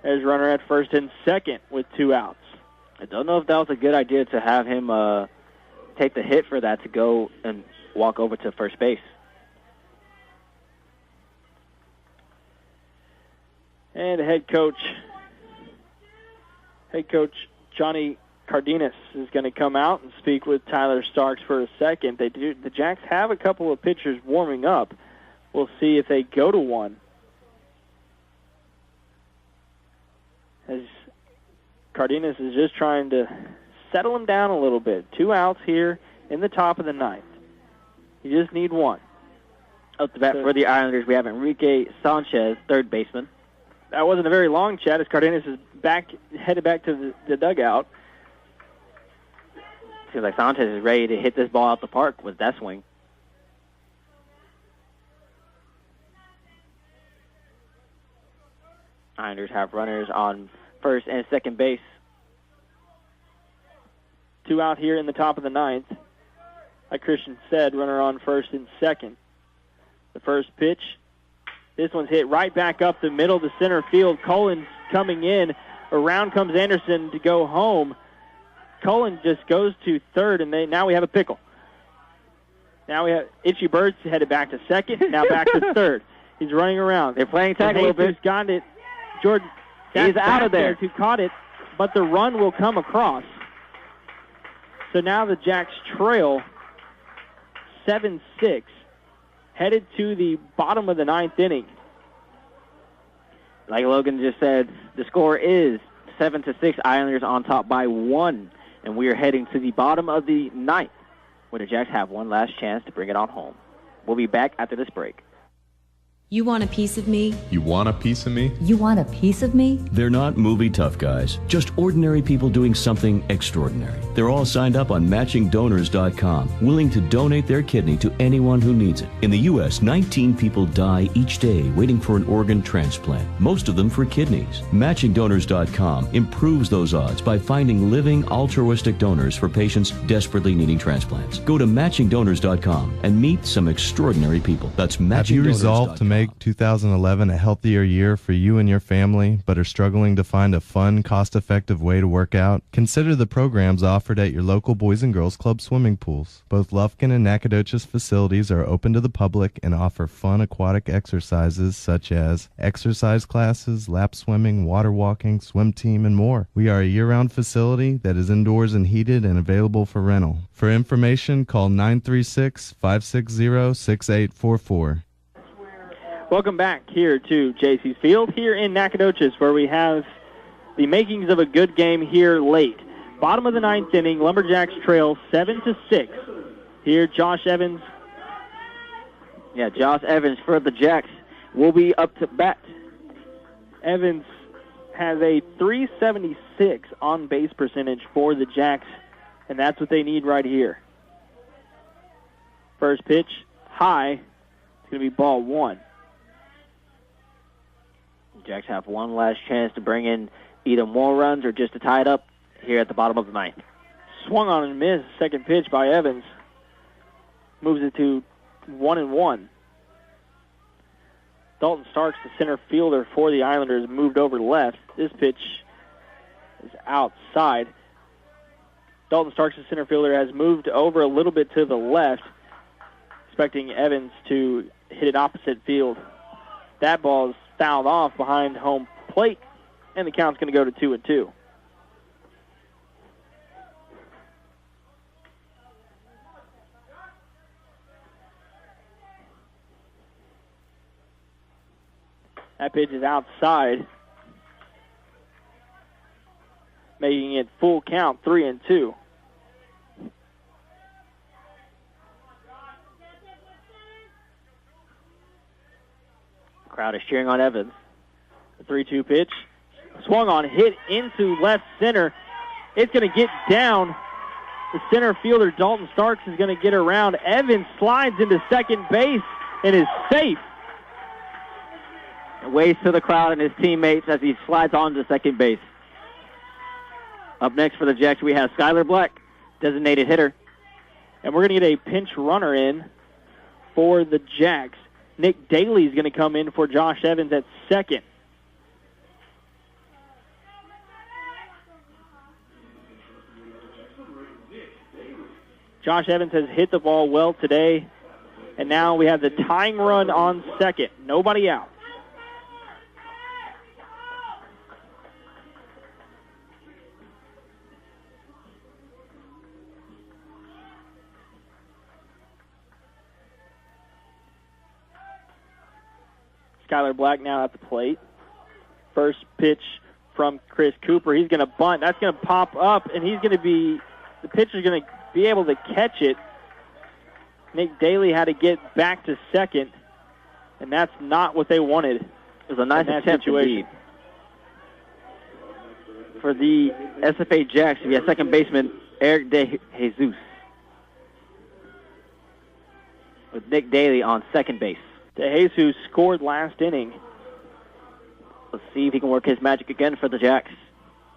there's runner at first and second with 2 outs. I don't know if that was a good idea to have him take the hit for that to go and walk over to first base. And head coach Johnny Cardenas is going to come out and speak with Tyler Starks for a second. The Jacks have a couple of pitchers warming up. We'll see if they go to one. As Cardenas is just trying to settle him down a little bit. 2 outs here in the top of the 9th. You just need one. Up to bat for the Islanders, we have Enrique Sanchez, third baseman. That wasn't a very long chat as Cardenas is headed back to the dugout. Seems like Sanchez is ready to hit this ball out the park with that swing. Islanders have runners on first and second base. 2 out here in the top of the 9th. Like Christian said, runner on first and second. The first pitch. This one's hit right back up the middle to center field. Cullen's coming in. Around comes Anderson to go home. Cullen just goes to third, and now we have a pickle. Now we have Itchy Bird's headed back to second, now back to third. He's running around. They're playing tag a little bit. Got it. Jordan, he's out of there. Who caught it, but the run will come across. So now the Jacks trail 7-6, headed to the bottom of the 9th inning. Like Logan just said, the score is 7-6, Islanders on top by 1. And we are heading to the bottom of the 9th, where the Jacks have one last chance to bring it on home. We'll be back after this break. You want a piece of me? You want a piece of me? You want a piece of me? They're not movie tough guys, just ordinary people doing something extraordinary. They're all signed up on matchingdonors.com, willing to donate their kidney to anyone who needs it. In the U.S., 19 people die each day waiting for an organ transplant, most of them for kidneys. Matchingdonors.com improves those odds by finding living altruistic donors for patients desperately needing transplants. Go to matchingdonors.com and meet some extraordinary people. That's matchingdonors.com. Have you resolved to make 2011 a healthier year for you and your family, but are struggling to find a fun, cost-effective way to work out? Consider the programs offered at your local Boys and Girls Club swimming pools. Both Lufkin and Nacogdoches facilities are open to the public and offer fun aquatic exercises such as exercise classes, lap swimming, water walking, swim team, and more. We are a year-round facility that is indoors and heated and available for rental. For information, call 936-560-6844. Welcome back here to J.C.'s Field here in Nacogdoches, where we have the makings of a good game here late. Bottom of the 9th inning, Lumberjacks trail 7-6. Here, Josh Evans. Yeah, Josh Evans for the Jacks will be up to bat. Evans has a .376 on base percentage for the Jacks, and that's what they need right here. First pitch, high. It's going to be ball 1. Jacks have one last chance to bring in either more runs or just to tie it up here at the bottom of the 9th. Swung on and missed. Second pitch by Evans. Moves it to 1-1. Dalton Starks, the center fielder for the Islanders, moved over left. This pitch is outside. Dalton Starks, the center fielder, has moved over a little bit to the left, expecting Evans to hit it opposite field. That ball is fouled off behind home plate, and the count's going to go to 2-2. That pitch is outside, making it full count, 3-2. Crowd is cheering on Evans. The 3-2 pitch. Swung on, hit into left center. It's going to get down. The center fielder, Dalton Starks, is going to get around. Evans slides into second base and is safe. waves to the crowd and his teammates as he slides on to second base. Up next for the Jacks, we have Skylar Black, designated hitter. And we're going to get a pinch runner in for the Jacks. Nick Daly is going to come in for Josh Evans at second. Josh Evans has hit the ball well today. And now we have the tying run on second. Nobody out. Skylar Black now at the plate. First pitch from Chris Cooper. He's going to bunt. That's going to pop up, and the pitcher's going to be able to catch it. Nick Daly had to get back to second, and that's not what they wanted. It was a nice attempt indeed. For the SFA Jacks, we have second baseman Eric De Jesus with Nick Daly on second base. De Jesus scored last inning. Let's see if he can work his magic again for the Jacks,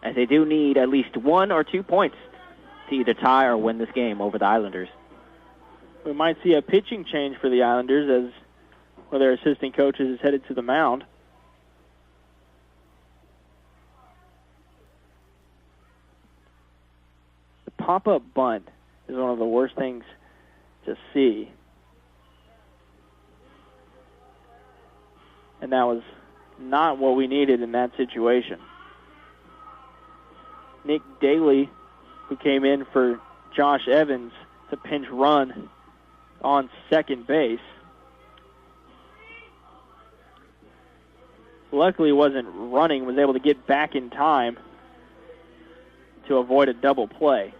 as they do need at least 1 or 2 points to either tie or win this game over the Islanders. We might see a pitching change for the Islanders as one of their assistant coaches is headed to the mound. The pop-up bunt is one of the worst things to see. And that was not what we needed in that situation. Nick Daly, who came in for Josh Evans, to pinch run on second base. Luckily, wasn't running, was able to get back in time to avoid a double play.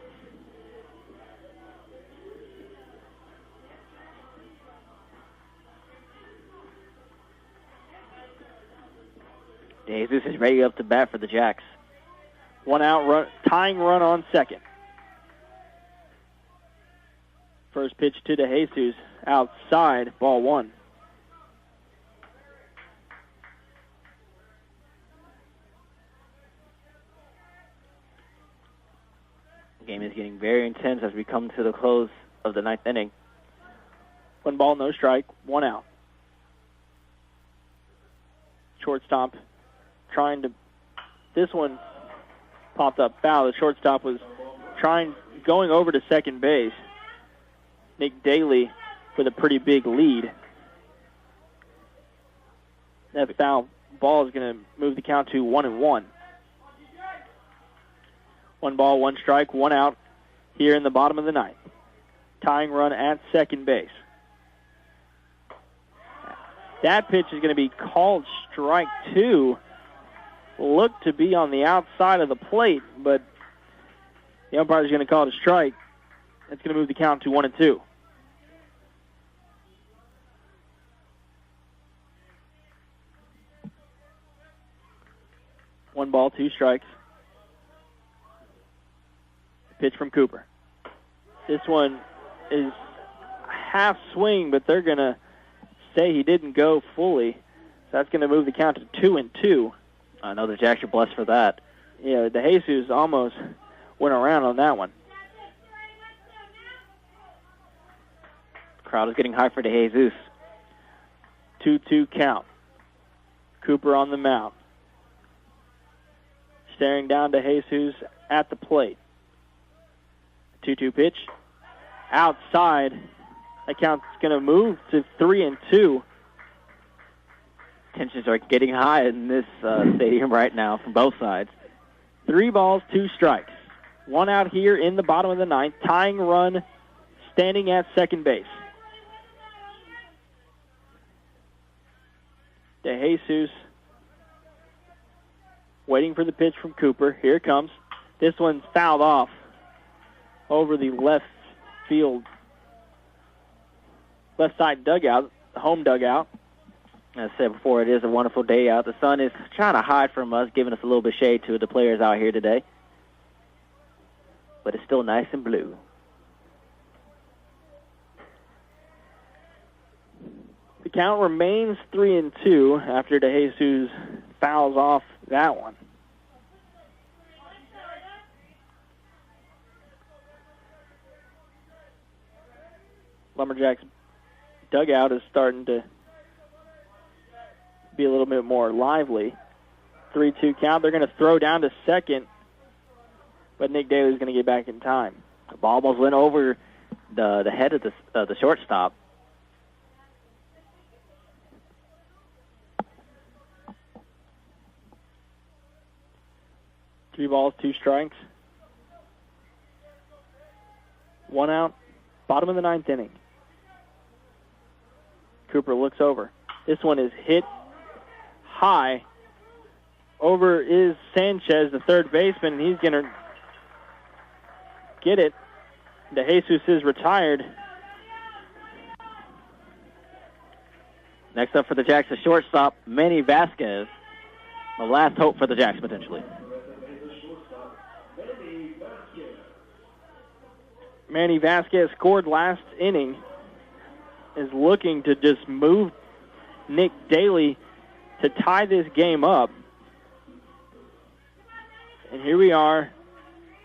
Jesus is ready up to bat for the Jacks. 1 out, tying run on second. First pitch to De Jesus, outside, ball 1. The game is getting very intense as we come to the close of the 9th inning. 1 ball, no strike, 1 out. Shortstop this one popped up foul. The shortstop was going over to second base. Nick Daly with a pretty big lead. That foul ball is going to move the count to 1-1. 1 ball, 1 strike, 1 out here in the bottom of the 9th. Tying run at second base. That pitch is going to be called strike 2. Looked to be on the outside of the plate, but the umpire is going to call it a strike. It's going to move the count to 1-2. One ball, 2 strikes. Pitch from Cooper. This one is half swing, but they're going to say he didn't go fully. So that's going to move the count to 2-2. I know the Jacks are blessed for that. Yeah, De Jesus almost went around on that one. Crowd is getting high for De Jesus. 2-2 count. Cooper on the mound. Staring down to Jesus at the plate. 2-2 pitch. Outside. That count's going to move to 3-2. Tensions are getting high in this stadium right now from both sides. 3 balls, 2 strikes. 1 out here in the bottom of the 9th. Tying run standing at second base. De Jesus waiting for the pitch from Cooper. Here it comes. This one's fouled off over the left side dugout, the home dugout. As I said before, it is a wonderful day out. The sun is trying to hide from us, giving us a little bit of shade to the players out here today. But it's still nice and blue. The count remains 3-2 after DeJesus fouls off that one. Lumberjacks dugout is starting to be a little bit more lively. 3-2 count. They're going to throw down to second, but Nick Daly's going to get back in time. The ball almost went over the head of the shortstop. Three balls, two strikes. One out. Bottom of the ninth inning. Cooper looks over. This one is hit high. Over is Sanchez, the third baseman, and he's going to get it. DeJesus is retired. Next up for the Jacks, the shortstop, Manny Vasquez. The last hope for the Jacks, potentially. Manny Vasquez scored last inning. Is looking to just move Nick Daly to tie this game up. And here we are,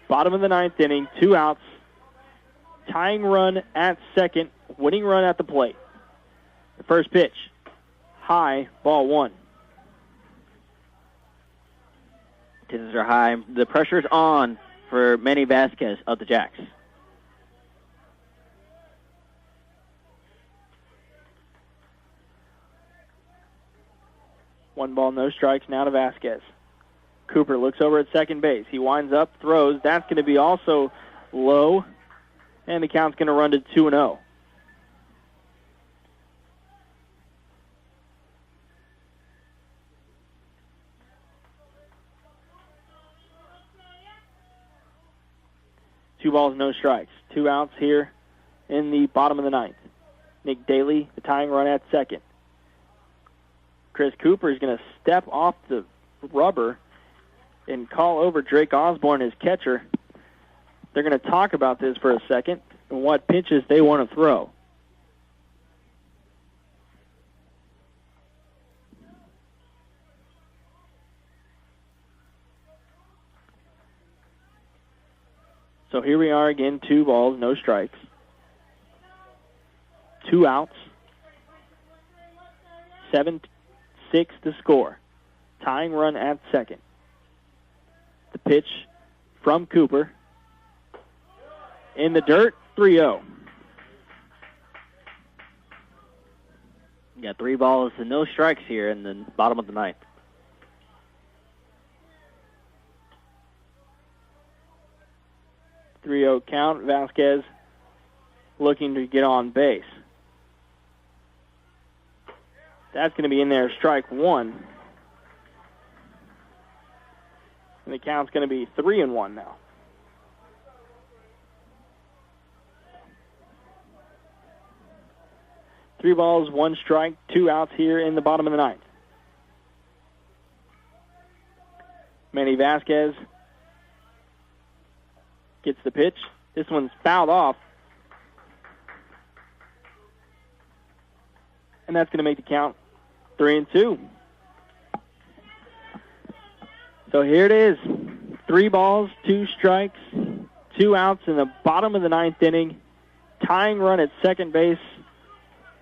bottom of the ninth inning, 2 outs, tying run at second, winning run at the plate. The first pitch, high, ball one. Tensions are high. The pressure's on for Manny Vasquez of the Jacks. One ball, no strikes, now to Vasquez. Cooper looks over at second base. He winds up, throws. That's going to be also low, and the count's going to run to 2-0. Two balls, no strikes. 2 outs here in the bottom of the ninth. Nick Daly, the tying run at second. Chris Cooper is going to step off the rubber and call over Drake Osborne, his catcher. They're going to talk about this for a second and what pitches they want to throw. So here we are again, 2 balls, no strikes. 2 outs. 7-6 to score. Tying run at second. The pitch from Cooper. In the dirt, 3-0. You got 3 balls and no strikes here in the bottom of the ninth. .30 count. Vasquez looking to get on base. That's going to be in there, strike one. And the count's going to be 3-1 now. Three balls, 1 strike, 2 outs here in the bottom of the ninth. Manny Vasquez gets the pitch. This one's fouled off. And that's going to make the count 3-2. So here it is. 3 balls, 2 strikes, 2 outs in the bottom of the ninth inning. Tying run at second base.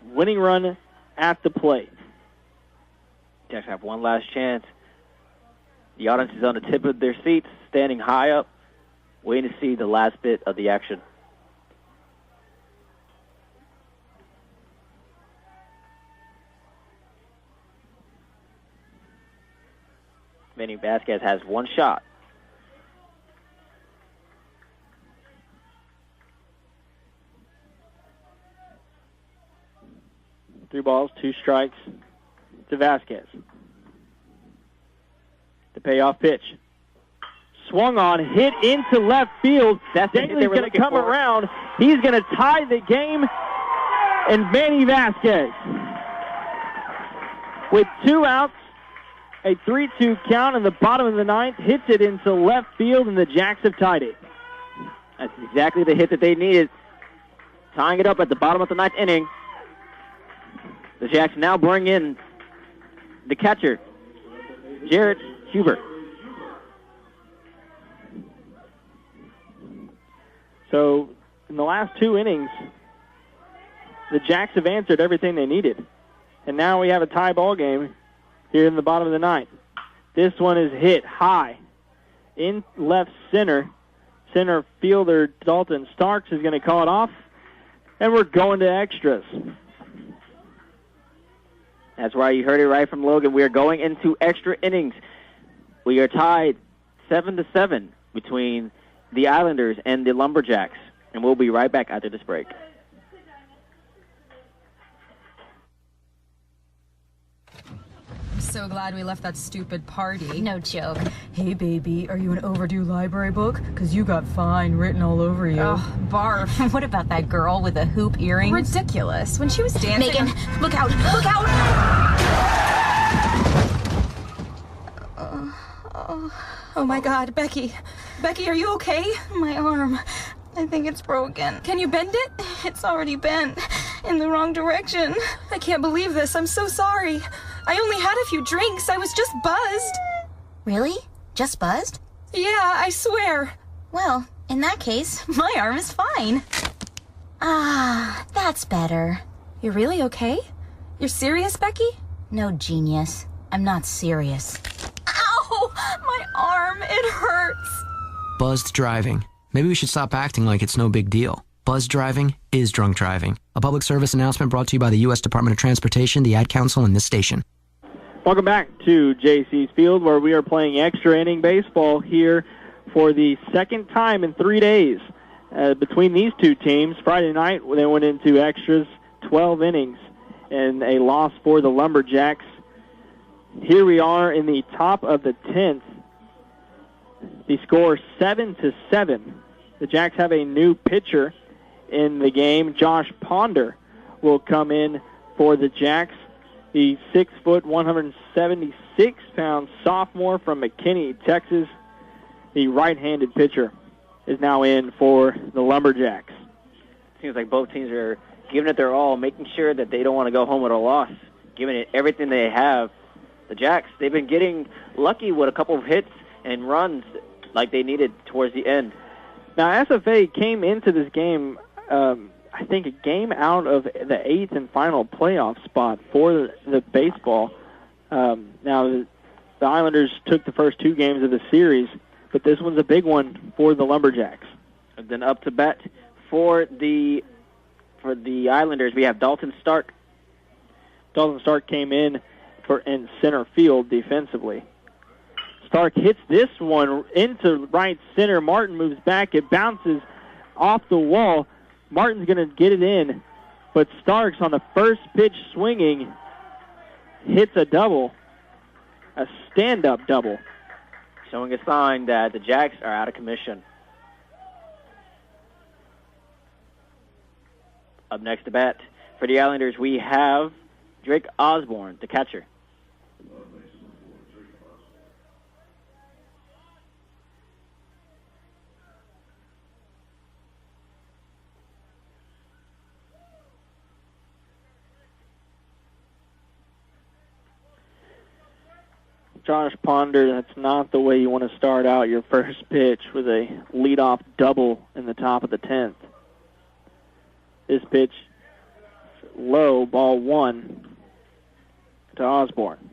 Winning run at the plate. Jacks have one last chance. The audience is on the tip of their seats, standing high up, waiting to see the last bit of the action. Manny Vasquez has 1 shot. Three balls, 2 strikes to Vasquez. The payoff pitch. Swung on, hit into left field. Daly's going to come around. He's going to tie the game. And Manny Vasquez, with 2 outs, a 3-2 count in the bottom of the ninth, hits it into left field, and the Jacks have tied it. That's exactly the hit that they needed. Tying it up at the bottom of the ninth inning. The Jacks now bring in the catcher, Jared Huber. So in the last 2 innings, the Jacks have answered everything they needed. And now we have a tie ball game here in the bottom of the ninth. This one is hit high in left center. Center fielder Dalton Starks is going to call it off. And we're going to extras. That's right. You heard it right from Logan. We are going into extra innings. We are tied 7-7 between the Islanders and the Lumberjacks. And we'll be right back after this break. I'm so glad we left that stupid party. No joke. Hey, baby, are you an overdue library book? Because you got fine written all over you. Oh, barf. What about that girl with the hoop earrings? Ridiculous. When she was dancing... Megan, look out! Look out! Oh my God, Becky. Becky, are you okay? My arm. I think it's broken. Can you bend it? It's already bent. In the wrong direction. I can't believe this. I'm so sorry. I only had a few drinks. I was just buzzed. Really? Just buzzed? Yeah, I swear. Well, in that case, my arm is fine. Ah, that's better. You're really okay? You're serious, Becky? No, genius. I'm not serious. Ow! My arm, it hurts. Buzzed driving. Maybe we should stop acting like it's no big deal. Buzzed driving is drunk driving. A public service announcement brought to you by the U.S. Department of Transportation, the Ad Council, and this station. Welcome back to JC's Field, where we are playing extra inning baseball here for the second time in 3 days. Between these two teams, Friday night they went into extras, 12 innings, and a loss for the Lumberjacks. Here we are in the top of the 10th. The score 7-7. The Jacks have a new pitcher in the game. Josh Ponder will come in for the Jacks. The 6', 176-pound sophomore from McKinney, Texas. The right-handed pitcher is now in for the Lumberjacks. Seems like both teams are giving it their all, making sure that they don't want to go home with a loss, giving it everything they have. The Jacks, they've been getting lucky with a couple of hits and runs like they needed towards the end. Now, SFA came into this game, I think, a game out of the 8th and final playoff spot for the baseball. Now, the Islanders took the first 2 games of the series, but this one's a big one for the Lumberjacks. And then up to bat for the Islanders, we have Dalton Stark. Dalton Stark came in center field defensively. Stark hits this one into right center. Martin moves back. It bounces off the wall. Martin's going to get it in, but Starks on the first pitch swinging hits a double, a stand-up double. Showing a sign that the Jacks are out of commission. Up next to bat for the Islanders, we have Drake Osborne, the catcher. Josh Ponder, that's not the way you want to start out your first pitch with a leadoff double in the top of the 10th. This pitch, low, ball 1 to Osborne.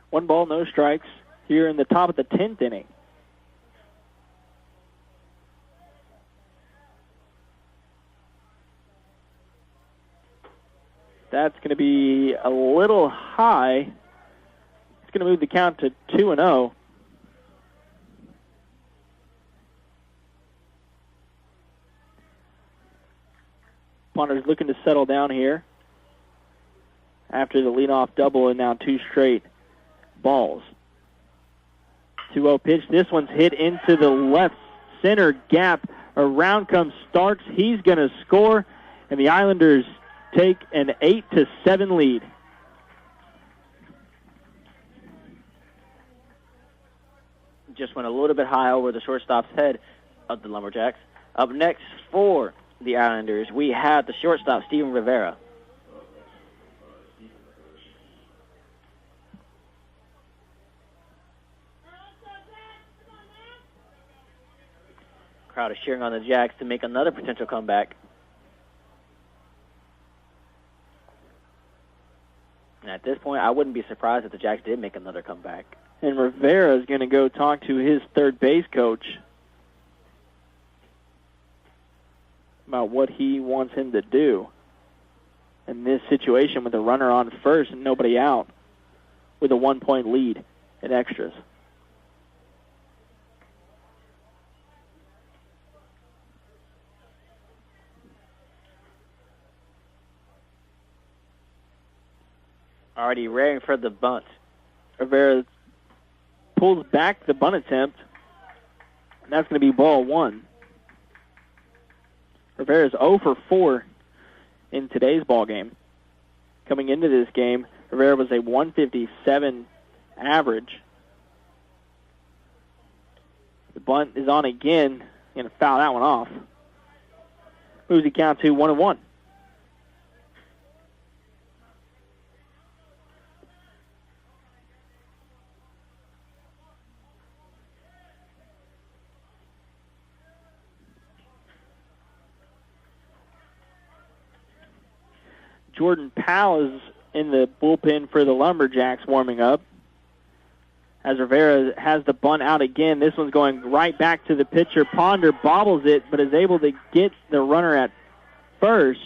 One ball, no strikes here in the top of the 10th inning. That's going to be a little high. It's going to move the count to 2-0. Ponder's looking to settle down here after the leadoff double and now 2 straight balls. 2-0 pitch. This one's hit into the left center gap. Around comes Starks. He's going to score, and the Islanders take an 8-7 lead. just went a little bit high over the shortstop's head of the Lumberjacks. Up next for the Islanders, we have the shortstop, Steven Rivera. Crowd is cheering on the Jacks to make another potential comeback. And at this point, I wouldn't be surprised if the Jacks did make another comeback. And Rivera is going to go talk to his third base coach about what he wants him to do in this situation with a runner on first and nobody out with a 1-point lead in extras. Already rearing for the bunt. Rivera pulls back the bunt attempt, and that's going to be ball 1. Rivera's 0 for 4 in today's ball game. Coming into this game, Rivera was a 157 average. The bunt is on again. Going to foul that one off. Moves the count to 1-1. Jordan Powell is in the bullpen for the Lumberjacks warming up. As Rivera has the bunt out again, this one's going right back to the pitcher. Ponder bobbles it, but is able to get the runner at first.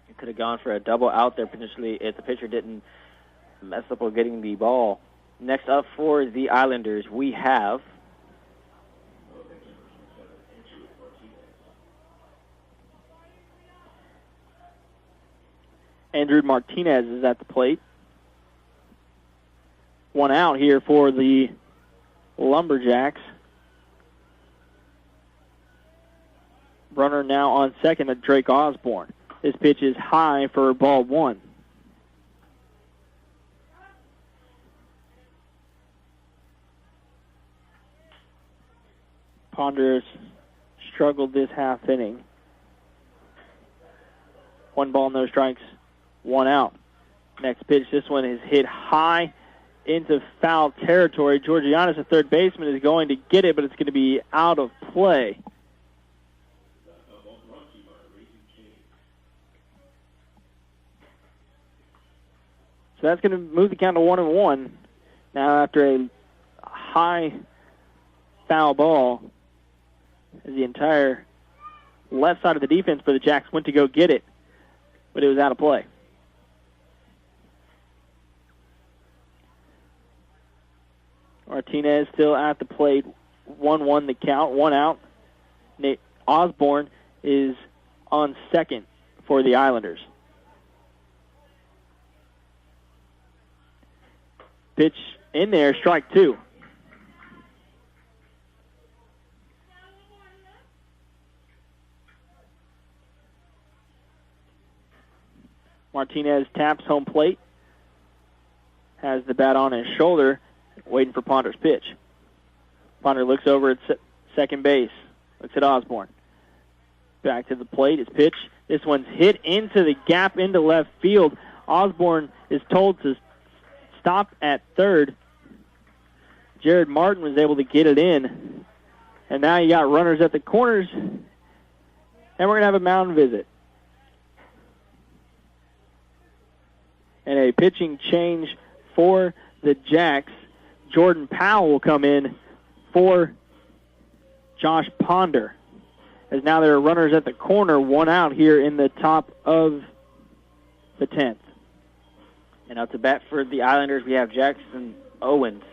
It could have gone for a double out there potentially if the pitcher didn't mess up with getting the ball. Next up for the Islanders, we have Andrew Martinez is at the plate. One out here for the Lumberjacks. Runner now on second at Drake Osborne. This pitch is high for ball 1. Ponder has struggled this half inning. 1 ball, no strikes. 1 out. Next pitch, this one is hit high into foul territory. Georgianis, the third baseman, is going to get it, but it's going to be out of play. So that's going to move the count to 1-1. Now after a high foul ball, as the entire left side of the defense for the Jacks went to go get it, but it was out of play. Martinez still at the plate. 1-1 the count, 1 out. Nate Osborne is on second for the Islanders. Pitch in there, strike 2. Martinez taps home plate, has the bat on his shoulder, waiting for Ponder's pitch. Ponder looks over at second base, looks at Osborne. Back to the plate, his pitch. This one's hit into the gap into left field. Osborne is told to stop at third. Jared Martin was able to get it in. And now you got runners at the corners, and we're going to have a mound visit. And a pitching change for the Jacks. Jordan Powell will come in for Josh Ponder. As now there are runners at the corner, 1 out here in the top of the 10th. And out to bat for the Islanders, we have Jackson Owens,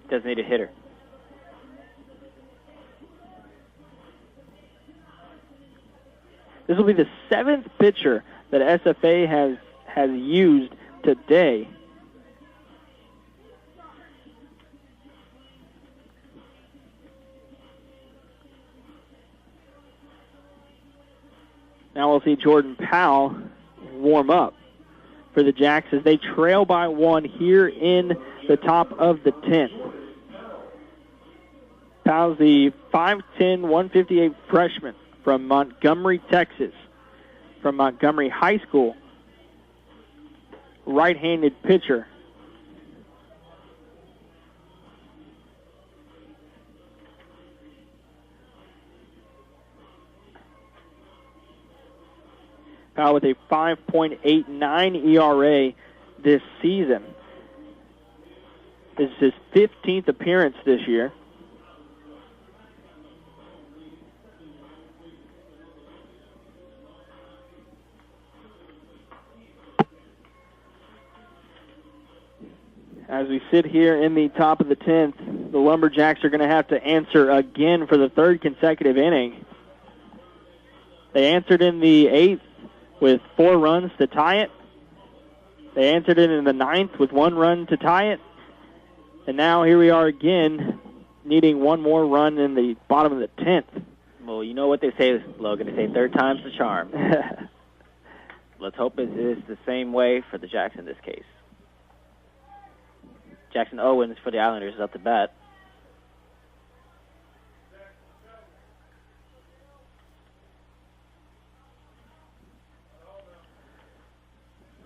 designated hitter. This will be the 7th pitcher that SFA has used today. Now we'll see Jordan Powell warm up. for the Jacks as they trail by 1 here in the top of the 10th. Powell's the 5'10", 158 freshman from Montgomery, Texas, from Montgomery High School. Right-handed pitcher. Powell with a 5.89 ERA this season. This is his 15th appearance this year. As we sit here in the top of the 10th, the Lumberjacks are going to have to answer again for the 3rd consecutive inning. They answered in the 8th with 4 runs to tie it. They answered it in the 9th with 1 run to tie it. And now here we are again, needing 1 more run in the bottom of the 10th. Well, you know what they say, Logan. They say 3rd time's the charm. Let's hope it is the same way for the Jacks in this case. Jackson Owens for the Islanders is up to bat.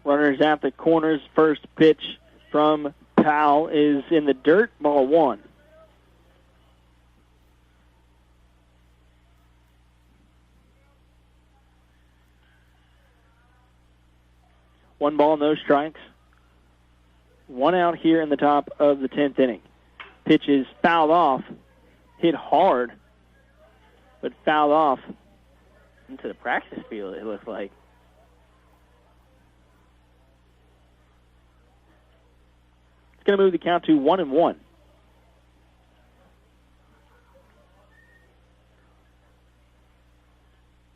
Runners at the corners. First pitch from Powell is in the dirt. Ball 1. One ball, no strikes. 1 out here in the top of the 10th inning. Pitch is fouled off. Hit hard, but fouled off. Into the practice field, it looks like. It's going to move the count to 1-1.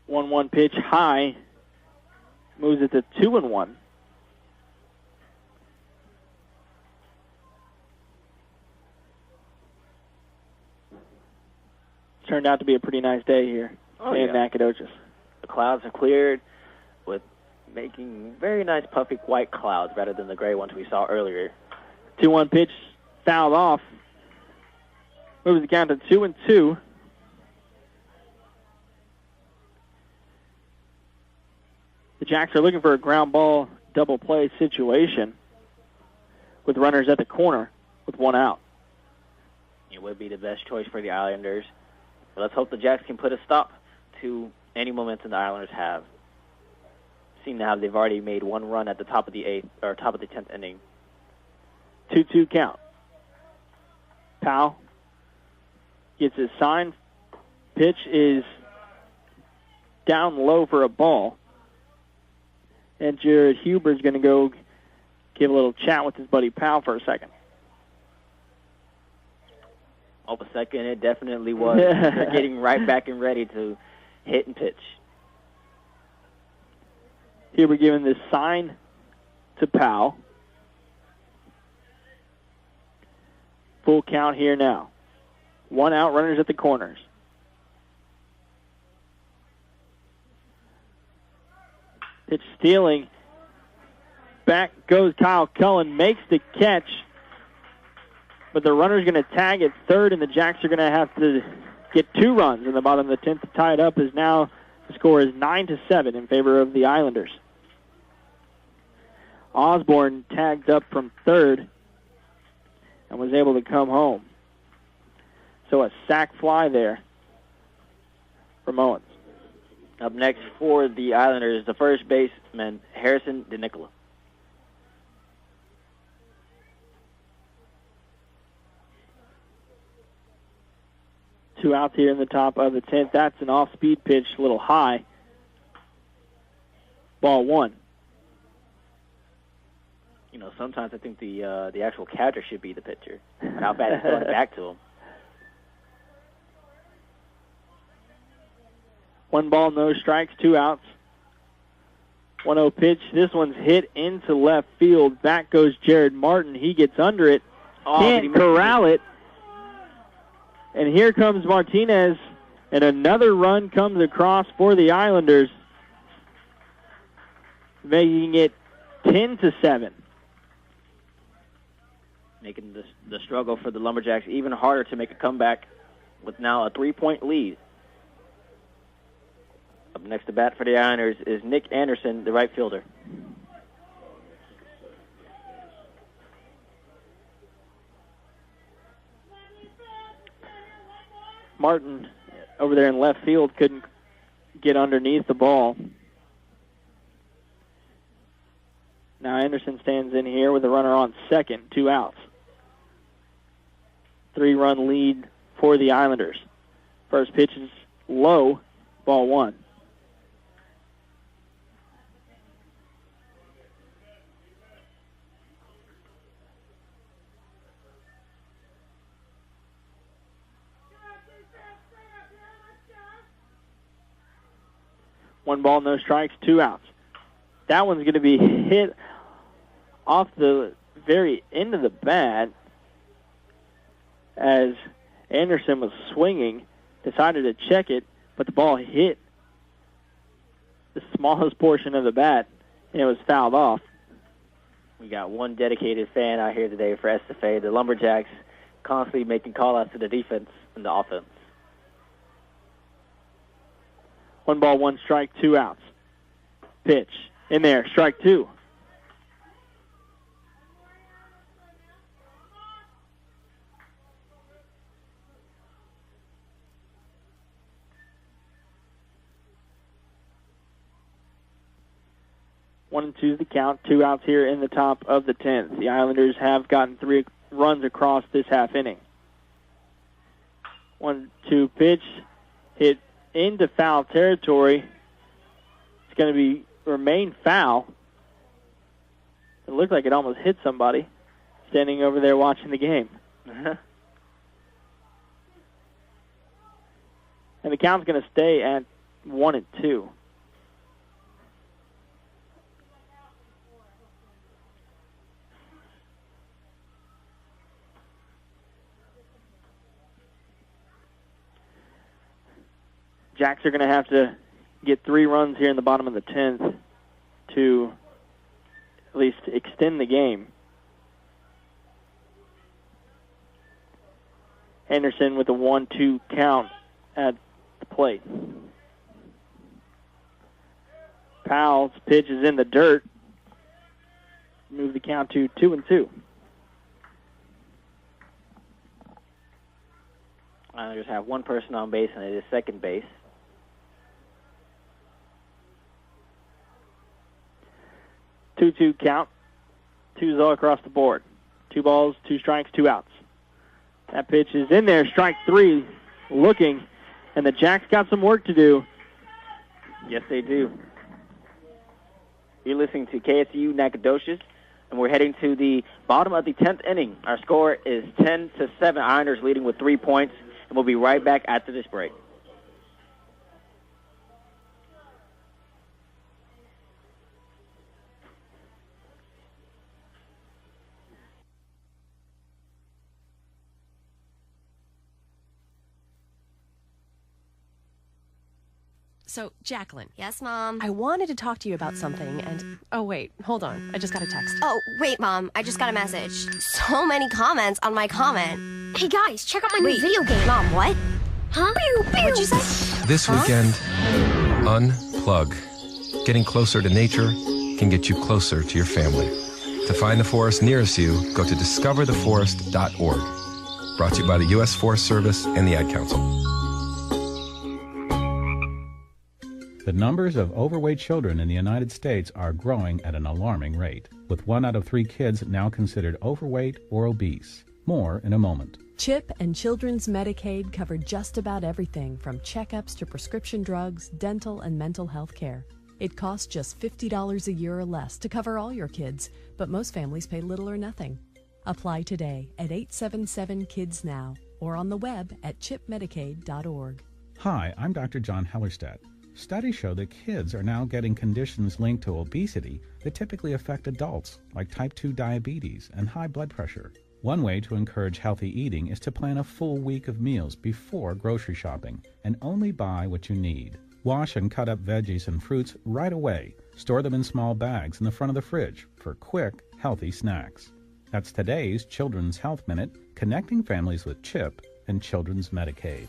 One pitch high. Moves it to 2-1. Turned out to be a pretty nice day here in Nacogdoches. The clouds are cleared with making very nice puffy white clouds rather than the gray ones we saw earlier. 2-1 pitch fouled off. Moves the count to 2-2. The Jacks are looking for a ground ball double play situation with runners at the corner with 1 out. It would be the best choice for the Islanders. But let's hope the Jacks can put a stop to any momentum the Islanders have. Seem to have they've already made 1 run at the top of the 8th or top of the 10th inning. 2-2 count. Powell gets his sign. Pitch is down low for a ball. And Jared Huber's going to go give a little chat with his buddy Powell for a second. Oh, a second, it definitely was. They're getting right back and ready to hit and pitch. Huber giving this sign to Powell. Full count here now. 1 out, runners at the corners. Pitch stealing. Back goes Kyle Cullen, makes the catch. But the runner's going to tag at third, and the Jacks are going to have to get 2 runs in the bottom of the 10th to tie it up. As now the score is 9-7 in favor of the Islanders. Osborne tagged up from third and was able to come home. So a sac fly there from Owens. Up next for the Islanders, the first baseman, Harrison DeNicola. Two outs here in the top of the 10th. That's an off-speed pitch, a little high. Ball 1. You know, sometimes I think the actual catcher should be the pitcher. How bad it's going back to him. 1 ball, no strikes, 2 outs. 1-0 pitch. This one's hit into left field. Back goes Jared Martin. He gets under it. Can't corral it. And here comes Martinez, and another run comes across for the Islanders, making it 10-7. Making the struggle for the Lumberjacks even harder to make a comeback with now a 3-point lead. Up next to bat for the Islanders is Nick Anderson, the right fielder. Martin over there in left field couldn't get underneath the ball. Now Anderson stands in here with a runner on second, 2 outs. 3-run lead for the Islanders. First pitch is low, ball 1. One ball, no strikes, 2 outs. That one's going to be hit off the very end of the bat as Anderson was swinging, decided to check it, but the ball hit the smallest portion of the bat, and it was fouled off. We got one dedicated fan out here today for SFA. The Lumberjacks constantly making call-outs to the defense and the offense. 1 ball, 1 strike, 2 outs. Pitch in there, strike 2. One and 2 is the count. 2 outs here in the top of the 10th. The Islanders have gotten 3 runs across this half inning. 1-2 pitch hit into foul territory. It's going to remain foul. It looked like it almost hit somebody standing over there watching the game. And the count's going to stay at 1-2. Jacks are going to have to get 3 runs here in the bottom of the 10th to at least extend the game. Anderson with a 1-2 count at the plate. Powell's pitch is in the dirt. Move the count to 2-2. Islanders have 1 person on base, and it is second base. 2-2 count. 2's all across the board. 2 balls, 2 strikes, 2 outs. That pitch is in there, strike 3, looking, and the Jacks got some work to do. Yes, they do. You're listening to KSU Nacogdoches, and we're heading to the bottom of the 10th inning. Our score is 10-7. Islanders leading with 3 points, and we'll be right back after this break. So, Jacqueline. Yes, Mom? I wanted to talk to you about something, and... Oh, wait, hold on. I just got a text. Oh, wait, Mom. I just got a message. So many comments on my comment. Hey, guys, check out my new video game. Mom, what? Huh? Pew, pew. What'd you say? This weekend, unplug. Getting closer to nature can get you closer to your family. To find the forest nearest you, go to discovertheforest.org. Brought to you by the U.S. Forest Service and the Ad Council. The numbers of overweight children in the United States are growing at an alarming rate, with 1 out of 3 kids now considered overweight or obese. More in a moment. CHIP and Children's Medicaid cover just about everything from checkups to prescription drugs, dental, and mental health care. It costs just $50 a year or less to cover all your kids, but most families pay little or nothing. Apply today at 877-KIDS-NOW or on the web at chipmedicaid.org. Hi, I'm Dr. John Hellerstedt. Studies show that kids are now getting conditions linked to obesity that typically affect adults, like type 2 diabetes and high blood pressure. One way to encourage healthy eating is to plan a full week of meals before grocery shopping and only buy what you need. Wash and cut up veggies and fruits right away Store them in small bags in the front of the fridge for quick, healthy snacks. That's today's Children's Health Minute, connecting families with CHIP and Children's Medicaid.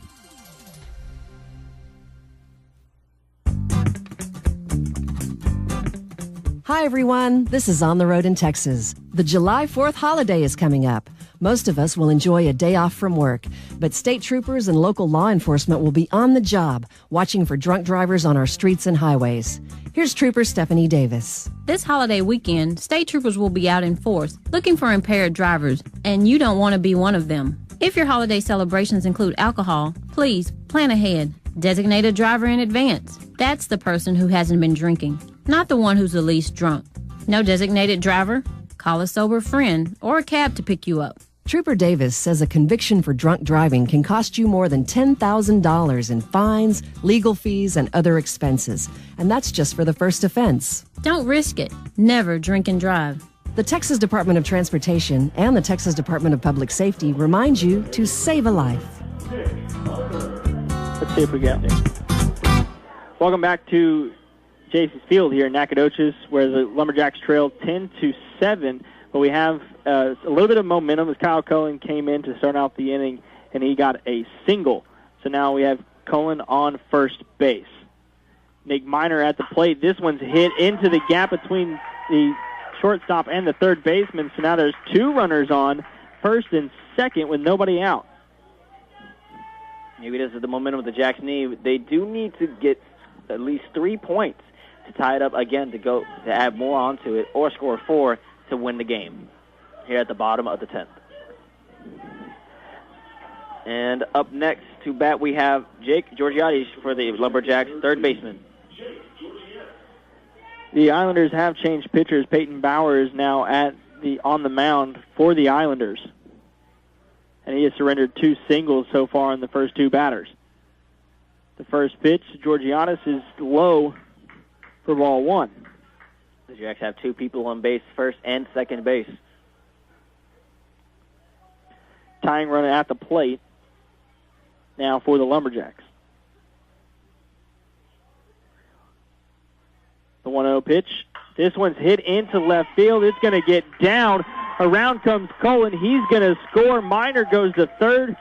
Hi, everyone. This is On the Road in Texas. The July 4th holiday is coming up. Most of us will enjoy a day off from work, but state troopers and local law enforcement will be on the job, watching for drunk drivers on our streets and highways. Here's Trooper Stephanie Davis. This holiday weekend, state troopers will be out in force, looking for impaired drivers, and you don't want to be one of them. If your holiday celebrations include alcohol, please plan ahead. Designate a driver in advance. That's the person who hasn't been drinking, not the one who's the least drunk. No designated driver? Call a sober friend or a cab to pick you up. Trooper Davis says a conviction for drunk driving can cost you more than $10,000 in fines, legal fees, and other expenses. And that's just for the first offense. Don't risk it. Never drink and drive. The Texas Department of Transportation and the Texas Department of Public Safety remind you to save a life. Let's see if we get there. Welcome back to JC's Field here in Nacogdoches, where the Lumberjacks trail 10-7. But we have a little bit of momentum as Kyle Cullen came in to start out the inning, and he got a single. So now we have Cullen on first base. Nick Miner at the plate. This one's hit into the gap between the shortstop and the third baseman. So now there's two runners on, first and second, with nobody out. Maybe this is the momentum the Jacks need. They do need to get at least 3 points to tie it up again, to add more onto it, or score 4 to win the game here at the bottom of the 10th. And up next to bat, we have Jake Georgiades for the Lumberjacks, third baseman. The Islanders have changed pitchers. Peyton Bauer is now on the mound for the Islanders. And he has surrendered 2 singles so far in the first 2 batters. The first pitch, Georgiades, is low for ball 1. The Jacks have 2 people on base, first and second base. Tying run at the plate now for the Lumberjacks. The 1-0 pitch. This one's hit into left field. It's going to get down. Around comes Cullen. He's going to score. Miner goes to third.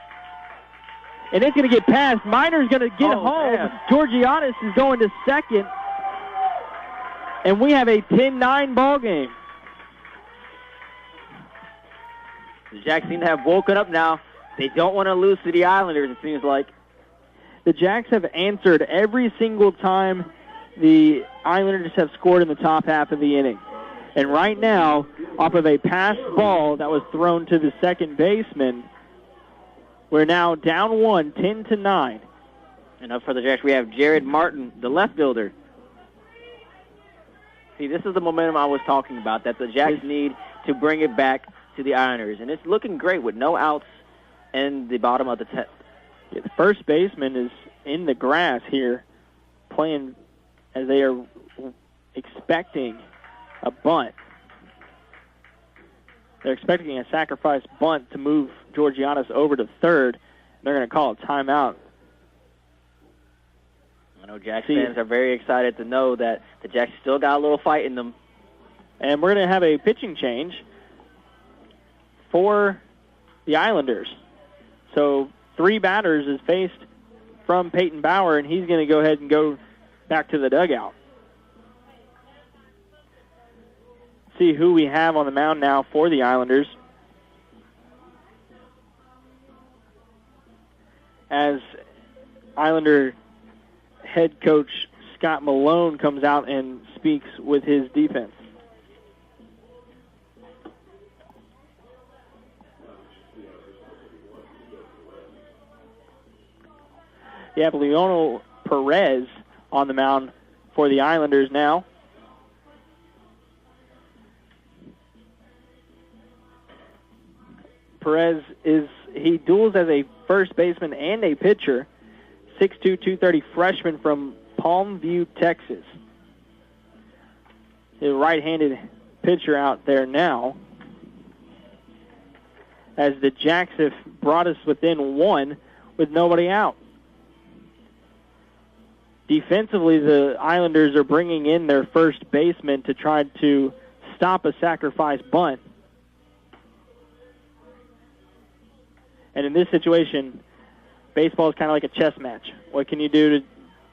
And it's going to get past. Miner's going to get home. Man. Georgiades is going to second. And we have a 10-9 ball game. The Jacks seem to have woken up now. They don't want to lose to the Islanders, it seems like. The Jacks have answered every single time the Islanders have scored in the top half of the inning. And right now, off of a passed ball that was thrown to the second baseman, we're now down 1, 10-9. And up for the Jacks, we have Jared Martin, the left fielder. See, this is the momentum I was talking about, that the Jacks need to bring it back to the Islanders. And it's looking great with no outs in the bottom of the 10th. Yeah, the first baseman is in the grass here, playing as they are expecting a bunt. They're expecting a sacrifice bunt to move Georgiades over to third. They're going to call a timeout. I know Jacks fans are very excited to know that the Jacks still got a little fight in them. And we're going to have a pitching change for the Islanders. So 3 batters is faced from Peyton Bauer, and he's going to go ahead and go back to the dugout. See who we have on the mound now for the Islanders. As Islander head coach Scott Malone comes out and speaks with his defense. You have Leonel Perez on the mound for the Islanders now. Perez he duels as a first baseman and a pitcher. 6'2", 230 freshman from Palmview, Texas. The right-handed pitcher out there now. As the Jacks have brought us within 1 with nobody out. Defensively, the Islanders are bringing in their first baseman to try to stop a sacrifice bunt. And in this situation, baseball is kind of like a chess match. What can you do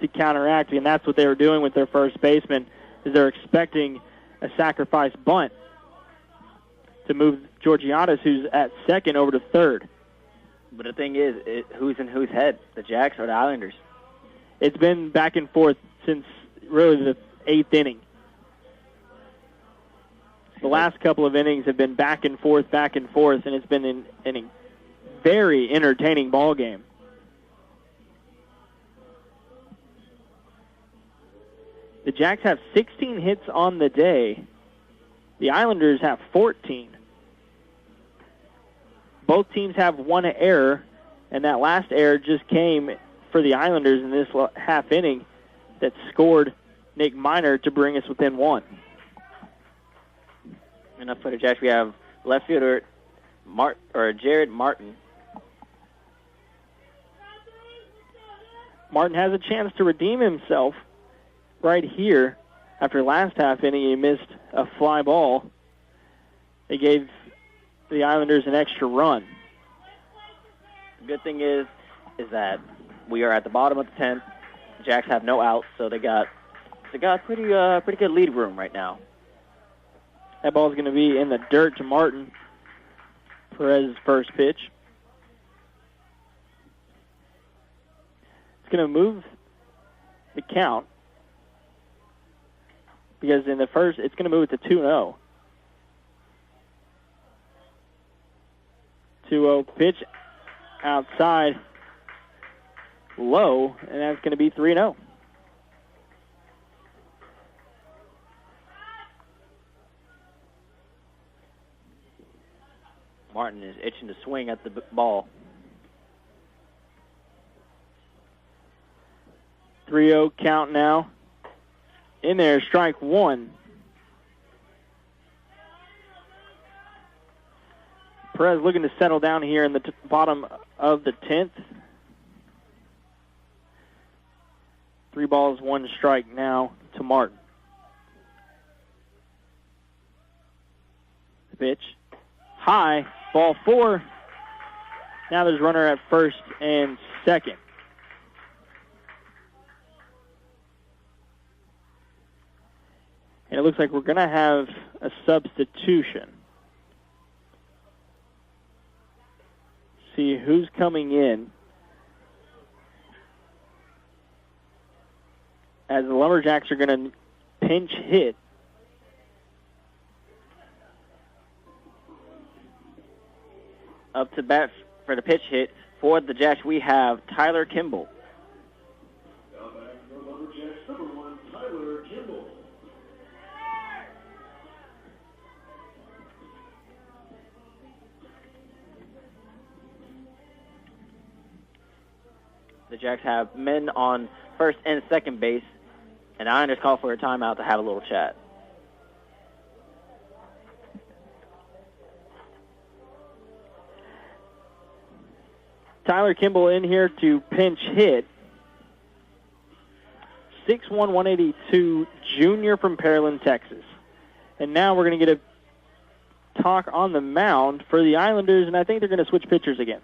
to counteract? And that's what they were doing with their first baseman, is they're expecting a sacrifice bunt to move Georgiadis, who's at second, over to third. But the thing is, who's in whose head, the Jacks or the Islanders? It's been back and forth since really the 8th inning. The last couple of innings have been back and forth, and it's been a very entertaining ball game. The Jacks have 16 hits on the day. The Islanders have 14. Both teams have one error, and that last error just came for the Islanders in this half inning that scored Nick Miner to bring us within one. And up for the Jacks, we have left fielder Jared Martin. Martin has a chance to redeem himself right here. After last half inning, he missed a fly ball. They gave the Islanders an extra run. The good thing is that we are at the bottom of the 10th. The Jacks have no outs, so they got pretty good lead room right now. That ball's going to be in the dirt to Martin. Perez's first pitch. It's going to move the count, because in the first, it's going to move it to 2-0. 2-0 pitch outside low, and that's going to be 3-0. Martin is itching to swing at the ball. 3-0 count now. In there, strike one. Perez looking to settle down here in the bottom of the 10th. 3 balls, 1 strike now to Martin. The pitch. High, ball 4. Now there's runner at first and second. And it looks like we're going to have a substitution. See who's coming in. As the Lumberjacks are going to pinch hit. Up to bat for the pitch hit for the Jacks, we have Tyler Kimball. The Jacks have men on first and second base, and the Islanders call for a timeout to have a little chat. Tyler Kimball in here to pinch hit. 6'1", 182, junior from Pearland, Texas. And now we're going to get a talk on the mound for the Islanders, and I think they're going to switch pitchers again.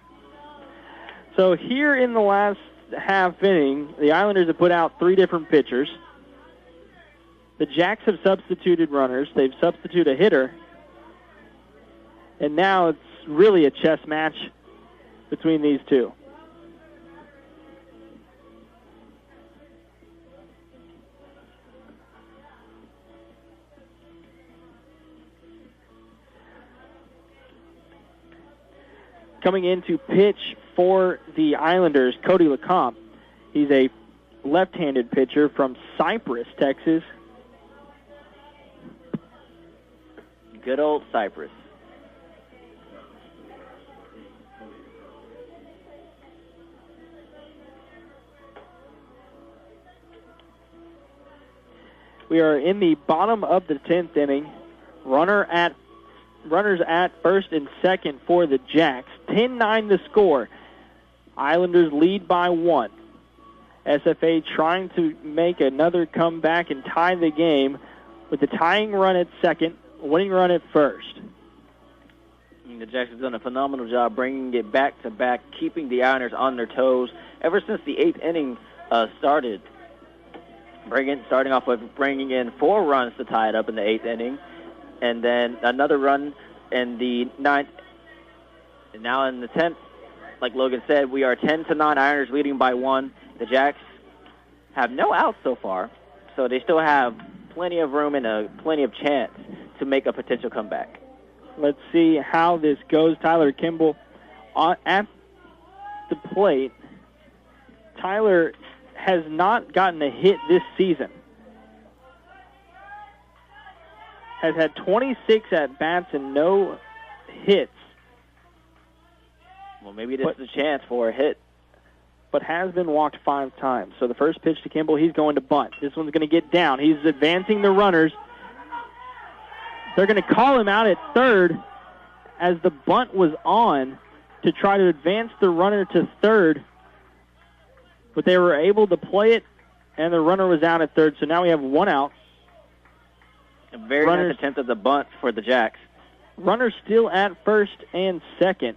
So here in the last half inning, the Islanders have put out 3 different pitchers. The Jacks have substituted runners. They've substituted a hitter. And now it's really a chess match between these two. Coming in to pitch for the Islanders, Cody LeCompte. He's a left-handed pitcher from Cypress, Texas. Good old Cypress. We are in the bottom of the 10th inning. Runners at first and second for the Jacks. 10-9 the score. Islanders lead by 1. SFA trying to make another comeback and tie the game with the tying run at second, winning run at first. The Jacks have done a phenomenal job bringing it back to back, keeping the Islanders on their toes ever since the 8th inning started. Starting off with bringing in 4 runs to tie it up in the 8th inning, and then another run in the 9th. And now in the 10th, like Logan said, we are 10-9, Islanders leading by 1. The Jacks have no outs so far, so they still have plenty of room and plenty of chance to make a potential comeback. Let's see how this goes. Tyler Kimball at the plate. Tyler has not gotten a hit this season. Has had 26 at-bats and no hits. Well, maybe this is a chance for a hit. But has been walked 5 times. So the first pitch to Kimball, he's going to bunt. This one's going to get down. He's advancing the runners. They're going to call him out at third as the bunt was on to try to advance the runner to third. But they were able to play it, and the runner was out at third. So now we have 1 out. A very nice attempt at the bunt for the Jacks. Runner still at first and second.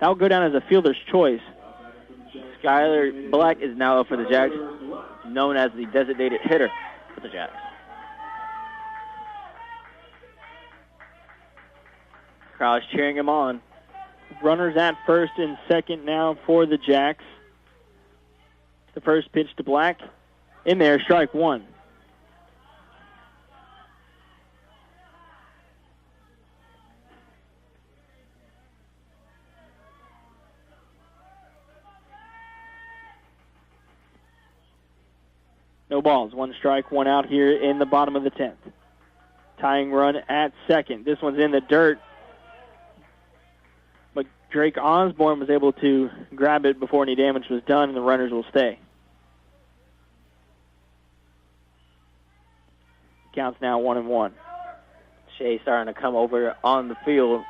That'll go down as a fielder's choice. Skylar Black is now up for the Jacks, known as the designated hitter for the Jacks. Crowd's cheering him on. Runners at first and second now for the Jacks. The first pitch to Black. In there, strike 1. No balls. 1 strike, 1 out here in the bottom of the 10th. Tying run at second. This one's in the dirt. But Drake Osborne was able to grab it before any damage was done, and the runners will stay. Counts now 1-1. Shea starting to come over on the field.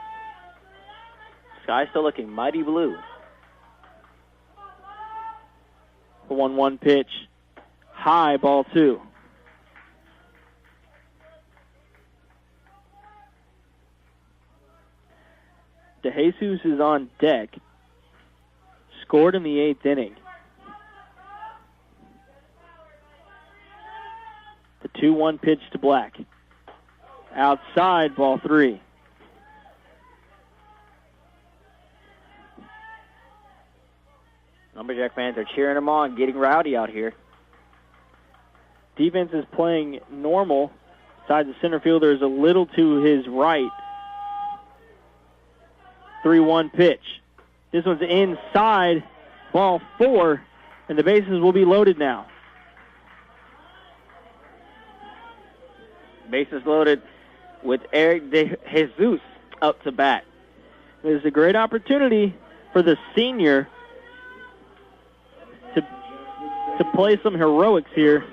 Sky's still looking mighty blue. The 1-1 pitch. High, ball 2. DeJesus is on deck. Scored in the 8th inning. The 2-1 pitch to Black. Outside, ball 3. Lumberjack fans are cheering him on, getting rowdy out here. Defense is playing normal. Besides the center fielder is a little to his right. 3-1 pitch. This one's inside, ball 4, and the bases will be loaded now. Bases loaded with Eric DeJesus up to bat. There's a great opportunity for the senior to play some heroics here.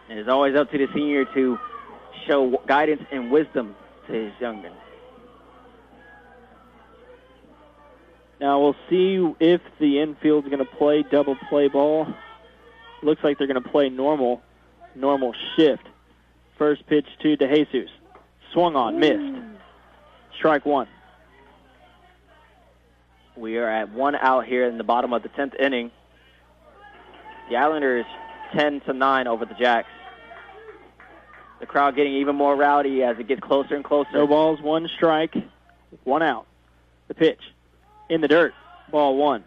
And it's always up to the senior to show guidance and wisdom to his youngman. Now we'll see if the infield's going to play double play ball. Looks like they're going to play normal shift. First pitch to DeJesus. Swung on, missed. Strike 1. We are at 1 out here in the bottom of the 10th inning. The Islanders 10-9 over the Jacks. The crowd getting even more rowdy as it gets closer and closer. No balls, 1 strike, 1 out. The pitch in the dirt, ball 1.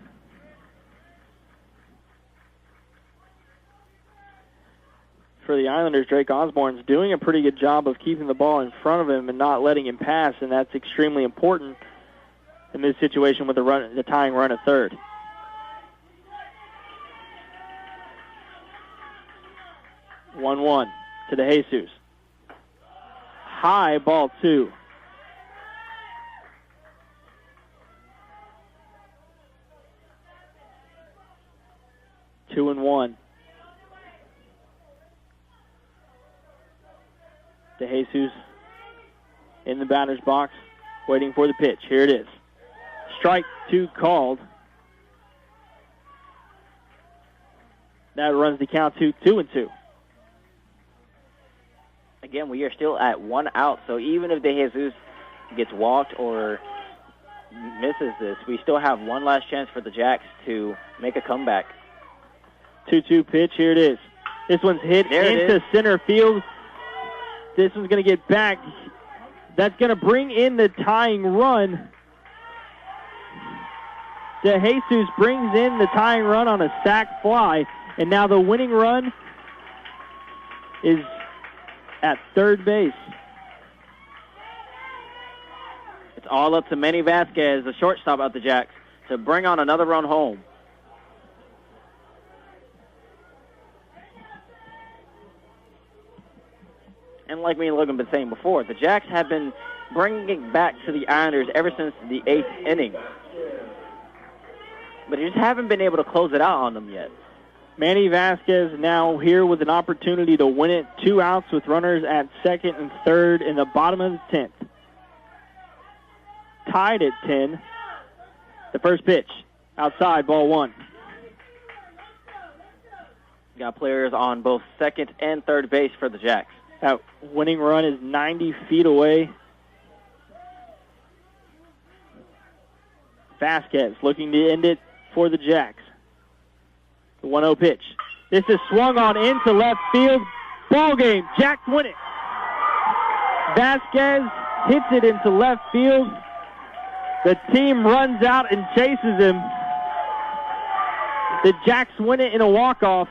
For the Islanders, Drake Osborne's doing a pretty good job of keeping the ball in front of him and not letting him pass, and that's extremely important in this situation with the tying run at third. One to DeJesus. High, ball 2. Two and 1. DeJesus in the batter's box, waiting for the pitch. Here it is. Strike 2 called. That runs the count to 2-2. Again, we are still at 1 out, so even if De Jesus gets walked or misses this, we still have one last chance for the Jacks to make a comeback. 2-2 pitch. Here it is. This one's hit into center field. This one's going to get back. That's going to bring in the tying run. De Jesus brings in the tying run on a sac fly, and now the winning run is at third base. It's all up to Manny Vasquez, the shortstop of the Jacks, to bring on another run home. And like me and Logan been saying before, the Jacks have been bringing it back to the Islanders ever since the 8th inning. But they just haven't been able to close it out on them yet. Manny Vasquez now here with an opportunity to win it. 2 outs with runners at second and third in the bottom of the 10th. Tied at 10. The first pitch. Outside, ball 1. Got players on both second and third base for the Jacks. That winning run is 90 feet away. Vasquez looking to end it for the Jacks. The 1-0 pitch. This is swung on into left field. Ball game. Jacks win it. Vasquez hits it into left field. The team runs out and chases him. The Jacks win it in a walk-off.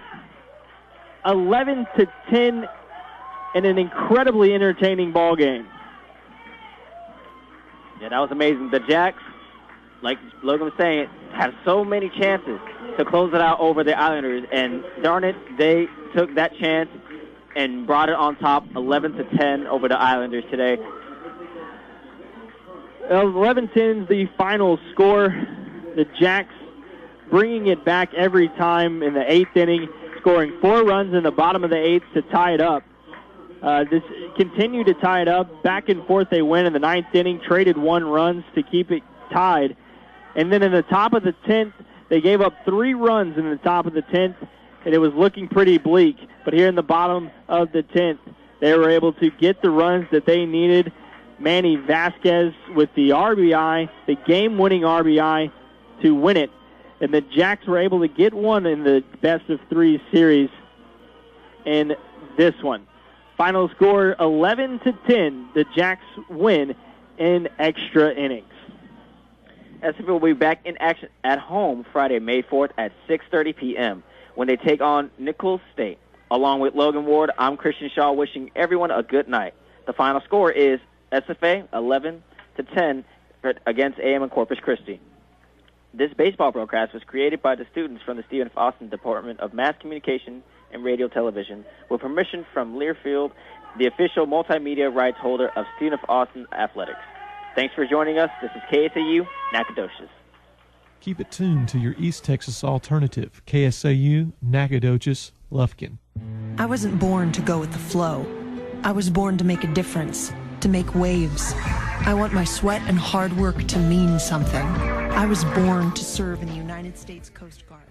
11-10 in an incredibly entertaining ball game. Yeah, that was amazing. The Jacks, like Logan was saying, had so many chances to close it out over the Islanders, and darn it, they took that chance and brought it on top 11-10 over the Islanders today. 11-10 is the final score. The Jacks bringing it back every time in the 8th inning, scoring 4 runs in the bottom of the 8th to tie it up. This continued to tie it up. Back and forth they went in the 9th inning, traded 1 runs to keep it tied. And then in the top of the 10th, they gave up 3 runs in the top of the 10th, and it was looking pretty bleak. But here in the bottom of the 10th, they were able to get the runs that they needed. Manny Vasquez with the RBI, the game-winning RBI to win it. And the Jacks were able to get one in the best-of-3 series in this one. Final score 11-10. The Jacks win in extra innings. SFA will be back in action at home Friday, May 4th at 6:30 p.m. when they take on Nichols State. Along with Logan Ward, I'm Christian Shaw wishing everyone a good night. The final score is SFA 11-10 against AM and Corpus Christi. This baseball broadcast was created by the students from the Stephen F. Austin Department of Mass Communication and Radio Television with permission from Learfield, the official multimedia rights holder of Stephen F. Austin Athletics. Thanks for joining us. This is KSAU, Nacogdoches. Keep it tuned to your East Texas alternative, KSAU, Nacogdoches, Lufkin. I wasn't born to go with the flow. I was born to make a difference, to make waves. I want my sweat and hard work to mean something. I was born to serve in the United States Coast Guard.